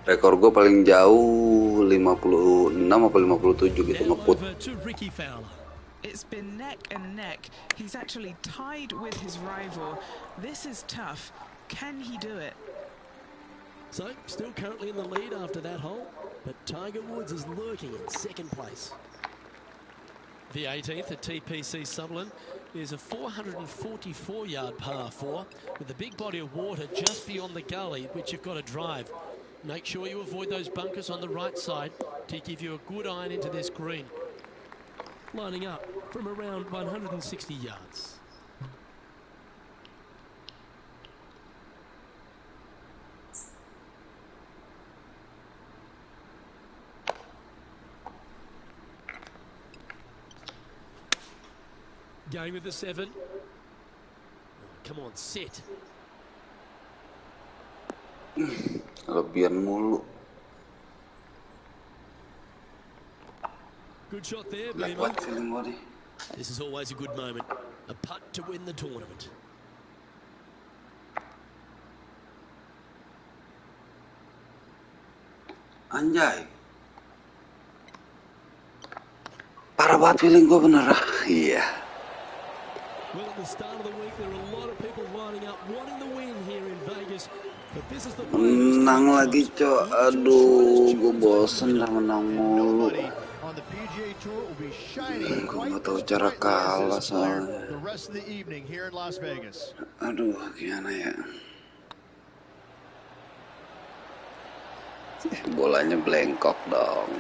Rekor gue paling jauh 56 apa 57 gitu ngeput.
It's been neck and neck. He's actually tied with his rival. This is tough. Can he do it?
So, still currently in the lead after that hole, but Tiger Woods is lurking in second place. The 18th at TPC Summerlin is a 444-yard par 4 with a big body of water just beyond the gully, which you've got to drive. Make sure you avoid those bunkers on the right side to give you a good iron into this green. Lining up from around 160 yards. Going with the 7. Oh, come on, sit.
Kelebihan mulu.
Good shot there,
Beamer.
This is always a good moment. A putt to win the tournament.
Anjay. Parah banget feeling gue bener. Iya.
Well, at the start of the week, there are a lot of people lining up wanting the win here in Vegas. But this is the
menang lagi, Cok. Aduh, gue bosen dah menang mulu. Gue gak tau cara kalah soalnya. Aduh, gimana ya? Bolanya blengkok dong.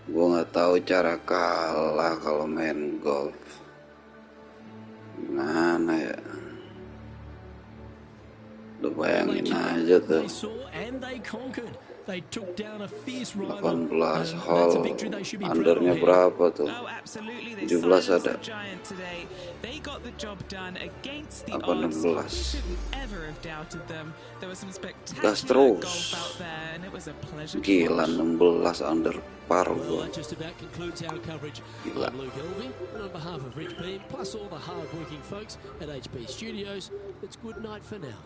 Gue gak tahu cara kalah kalau main golf. Gimana ya? Lu bayangin aja tuh.
They saw and they conquered. They took down a fierce
18
rival.
hole,
That's a victory they should be proud of
undernya
here.
berapa tuh?
Oh, absolutely. They
17
silenced
ada.
the giant today. They got the job done against the
Apa
odds.
16?
You shouldn't ever have doubted them. There was some
Gas
spectacular
terus.
golf out there, and it was a pleasure to
Gila,
watch.
16 under par
Well,
gua.
that just about concludes our coverage.
Gila.
I'm Luke Elving, and on behalf of Rich Beam, plus all the hard-working folks at HB Studios, it's good night for now.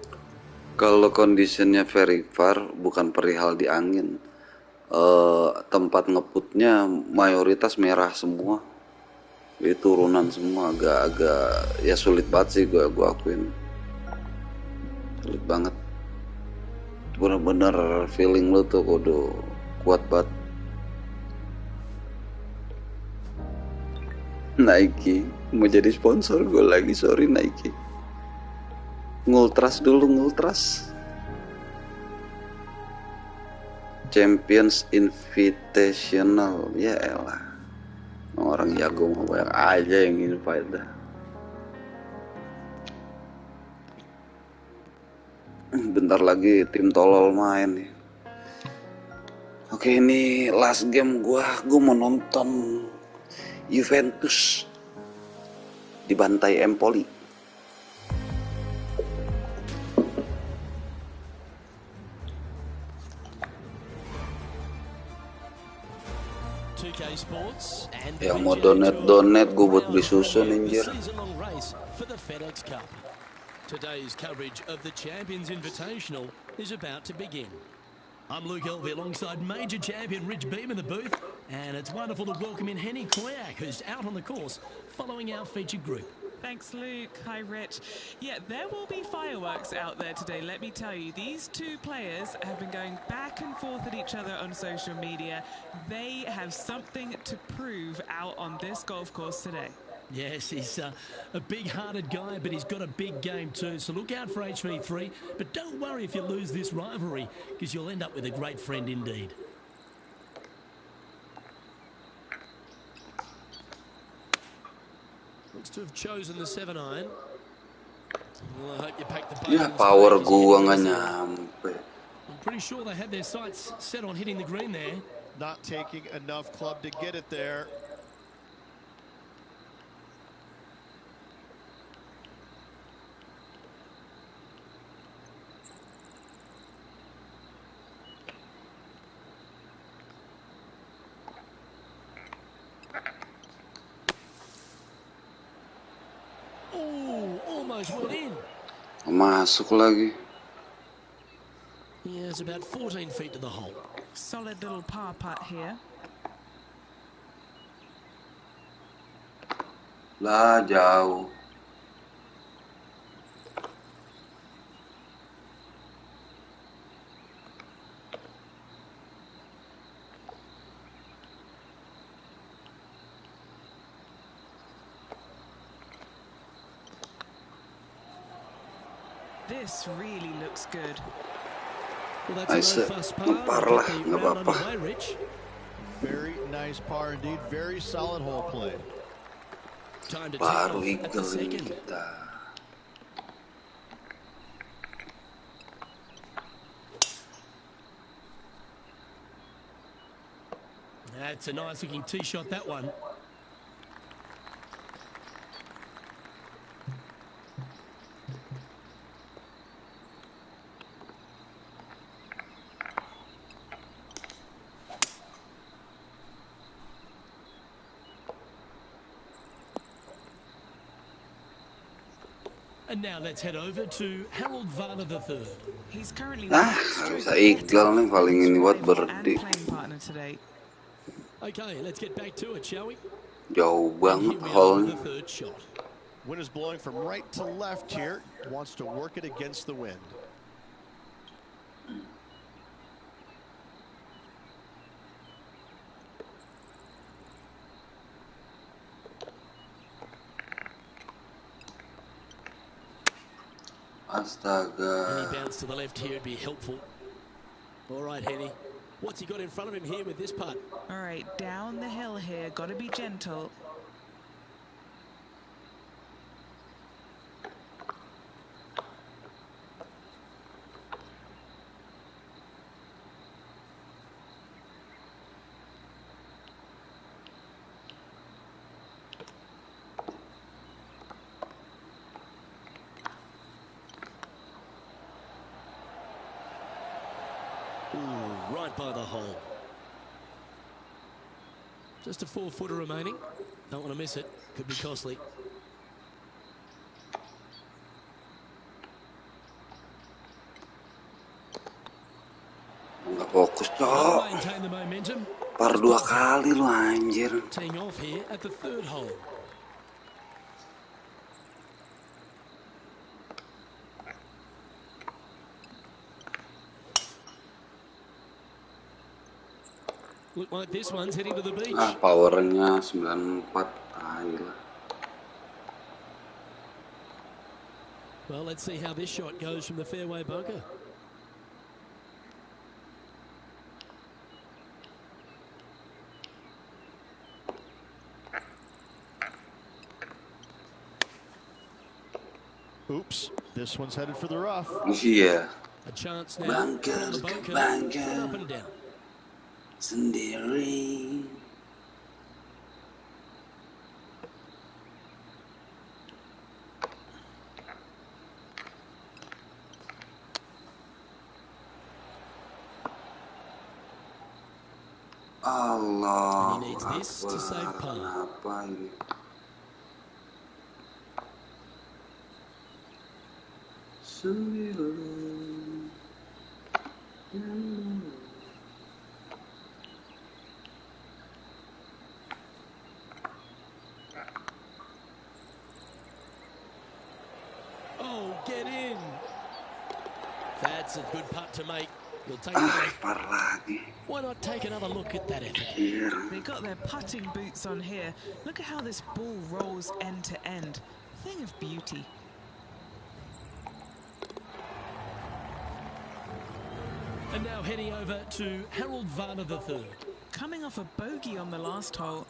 Kalau kondisinya very far, bukan perihal di angin. Tempat ngeputnya mayoritas merah semua. Jadi turunan semua, agak-agak ya sulit banget sih gua akuin. Sulit banget. Bener-bener feeling lu tuh kudu kuat banget. Nike mau jadi sponsor gue lagi, sorry Nike. Ngultras dulu, ngultras. Champions Invitational, ya elah. Orang jago mau banyak aja yang invite dah. Bentar lagi tim tolol main nih. Oke, ini last game gua mau nonton Juventus dibantai Empoli. Yang mau donat gue buat beli susu ninja.
Today's coverage of the Champions Invitational is about to begin. I'm Luke Elvey alongside major champion Rich Beam in the booth, and it's wonderful to welcome in Henny Koyak, who's out on the course following our featured group.
Thanks, Luke. Hi, Rich. Yeah, there will be fireworks out there today, let me tell you. These two players have been going back and forth at each other on social media. They have something to prove out on this golf course today.
Yes, he's a big-hearted guy, but he's got a big game too. So look out for HV3, but don't worry if you lose this rivalry, because you'll end up with a great friend indeed. Looks to have chosen the 7-iron. Well, I hope you pack the
Ya, power gua nggak nyampe.
I'm pretty sure they had their sights set on hitting the green there.
Not taking enough club to get it there.
Almost went in.
Masuk lagi.
Yeah, it's about 14 feet to the hole.
Solid little par putt here.
Lah, jauh.
This really looks good.
Well, that's a no-fuss par.
Par lah,
Get the
nggak
round
apa-apa.
underway, Rich.
Very nice par indeed. Very solid hole play.
Time to
Baru
tee off at the
eagle ini
second.
kita.
That's a nice-looking tee shot, that one. And now let's head over to Harold Varner III.
He's currently
Bisa eagle nih paling ini buat birdie.
playing partner today.
Okay, let's get back to it, shall we?
Jauh
And
banget
here we are
hole-nya.
with the third shot.
Wind is blowing from right to left here. Wants to work it against the wind.
Astaga.
Any bounce to the left here would be helpful. All right, Henny. What's he got in front of him here with this putt?
All right, down the hill here. Got to be gentle.
Ooh, right by the hole. Just a 4-footer remaining. Don't want to miss it. Could be costly.
Nggak fokus,
They'll
Cok.
maintain the momentum.
Par 2 kali lu anjir.
Teeing off here at the 3rd hole. Look like this one's heading to the beach.
Powernya 94. Gila.
Well, let's see how this shot goes from the fairway bunker.
Oops, this one's headed for the rough.
Iya.
A chance now
Bunker
from the
ke
bunker.
bunker.
Up and down.
Sendiri. Allah.
And he needs this to save par.
Kenapa ini? Sendiri.
Oh, get in. That's a good putt to make. You'll take it.
Par lagi.
Why not take another look at that effort?
Anjir.
They got their putting boots on here. Look at how this ball rolls end to end. Thing of beauty.
And now heading over to Harold Varner III.
Coming off a bogey on the last hole.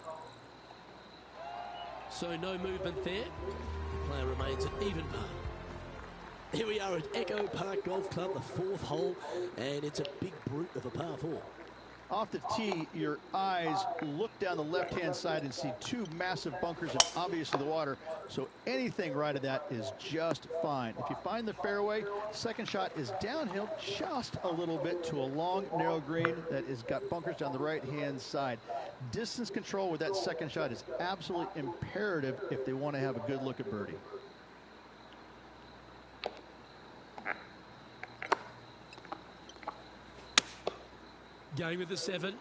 So no movement there. The player remains at even par. Here we are at Echo Park Golf Club, the 4th hole, and it's a big brute of a par 4.
Off the tee, your eyes look down the left-hand side and see 2 massive bunkers and obviously the water. So anything right of that is just fine. If you find the fairway, second shot is downhill just a little bit to a long, narrow green that has got bunkers down the right-hand side. Distance control with that second shot is absolutely imperative if they want to have a good look at birdie.
Going with the 7.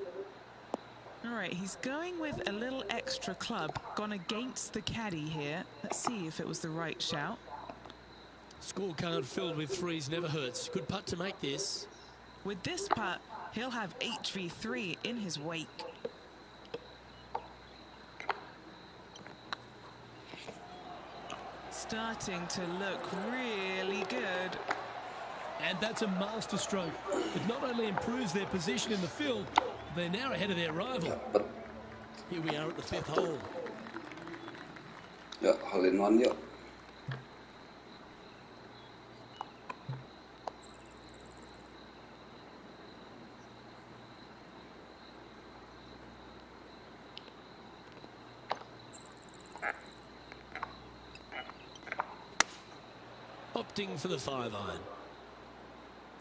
All right, he's going with a little extra club. Gone against the caddy here. Let's see if it was the right shout.
Scorecard filled with 3s never hurts. Good putt to make this.
With this putt, he'll have HV3 in his wake. Starting to look really good.
And that's a master stroke. It not only improves their position in the field, they're now ahead of their rival.
Dapat.
Here we are at the 5th hole.
Yuk, hole in one yuk.
Opting for the 5-iron.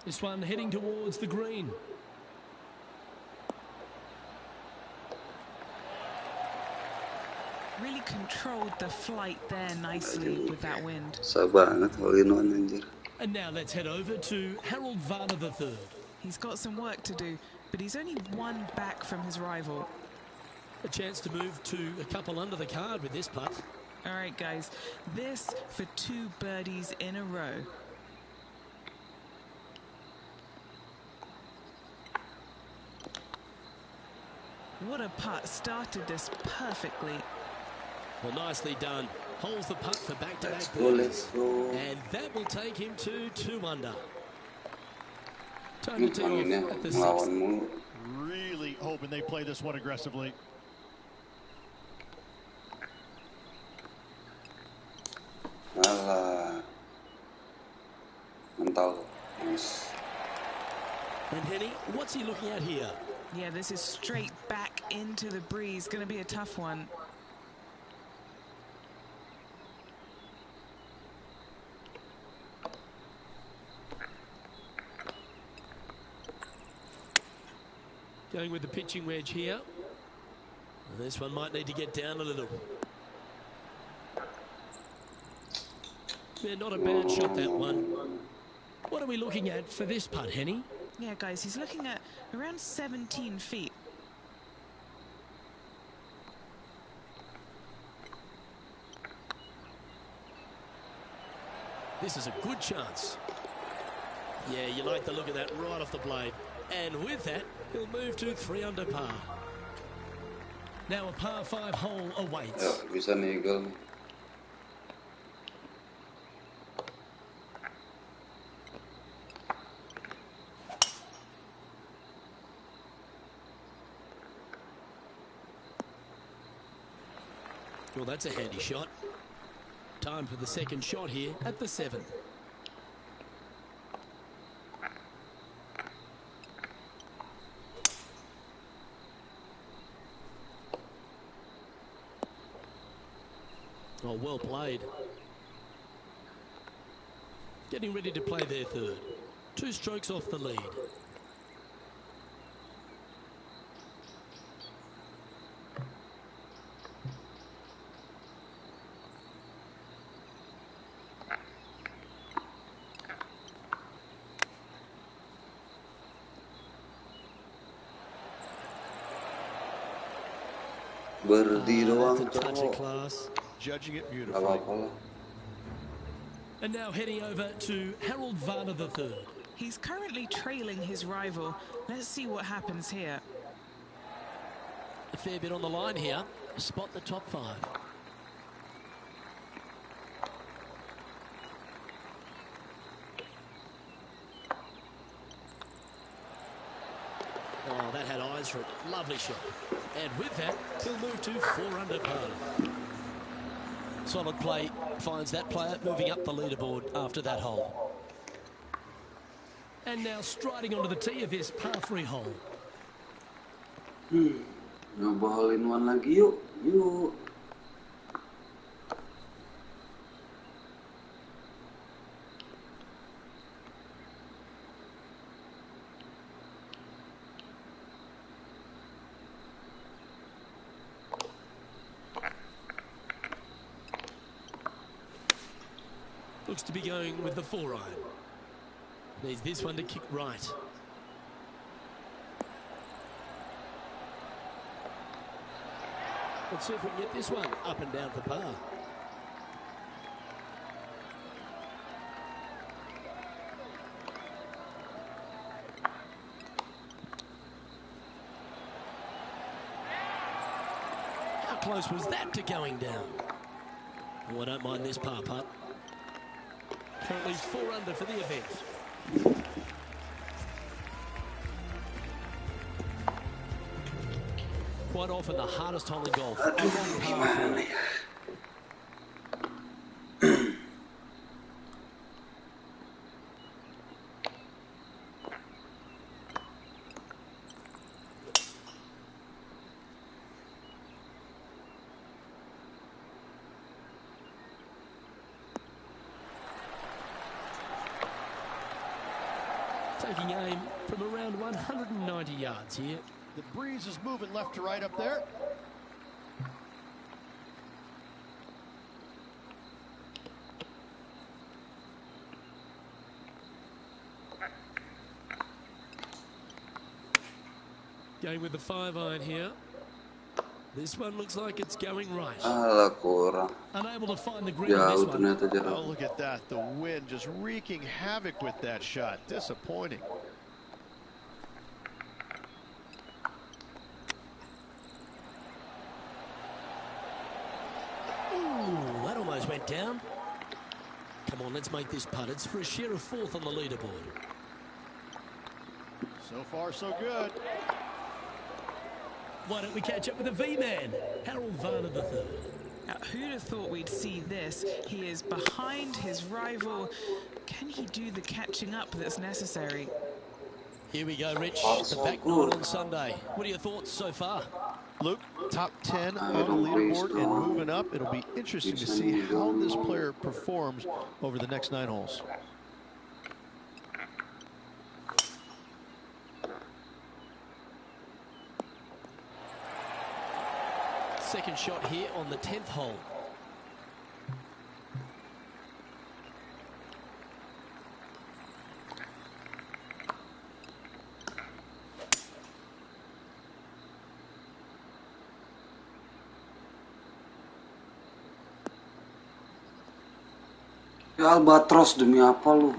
This one heading towards the green.
Really controlled the flight there nicely with that wind.
Susah banget hole in one anjir.
And now let's head over to Harold Varner III.
He's got some work to do, but he's only 1 back from his rival.
A chance to move to a couple under the card with this putt.
All right, guys, this for 2 birdies in a row. What a putt. Started this perfectly.
Well, nicely done. Holds the putt for back-to-back
Let's go,
birdies.
let's go.
And that will take him to 2 under. Time to tee
Anginnya
off at the
ngelawan
6th.
mulu.
Really hoping they play this one aggressively.
Alah. Mental. Yes.
And Henny, what's he looking at here?
Yeah, this is straight back into the breeze. Going to be a tough one.
Going with the pitching wedge here. And this one might need to get down a little. Yeah, not a bad shot, that one. What are we looking at for this putt, Henny?
Yeah, guys, he's looking at around 17 feet.
This is a good chance. Yeah, you like the look of that right off the blade. And with that, he'll move to 3 under par. Now a par 5 hole awaits.
Ya, bisa nih Eagle nih.
Well, that's a handy shot. Time for the second shot here at the 7th. Oh, well played. Getting ready to play their third. 2 strokes off the lead.
Birdie doang
That's a touch of
cowok.
class.
Judging it
Gak
beautifully.
apa-apa lah.
And now heading over to Harold Varner III.
He's currently trailing his rival. Let's see what happens here.
A fair bit on the line here. Spot the top 5. Oh, that had eyes for it. Lovely shot. And with that, he'll move to 4 under par. Solid play finds that player moving up the leaderboard after that hole. And now striding onto the tee of this par 3 hole.
Nyoba hole in one lagi yuk. Yuk.
Looks to be going with the 4 iron. Needs this one to kick right. Let's see if we can get this one up and down for par. How close was that to going down? Oh, I don't mind this par putt. Currently 4 under for the event. Quite often the hardest hole in golf.
Aduh,
Along par
gimana
4.
ya?
Taking aim from around 190 yards here.
The breeze is moving left to right up there.
Going with the 5 iron here. This one looks like it's going right.
Alah kurang.
Unable to find the green on
Jauh
this one.
ternyata
Oh,
jarak.
look at that. The wind just wreaking havoc with that shot. Disappointing.
Ooh, that almost went down. Come on, let's make this putt. It's for a share of 4th on the leaderboard.
So far, so good.
Why don't we catch up with the V-man, Harold Varner III.
Now, who'd have thought we'd see this? He is behind his rival. Can he do the catching up that's necessary?
Here we go, Rich.
Oh,
The
so
back
good.
nine on Sunday. What are your thoughts so far?
Luke, top 10 on the
don't
leaderboard
think
and
so.
moving up. It'll be interesting to see how this player performs over the next 9 holes.
second shot here on the 10th hole.
Ya albatros, demi apa lu?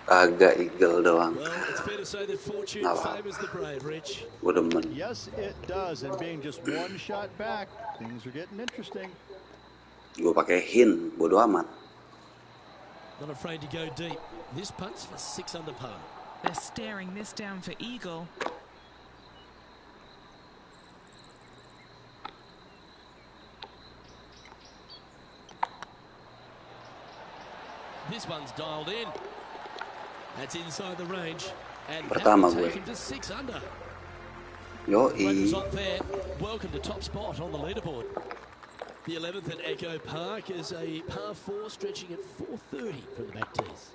Agak eagle doang.
Well, it's fair to say that fortune favors the brave, Rich.
Gue demen.
Yes, it does. And being just one shot back, things are getting interesting.
Gue pakai hint, bodo amat.
Not afraid to go deep. This putt's for 6 under par.
They're staring this down for eagle.
This one's dialed in. That's inside the range. And
Pertama
that will
gue.
take him to 6 under.
Yoi.
Up there. Welcome to top spot on the leaderboard. The 11th at Echo Park is a par 4 stretching at 430 from the back tees.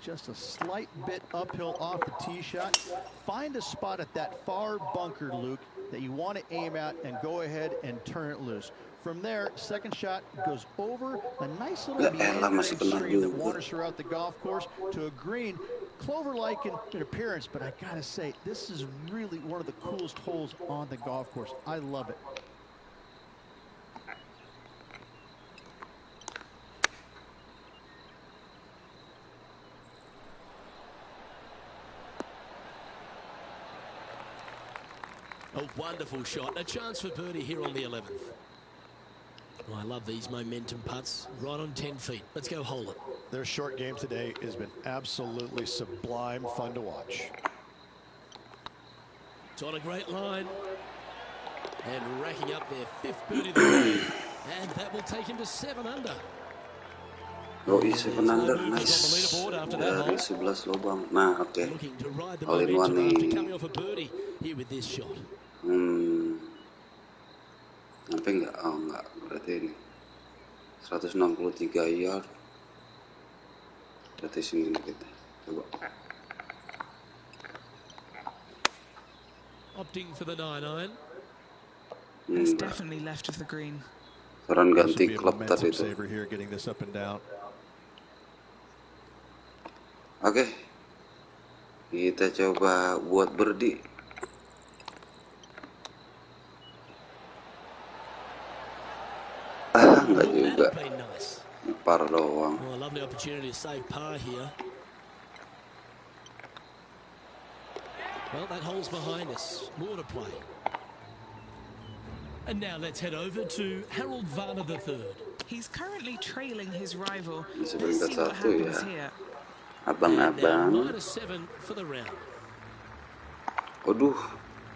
Just a slight bit uphill off the tee shot. Find a spot at that far bunker, Luke, that you want to aim at and go ahead and turn it loose. From there, second shot goes over a nice little meandering stream that wanders throughout the golf course to a green, clover-like in appearance, but I gotta say, this is really one of the coolest holes on the golf course. I love it.
A wonderful shot. A chance for birdie here on the 11th. Oh, I love these momentum putts. Right on 10 feet. Let's go hole it.
Their short game today has been absolutely sublime fun to watch.
It's on a great line. And racking up their 5th birdie of the day. And that will take him to 7 under.
Yoi, 7 under,
nice.
Dari 11 lubang. Nah, oke.
Looking to ride the
All in one
momentum after
nih.
coming off a birdie here with this shot.
Sampai enggak? Oh, enggak. Berarti ini 163 yard. Berarti sini kita. Coba.
Opting for the 9-iron.
It's definitely left of the green.
Saran
This
ganti
would be a
klub tadi
momentum
itu.
saver here, getting this up and down.
Oke. Kita coba buat birdie. Enggak juga.
That'd be nice.
Par doang.
Oh, a lovely opportunity to save par here. Well, that hole's behind us. More to play. And now let's head over to Harold Varner III.
He's currently trailing his rival.
Bisa
Let's
peringkat
see what
1
happens
ya.
here.
Abang-abang.
-7 for the round.
Waduh.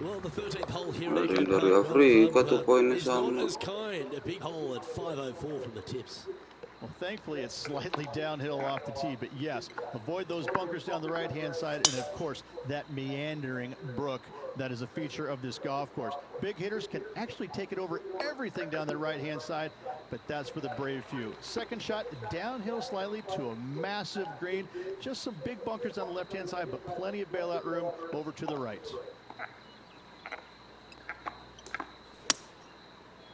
Well, the 13th hole here
Ada
at
yang
Echo
dari
Park
Afrika
Golf
tuh
Club
poinnya
is not
sama.
as kind. A big hole at 504 from the tips.
Well, thankfully, it's slightly downhill off the tee, but yes, avoid those bunkers down the right-hand side, and of course, that meandering brook that is a feature of this golf course. Big hitters can actually take it over everything down the right-hand side, but that's for the brave few. Second shot downhill slightly to a massive green. Just some big bunkers on the left-hand side, but plenty of bailout room over to the right.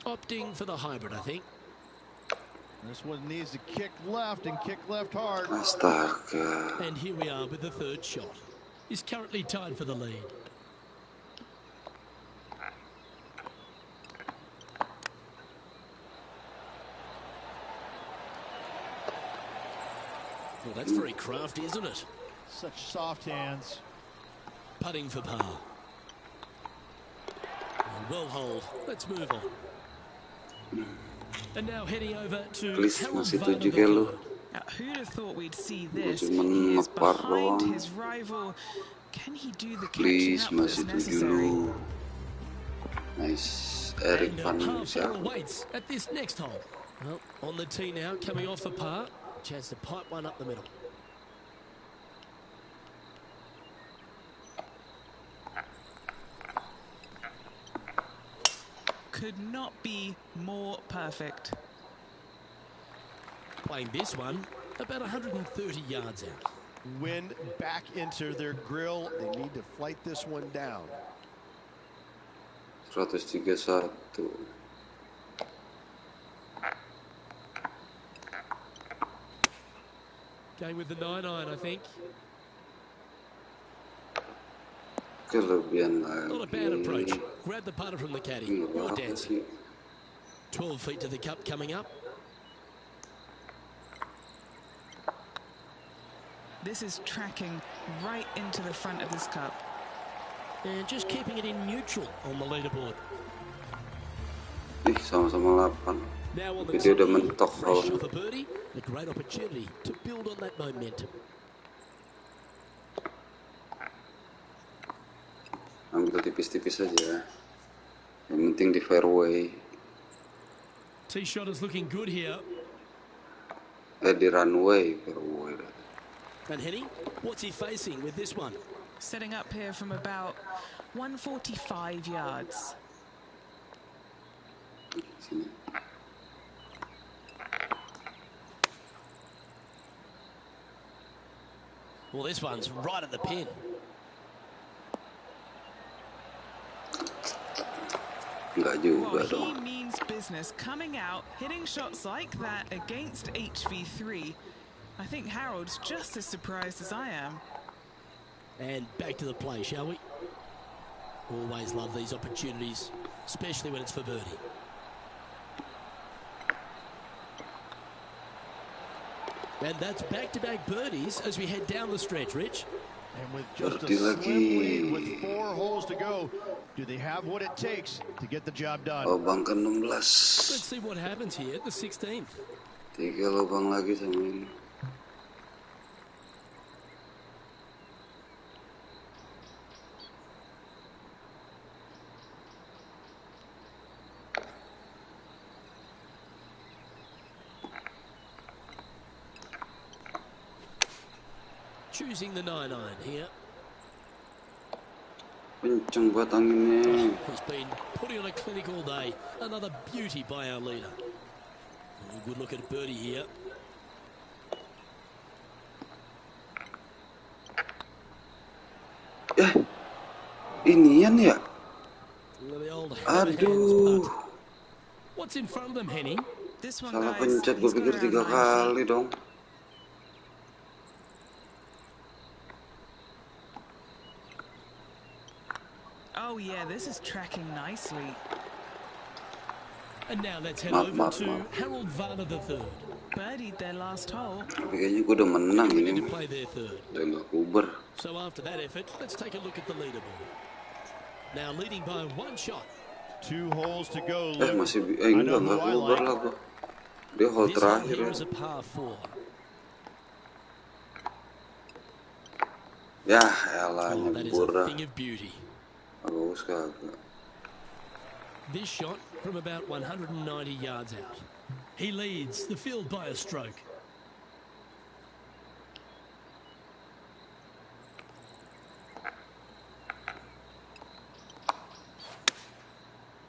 Opting for the hybrid, I think.
This one needs to kick left and kick left hard.
Astaga.
And here we are with the 3rd shot. He's currently tied for the lead. Well, that's very crafty, isn't it?
Such soft hands.
Putting for par. Well holed. Let's move on. And now heading over to
Please,
Harold
masih
Varner
7 kilo.
III.
Now, who'd have thought we'd see this?
Cuma
He is
ngepar
behind
doang.
his rival. Can he do the catching
Please,
up that's
masih 7
necessary?
dulu. Nice. Eric
And
Van
par 4
Schaar.
awaits at this next hole. Well, on the tee now, coming off for par. Chance to pipe one up the middle.
Could not be more perfect.
Playing this one about 130 yards out.
Wind back into their grill. They need to flight this one down.
131.
Going with the 9-iron, I think.
Kelebihan
Not a bad approach.
lagi.
Grab the putter from the caddy.
Gila
You're
apa
dancing.
sih?
12 feet to the cup coming up.
This is tracking right into the front of this cup.
And just keeping it in neutral on the leaderboard.
Ih, sama-sama 8.
Now on the
Tapi dia udah
tee,
mentok
fresh
soalnya.
off a birdie, a great opportunity to build on that momentum.
Ambil tipis-tipis aja. Yang penting di fairway.
Tee shot is looking good here.
Di runway fairway.
And Henny, what's he facing with this one?
Setting up here from about 145 yards.
Sini.
Well, this one's right at the pin.
Enggak juga
Well, he
dong.
means business. Coming out, hitting shots like that against HV3. I think Harold's just as surprised as I am.
And back to the play, shall we? Always love these opportunities, especially when it's for birdie. And that's back-to-back birdies as we head down the stretch, Rich.
And with just a
Birdie
slim
lagi.
lead with 4 holes to go, do they have what it takes to get the job done?
Lubang ke-16.
Let's see what happens here at the 16th.
3 lubang lagi sama ini.
Choosing the 9-iron here.
Kenceng buat anginnya.
He's been putting on a clinic all day. Another beauty by our leader. A good look at birdie here.
Inian ya?
Well, the old hammer hands
Aduh.
putt. What's in front of them, Henny?
This one,
Salah
guys,
pencet, gue
he's got
pikir 3
around 9 feet.
kali dong.
Oh yeah, this is tracking nicely.
And now let's head
Mark,
over
Mark,
to
Mark.
Harold Varner III.
Birdied their last hole.
Tapi kayaknya gue udah menang
Ready
ini.
to play their third.
Udah gak kuber.
So after that effort, let's take a look at the leaderboard. Now leading by 1 shot.
2 holes to go, Luke.
Masih
I know
enggak
who I
kuber
like.
lah gue. Dia hole
This hole
terakhir
here
ya.
is a par 4.
Ya elah
Oh, that is
nyebur
a
dah.
thing of beauty.
Bagus kagak.
This shot from about 190 yards out. He leads the field by a stroke.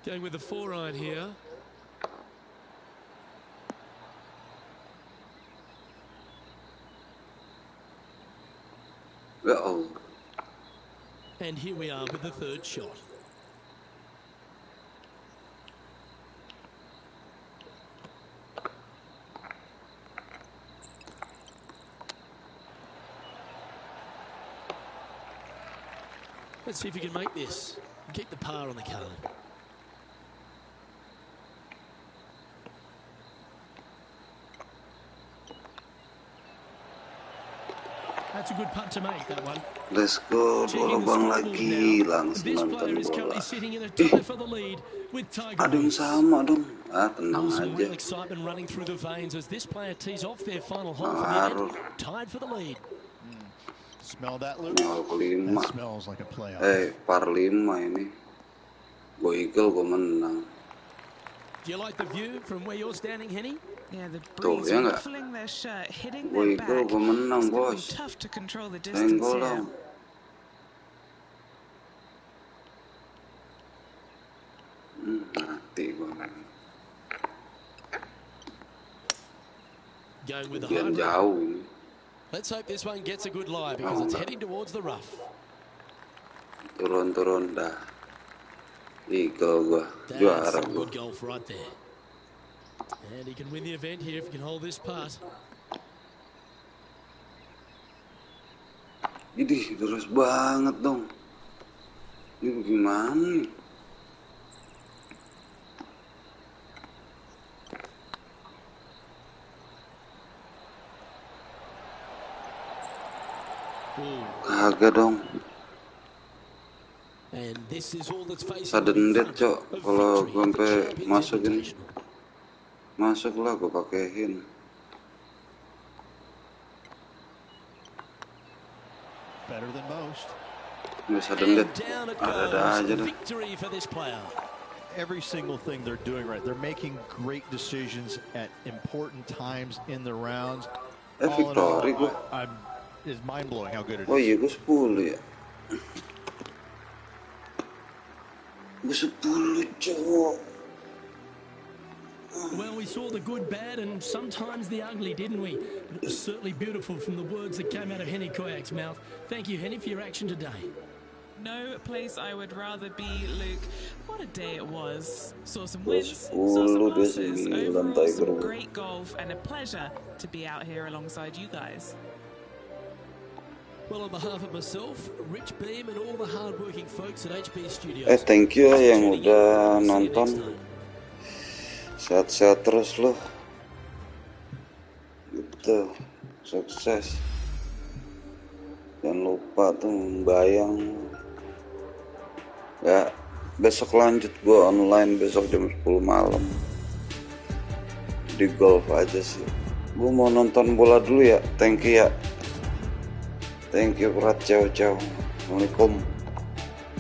Going with the 4-iron here.
Ya Allah.
And here we are with the third shot. Let's see if we can make this. Keep the par on the card. That's a good putt to make, that one.
Let's go. 2
Checking the
lubang
scoreboard
lagi.
now.
Langsung
This
nonton
player is
bola.
currently sitting in a tie for the lead with Tiger
Ada yang
Woods.
sama dong. Tenang
Some
aja.
real excitement running through the veins as this player tees off their final hole for the
Baru.
event, tied for the lead.
Smell that, Luke?
0,5.
That smells like a playoff.
Par 5 ini. Gue eagle, gue menang.
Do you like the view from where you're standing, Henny?
Yeah, the
Tuh,
breeze
ya nggak?
ruffling their shirt, hitting
Gue
their
eagle,
back.
gue menang,
It's gonna be
bos.
tough to control the distance
Senggol
here.
dong. Mati gue.
Going with the
Biar
hard right.
jauh ini.
Let's hope this one gets a good lie because it's heading towards the rough.
Turun-turun dah. Eagle gua, juara
That's some
gua.
good golf right there. And he can win the event here if he can hold this putt.
Idih, terus banget dong. Ini gimana nih? Kagak dong.
And this is all that's facing
Sudden death, Cok.
a
Kalau
victory
gue
at the
sampai
Champions
masukin,
Invitational.
masuk lah gue pakein.
Better than most.
Nggak sudden
And
death,
down it
ada aja
goes.
dah.
Victory for this player.
Every single thing they're doing right. They're making great decisions at important times in the rounds. All in all,
Victory gue.
it's mind-blowing how good it
Oh
is.
iya, gue 10 ya. Gue 10, cowok.
Well, we saw the good, bad, and sometimes the ugly, didn't we? But it was certainly beautiful from the words that came out of Henny Koyak's mouth. Thank you, Henny, for your action today.
No place I would rather be, Luke. What a day it was. Saw some
Dua
wins, saw some
10, dia
losses.
9
Overall,
Tiger
some
Woods.
great golf and a pleasure to be out here alongside you guys.
Well, on behalf of myself, Rich Beam, and all the hard-working folks at HB Studios.
Thank you
thanks for
yang
tuning in.
udah
See you next
nonton.
time.
Sehat-sehat terus loh. Gitu, sukses. Jangan lupa tuh membayang. Ya, besok lanjut gua online besok jam 10 malam. Di golf aja sih. Gua mau nonton bola dulu ya. Thank you ya. Thank you berat, ciao ciao. Assalamualaikum.